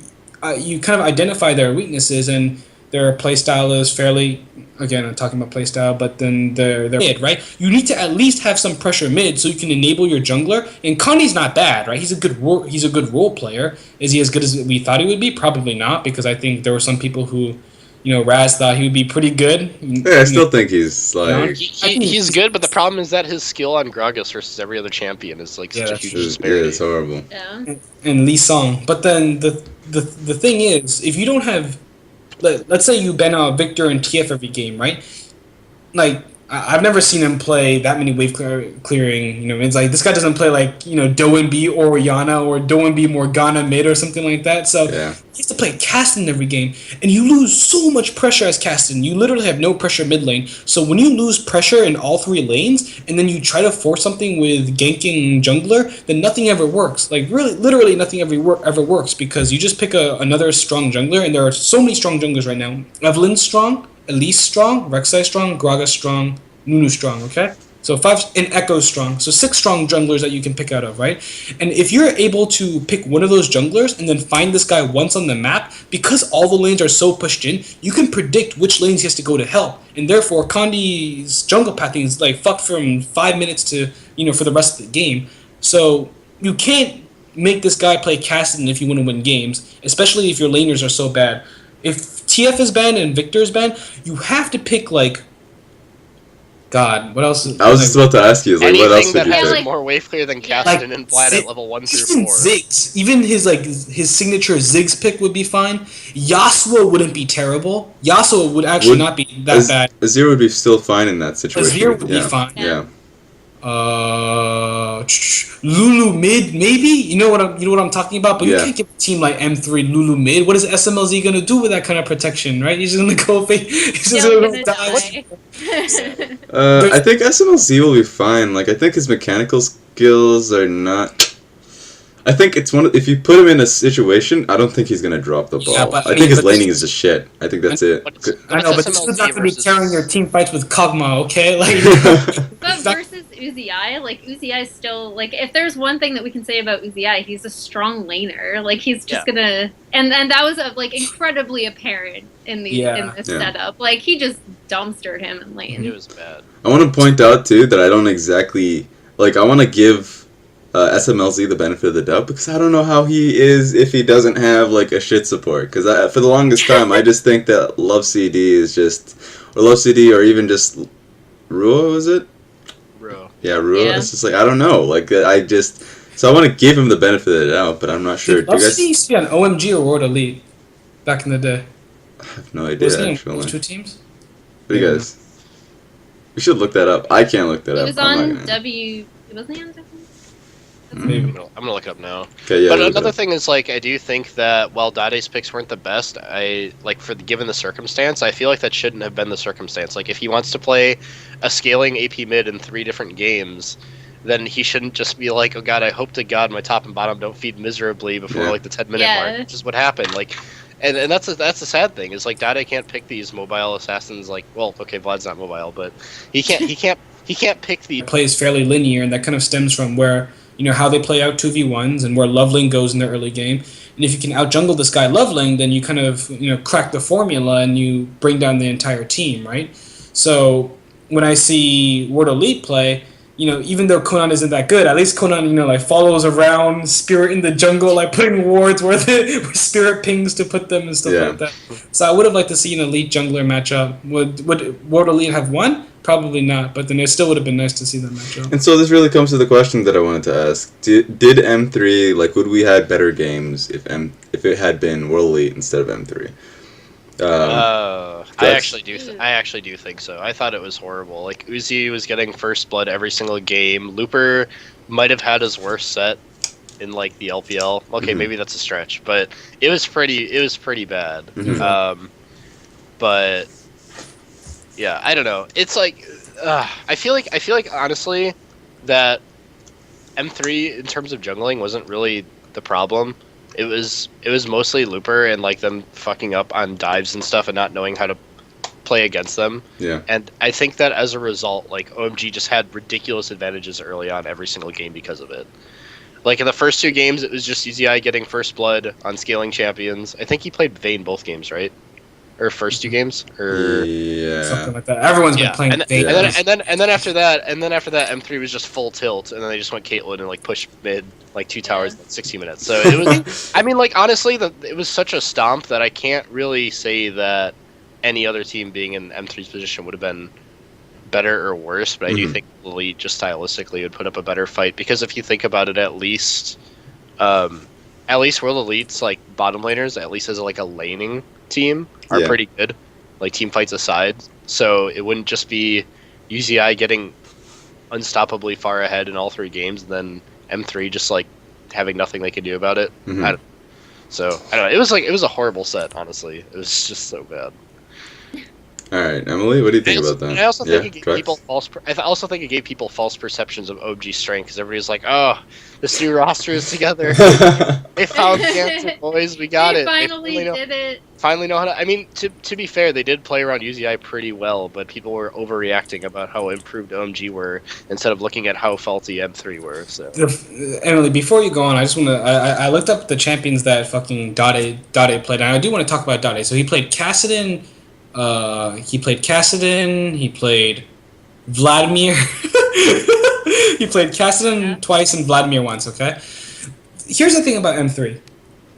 kind of identify their weaknesses, and their playstyle is fairly. Again, I'm talking about playstyle, but then they're mid, right? You need to at least have some pressure mid so you can enable your jungler. And Condi's not bad, right? He's a good role player. Is he as good as we thought he would be? Probably not, because I think there were some people who, Raz thought he would be pretty good. Yeah, I still think he's like he's good, but the problem is that his skill on Gragas versus every other champion is like such a huge disparity. Yeah, it's horrible. Yeah. And Lee Song, but then the thing is, if you don't have. Let's say you ban out Victor and TF every game, right? Like, I've never seen him play that many wave clearing. It's like this guy doesn't play like Doenby or Oriana or Doenby Morgana mid or something like that. So he has to play Caston every game, and you lose so much pressure as Caston. You literally have no pressure mid lane. So when you lose pressure in all 3 lanes, and then you try to force something with ganking jungler, then nothing ever works. Like literally nothing ever works, because you just pick another strong jungler, and there are so many strong junglers right now. Evelyn's strong. Elise strong, Rek'Sai strong, Gragas strong, Nunu strong, okay? So 5, and Echo's strong. So 6 strong junglers that you can pick out of, right? And if you're able to pick one of those junglers and then find this guy once on the map, because all the lanes are so pushed in, you can predict which lanes he has to go to help. And therefore, Condi's jungle pathing is like fucked from 5 minutes to, for the rest of the game. So you can't make this guy play Caston if you want to win games, especially if your laners are so bad. If TF is banned and Victor is banned, you have to pick God, what else? I was just about to ask you, what else would you has pick? more wave clear than Caston and Vlad at level 1 through 4. Even Ziggs, even his signature Ziggs pick would be fine. Yasuo wouldn't be terrible. Yasuo would actually not be that bad. Azir would be still fine in that situation. Azir would be fine. Yeah. Lulu mid, maybe. You know what I'm talking about. But you can't give a team like M3 Lulu mid. What is SMLZ gonna do with that kind of protection, right? He's just gonna go fake. He's just gonna die. I think SMLZ will be fine. Like, I think his mechanical skills are not. I think it's if you put him in a situation, I don't think he's gonna drop the ball. Yeah, I think his laning is just shit. I think that's it. I know, but this is not gonna be carrying your team fights with Kog'Maw, okay? Like, but Uzi, like Uzi is still like if there's one thing that we can say about Uzi, he's a strong laner. Like he's just gonna and that was like incredibly apparent in this setup. Like he just dumpstered him in lane. It was bad. I want to point out too that I don't exactly like. I want to give SMLZ the benefit of the doubt because I don't know how he is if he doesn't have like a shit support. Because for the longest time, I just think that Love CD is just or Love CD or even just Rua, was it? Rua. Yeah, Rua. Yeah. It's just like I don't know. Like I just so I want to give him the benefit of the doubt, but I'm not sure. Did Love CD used to be on OMG or World Elite back in the day? I have no idea. Wasn't actually, those two teams? What do you guys? We should look that up. I can't look that up. It was on W. Wasn't he on W? Maybe. I'm gonna look it up now. Okay, yeah, but another thing is like I do think that while Dade's picks weren't the best, I like given the circumstance, I feel like that shouldn't have been the circumstance. Like if he wants to play a scaling AP mid in 3 different games, then he shouldn't just be like, oh god, I hope to god my top and bottom don't feed miserably before like the 10-minute mark, which is what happened. Like, and that's a sad thing is like Dade can't pick these mobile assassins. Like, well, okay, Vlad's not mobile, but he can't pick the plays fairly linear, and that kind of stems from where. How they play out 2v1s and where Loveling goes in the early game. And if you can out-jungle this guy Loveling, then you kind of, crack the formula and you bring down the entire team, right? So when I see World Elite play, even though Conan isn't that good, at least Conan, like follows around Spirit in the jungle, like putting wards where Spirit pings to put them and stuff like that. So I would have liked to see an Elite jungler matchup. Would World Elite have won? Probably not, but then it still would have been nice to see that matchup. And so this really comes to the question that I wanted to ask: Did M3 would we had better games if it had been World Elite instead of M3? I actually do think so. I thought it was horrible. Like Uzi was getting first blood every single game. Looper might have had his worst set in like the LPL. Okay, maybe that's a stretch, but it was pretty bad. But yeah, I don't know. It's like I feel like honestly that M3 in terms of jungling wasn't really the problem. It was mostly Looper and like them fucking up on dives and stuff and not knowing how to play against them. Yeah. And I think that as a result, like OMG just had ridiculous advantages early on every single game because of it. Like in the first 2 games, it was just Uzi getting first blood on scaling champions. I think he played Vayne both games, right? Or first 2 games, or something like that. Everyone's been playing Vayne. And then after that, M3 was just full tilt, and then they just went Caitlyn and like pushed mid like 2 towers in 60 minutes. So it was. I mean, like honestly, it was such a stomp that I can't really say that any other team being in M3's position would have been better or worse. But I do think the Elite just stylistically would put up a better fight because if you think about it, at least World Elite's like bottom laners, at least as like a laning team, are pretty good, like team fights aside. So it wouldn't just be UZI getting unstoppably far ahead in all 3 games, and then M3 just like having nothing they could do about it. I don't know. It was a horrible set. Honestly, it was just so bad. All right, Emily, what do you think about that? I also think it gave people false perceptions of OG strength because everybody's like, "Oh, this new roster is together. They found the answer, boys. We got it. Finally did it. Finally know how to." I mean, to be fair, they did play around UZI pretty well, but people were overreacting about how improved OMG were instead of looking at how faulty M3 were. So, Emily, before you go on, I just want to. I looked up the champions that fucking Dade played, and I do want to talk about Dade. So he played Kassadin. He played Vladimir. He played Kassadin twice and Vladimir once, okay? Here's the thing about M3.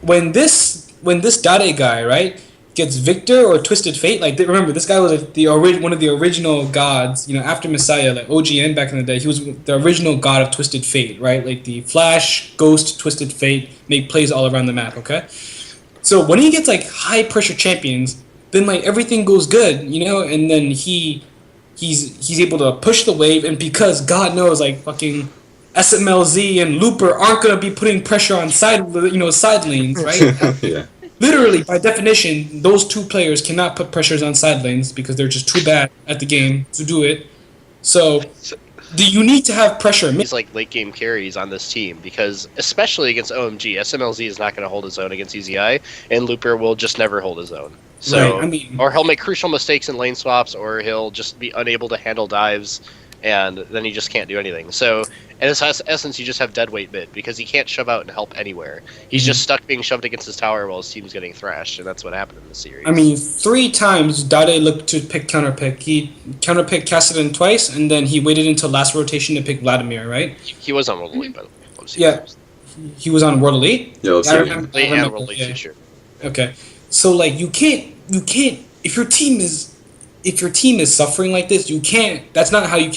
When this Dade guy, right, gets Victor or Twisted Fate, like, remember, this guy was like one of the original gods, after Messiah, like OGN back in the day, he was the original god of Twisted Fate, right? Like the Flash, Ghost, Twisted Fate, make plays all around the map, okay? So when he gets, like, high-pressure champions, then like everything goes good, and then he's able to push the wave, and because God knows like fucking SMLZ and Looper aren't gonna be putting pressure on side lanes, right? Yeah. Literally, by definition, those 2 players cannot put pressures on side lanes because they're just too bad at the game to do it. So you need to have pressure. He's like late game carries on this team because, especially against OMG, SMLZ is not going to hold his own against EZI, and Looper will just never hold his own. So, right, or he'll make crucial mistakes in lane swaps, or he'll just be unable to handle dives and then he just can't do anything. So in its essence, you just have dead weight mid because he can't shove out and help anywhere. He's just stuck being shoved against his tower while his team's getting thrashed, and that's what happened in the series. I mean, 3 times Dade looked to pick counterpick. He counterpicked Kassadin twice, and then he waited until last rotation to pick Vladimir, right? He was on World Elite, but yeah, he was on World Elite. Yeah, I remember, World Elite feature. Okay, so like you can't if your team is suffering like this, you can't. That's not how you're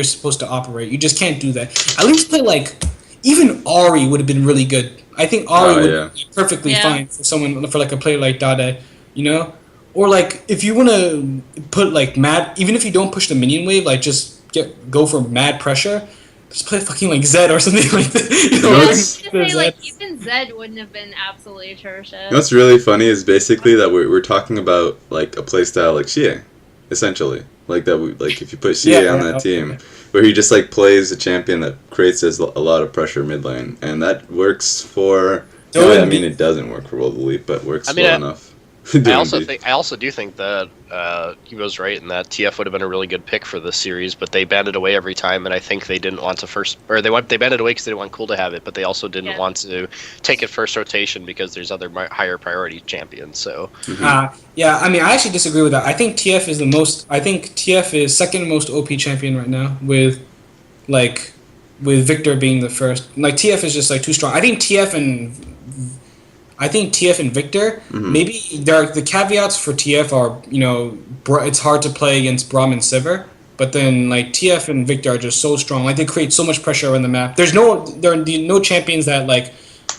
supposed to operate. You just can't do that. At least play like even Ari would have been really good. I think Ari would be perfectly fine for like a player like Dade, you know? Or like if you want to put like mad, even if you don't push the minion wave, like just go for mad pressure. Just play fucking like Zed or something like that. You know, I was gonna say, like, even Zed wouldn't have been absolutely atrocious. You know what's really funny is basically that we're talking about like a playstyle like Xie, essentially. Like that, if you put Xie on that team, where he just like plays a champion that creates a lot of pressure mid lane, and that works for. I mean, it doesn't work for World Elite, but works well enough. I also do think that Hughbo's right in that TF would have been a really good pick for this series, but they banded away every time, and I think they didn't want to they banded away because they didn't want Cool to have it, but they also didn't want to take it first rotation because there's other higher priority champions. So yeah, I mean, I actually disagree with that. I think TF is TF is second most OP champion right now with Victor being the first. Like TF is just like too strong. I think TF and Victor, maybe the caveats for TF are, you know, it's hard to play against Braum and Sivir, but then like TF and Victor are just so strong. Like they create so much pressure on the map. There are no champions that like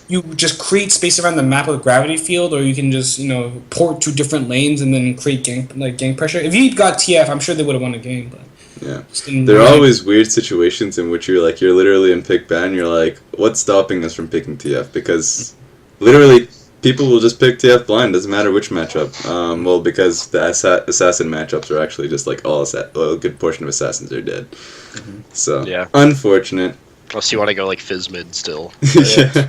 you just create space around the map with gravity field, or you can just, you know, port to different lanes and then create gang pressure. If you got TF, I'm sure they would have won the game. But yeah, there are always weird situations in which you're literally in pick ban. You're like, what's stopping us from picking TF? Because literally, people will just pick TF blind. Doesn't matter which matchup. Well, because the assassin matchups are actually just like a good portion of assassins are dead. So unfortunate. Unless you want to go like Fizz mid still. Yeah.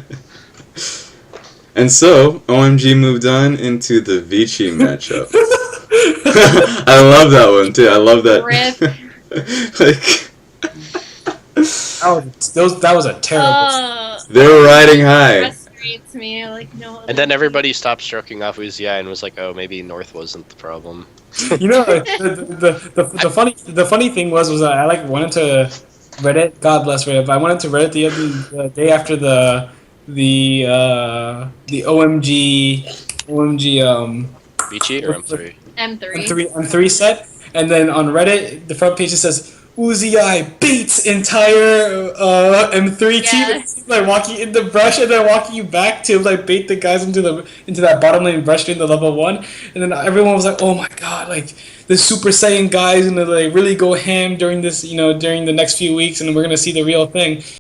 And so OMG moved on into the Vici matchup. I love that one too. I love that. That was a terrible. They were riding high. Me, like, no. And then everybody stopped stroking off Uzi and was like, "Oh, maybe North wasn't the problem." You know, the funny thing was that I like went into Reddit. God bless Reddit. But I went into Reddit the day after the OMG Vici or M3? M3 set, and then on Reddit the front page it says, Uzi beats entire M3 team. It's like walking in the brush and then walking you back to like bait the guys into that bottom lane brush during the level 1, and then everyone was like, oh my god, like the Super Saiyan guys and like really go ham during this, you know, during the next few weeks, and we're gonna see the real thing.